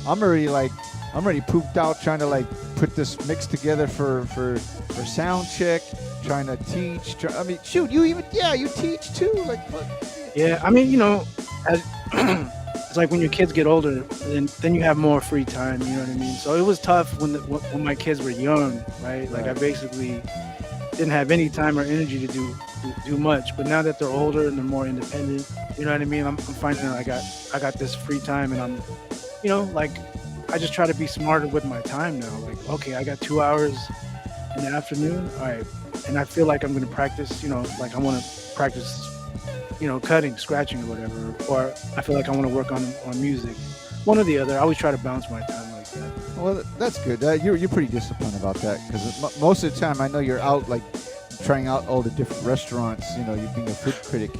I'm already pooped out trying to put this mix together for sound check, trying to teach. Shoot, you teach too. Yeah, I mean, it's like when your kids get older, then you have more free time. You know what I mean? So it was tough when my kids were young, right? Like I basically didn't have any time or energy to do much. But now that they're older and they're more independent, you know what I mean? I'm finding that I got this free time, and I'm, I just try to be smarter with my time now. Like, okay, I got 2 hours in the afternoon. All right. And I feel like I'm going to practice, I want to practice, cutting, scratching or whatever. Or I feel like I want to work on music. One or the other. I always try to balance my time like that. Well, that's good. You're pretty disciplined about that, because most of the time I know you're out trying out all the different restaurants. You're being a food critic.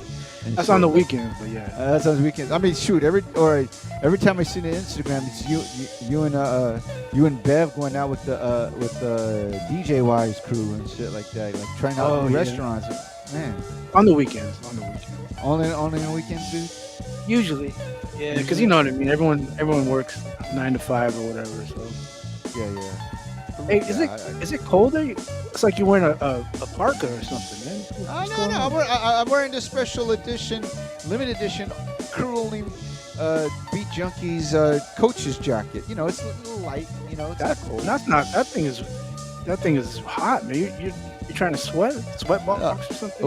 and That's shit. on the weekends, but yeah. That's on the weekends. I mean, shoot, every time I see the Instagram, it's you and Bev going out with the DJ Wise crew and shit like that, like trying out new restaurants. Man, on the weekends. Only on the weekends, dude. Usually, yeah, because you know what I mean. Everyone works 9 to 5 or whatever. So yeah. Hey, is it cold there? It's like you're wearing a parka or something, man. No. I'm wearing the special edition, limited edition, crew only Beat Junkies coach's jacket. You know, it's a little light. You know, it's not cold. That's not. That thing is hot, man. You're trying to sweat box or something.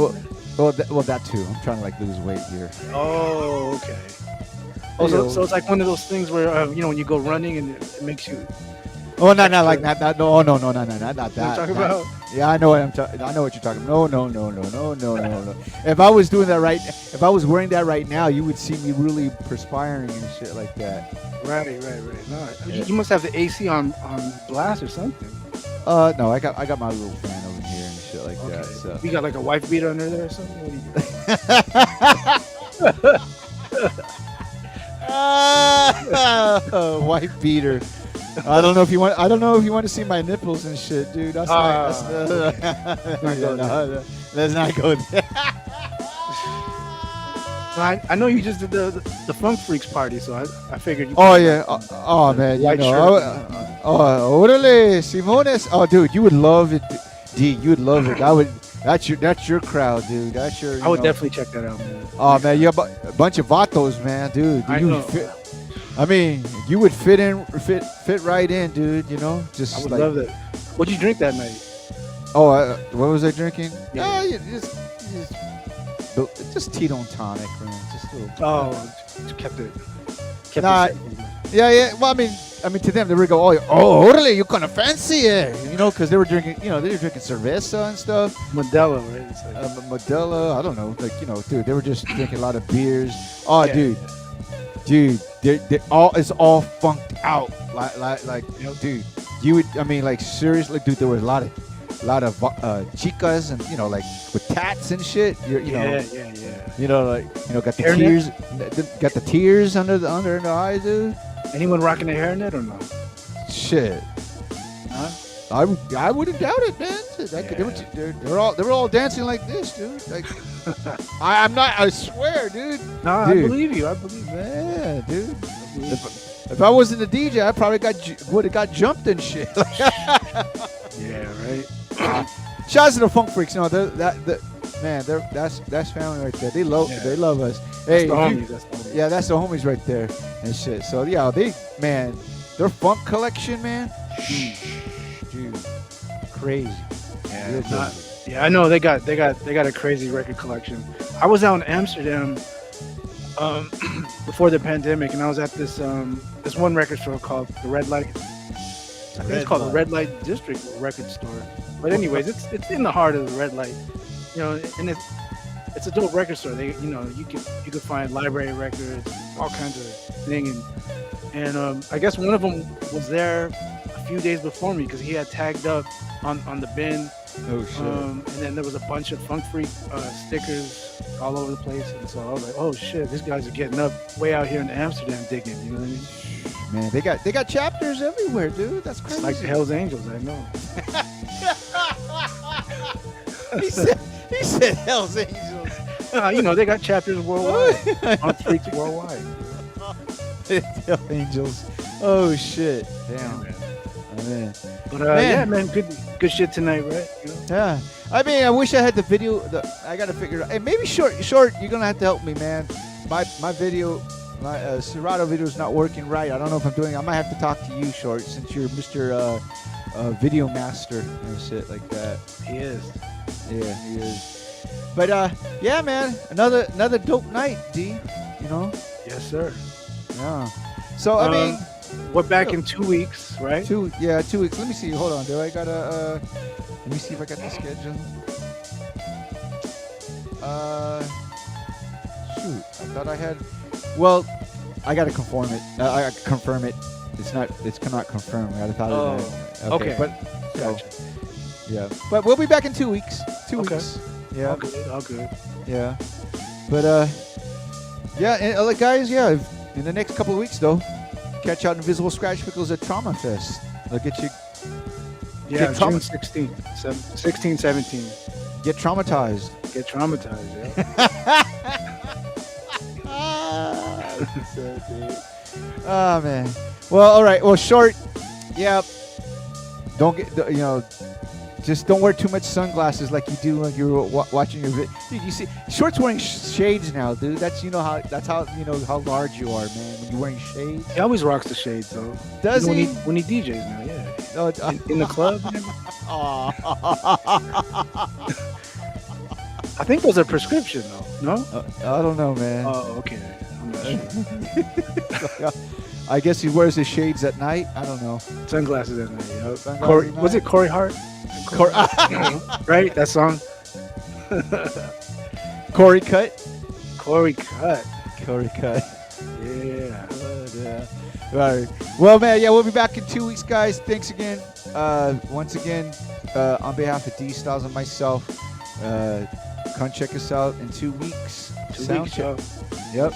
Well, that too. I'm trying to like lose weight here. Oh, okay. Oh, so it's like one of those things where when you go running and it makes you. Oh, not like that. No, not that. You know what I'm talking about? Yeah, I know what I know what you're talking about. No. If I was doing that right, if I was wearing that right now, you would see me really perspiring and shit like that. Right. No, you must have the AC on blast or something. No, I got my little fan over here and shit like that. So you got like a wife beater under there or something? What do you do? Wife beater. I don't know if you want to see my nipples and shit, dude. Let's not go there. I know you just did the Funk Freaks party, so I figured. Man, you know. Orale, Simones. Oh, dude, you would love it, D. You would love it. That's your crowd, dude. That's your. I would definitely check that out, man. Oh man, you're a bunch of vatos, man, dude. I know. I mean, you would fit right in, dude. You know, just I would love that. What'd you drink that night? Oh, what was I drinking? Yeah. Just Tito and tonic, man. Just a little. Just kept it. Yeah. Well, I mean, to them, they would go, oh, orale, you kind of fancy it, you know, because they were drinking, cerveza and stuff. Modelo, right? It's like, Modelo, I don't know, like, dude, they were just drinking a lot of beers. Oh, yeah. Dude, it's all funked out, like, dude, you would, like, seriously, dude, there was a lot of chicas and like with tats and shit. Yeah. Got the tears, got the tears under the eyes, dude. Anyone rocking a hairnet or no? Shit. Huh? I wouldn't doubt it, man. They were all dancing like this, dude. Like, I swear, dude. No, dude. I believe you. Man, dude. If I wasn't a DJ, I probably would have got jumped and shit. Yeah, right. Shouts to the Funk Freaks. No, that's family right there. They love us. Hey, that's the homies. Yeah, that's the homies right there and shit. So yeah, their funk collection, man. Dude, crazy. Yeah, I know they got a crazy record collection. I was out in Amsterdam before the pandemic, and I was at this one record store called the Red Light. I think it's called the Red Light District record store. But anyways, it's in the heart of the Red Light, and it's a dope record store. They, you could find library records, all kinds of things, and I guess one of them was there a few days before me because he had tagged up on the bin. Oh shit! And then there was a bunch of Funk Freak stickers all over the place, and so I was like, oh shit, these guys are getting up way out here in Amsterdam digging. You know what I mean? Man, they got chapters everywhere, dude. That's crazy. It's like the Hells Angels, I know. he said Hells Angels. They got chapters worldwide. On Freaks worldwide. Hells Angels. Oh shit. Damn. Man. But yeah, man, good shit tonight, right? Yeah. I mean, I wish I had the video. I gotta figure it out. Hey, maybe short. You're gonna have to help me, man. My video. My Serato video is not working right. I don't know if I'm doing. I might have to talk to you, Short, since you're Mr. Video Master and shit like that. He is. Yeah, he is. But yeah, man, another dope night, D. Yes, sir. Yeah. So I mean, we're back in 2 weeks, right? 2 weeks. Let me see. Hold on. Do I gotta? Let me see if I got the schedule. Shoot. I thought I had. Well, I gotta confirm it. I confirm it. It's not confirmed. I thought it was. Okay. But gotcha. Yeah. But we'll be back in 2 weeks. 2 Okay. weeks. Yeah. All good. Yeah. But yeah, and, guys, yeah. In the next couple of weeks, though, catch out Invisible Scratch Pickles at Trauma Fest. They'll get you. Yeah, get June 16, 16, 17. Get traumatized. Get traumatized, yeah. Oh man. Well, all right. Well, short. Yeah. Don't get. Just don't wear too much sunglasses like you do when you're watching your video. Dude, you see, Short's wearing shades now, dude. That's how how large you are, man. When you're wearing shades. He always rocks the shades, though. Does he? When he DJs now, yeah. In the club. I think those are prescription, though. No? I don't know, man. Oh, okay. I'm not sure. I guess he wears his shades at night. I don't know. Sunglasses at night. Yep. Sunglasses at night. Was it Corey Hart? Right? That song? Corey Cut? Corey Cut. Corey Cut. Yeah. All right. Well, man, yeah, we'll be back in 2 weeks, guys. Thanks again. Once again, on behalf of D Styles and myself, come check us out in 2 weeks. SOUNDCHECK. Yep.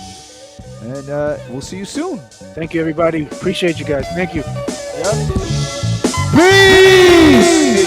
And we'll see you soon. Thank you, everybody. Appreciate you guys. Thank you. Yep. Peace!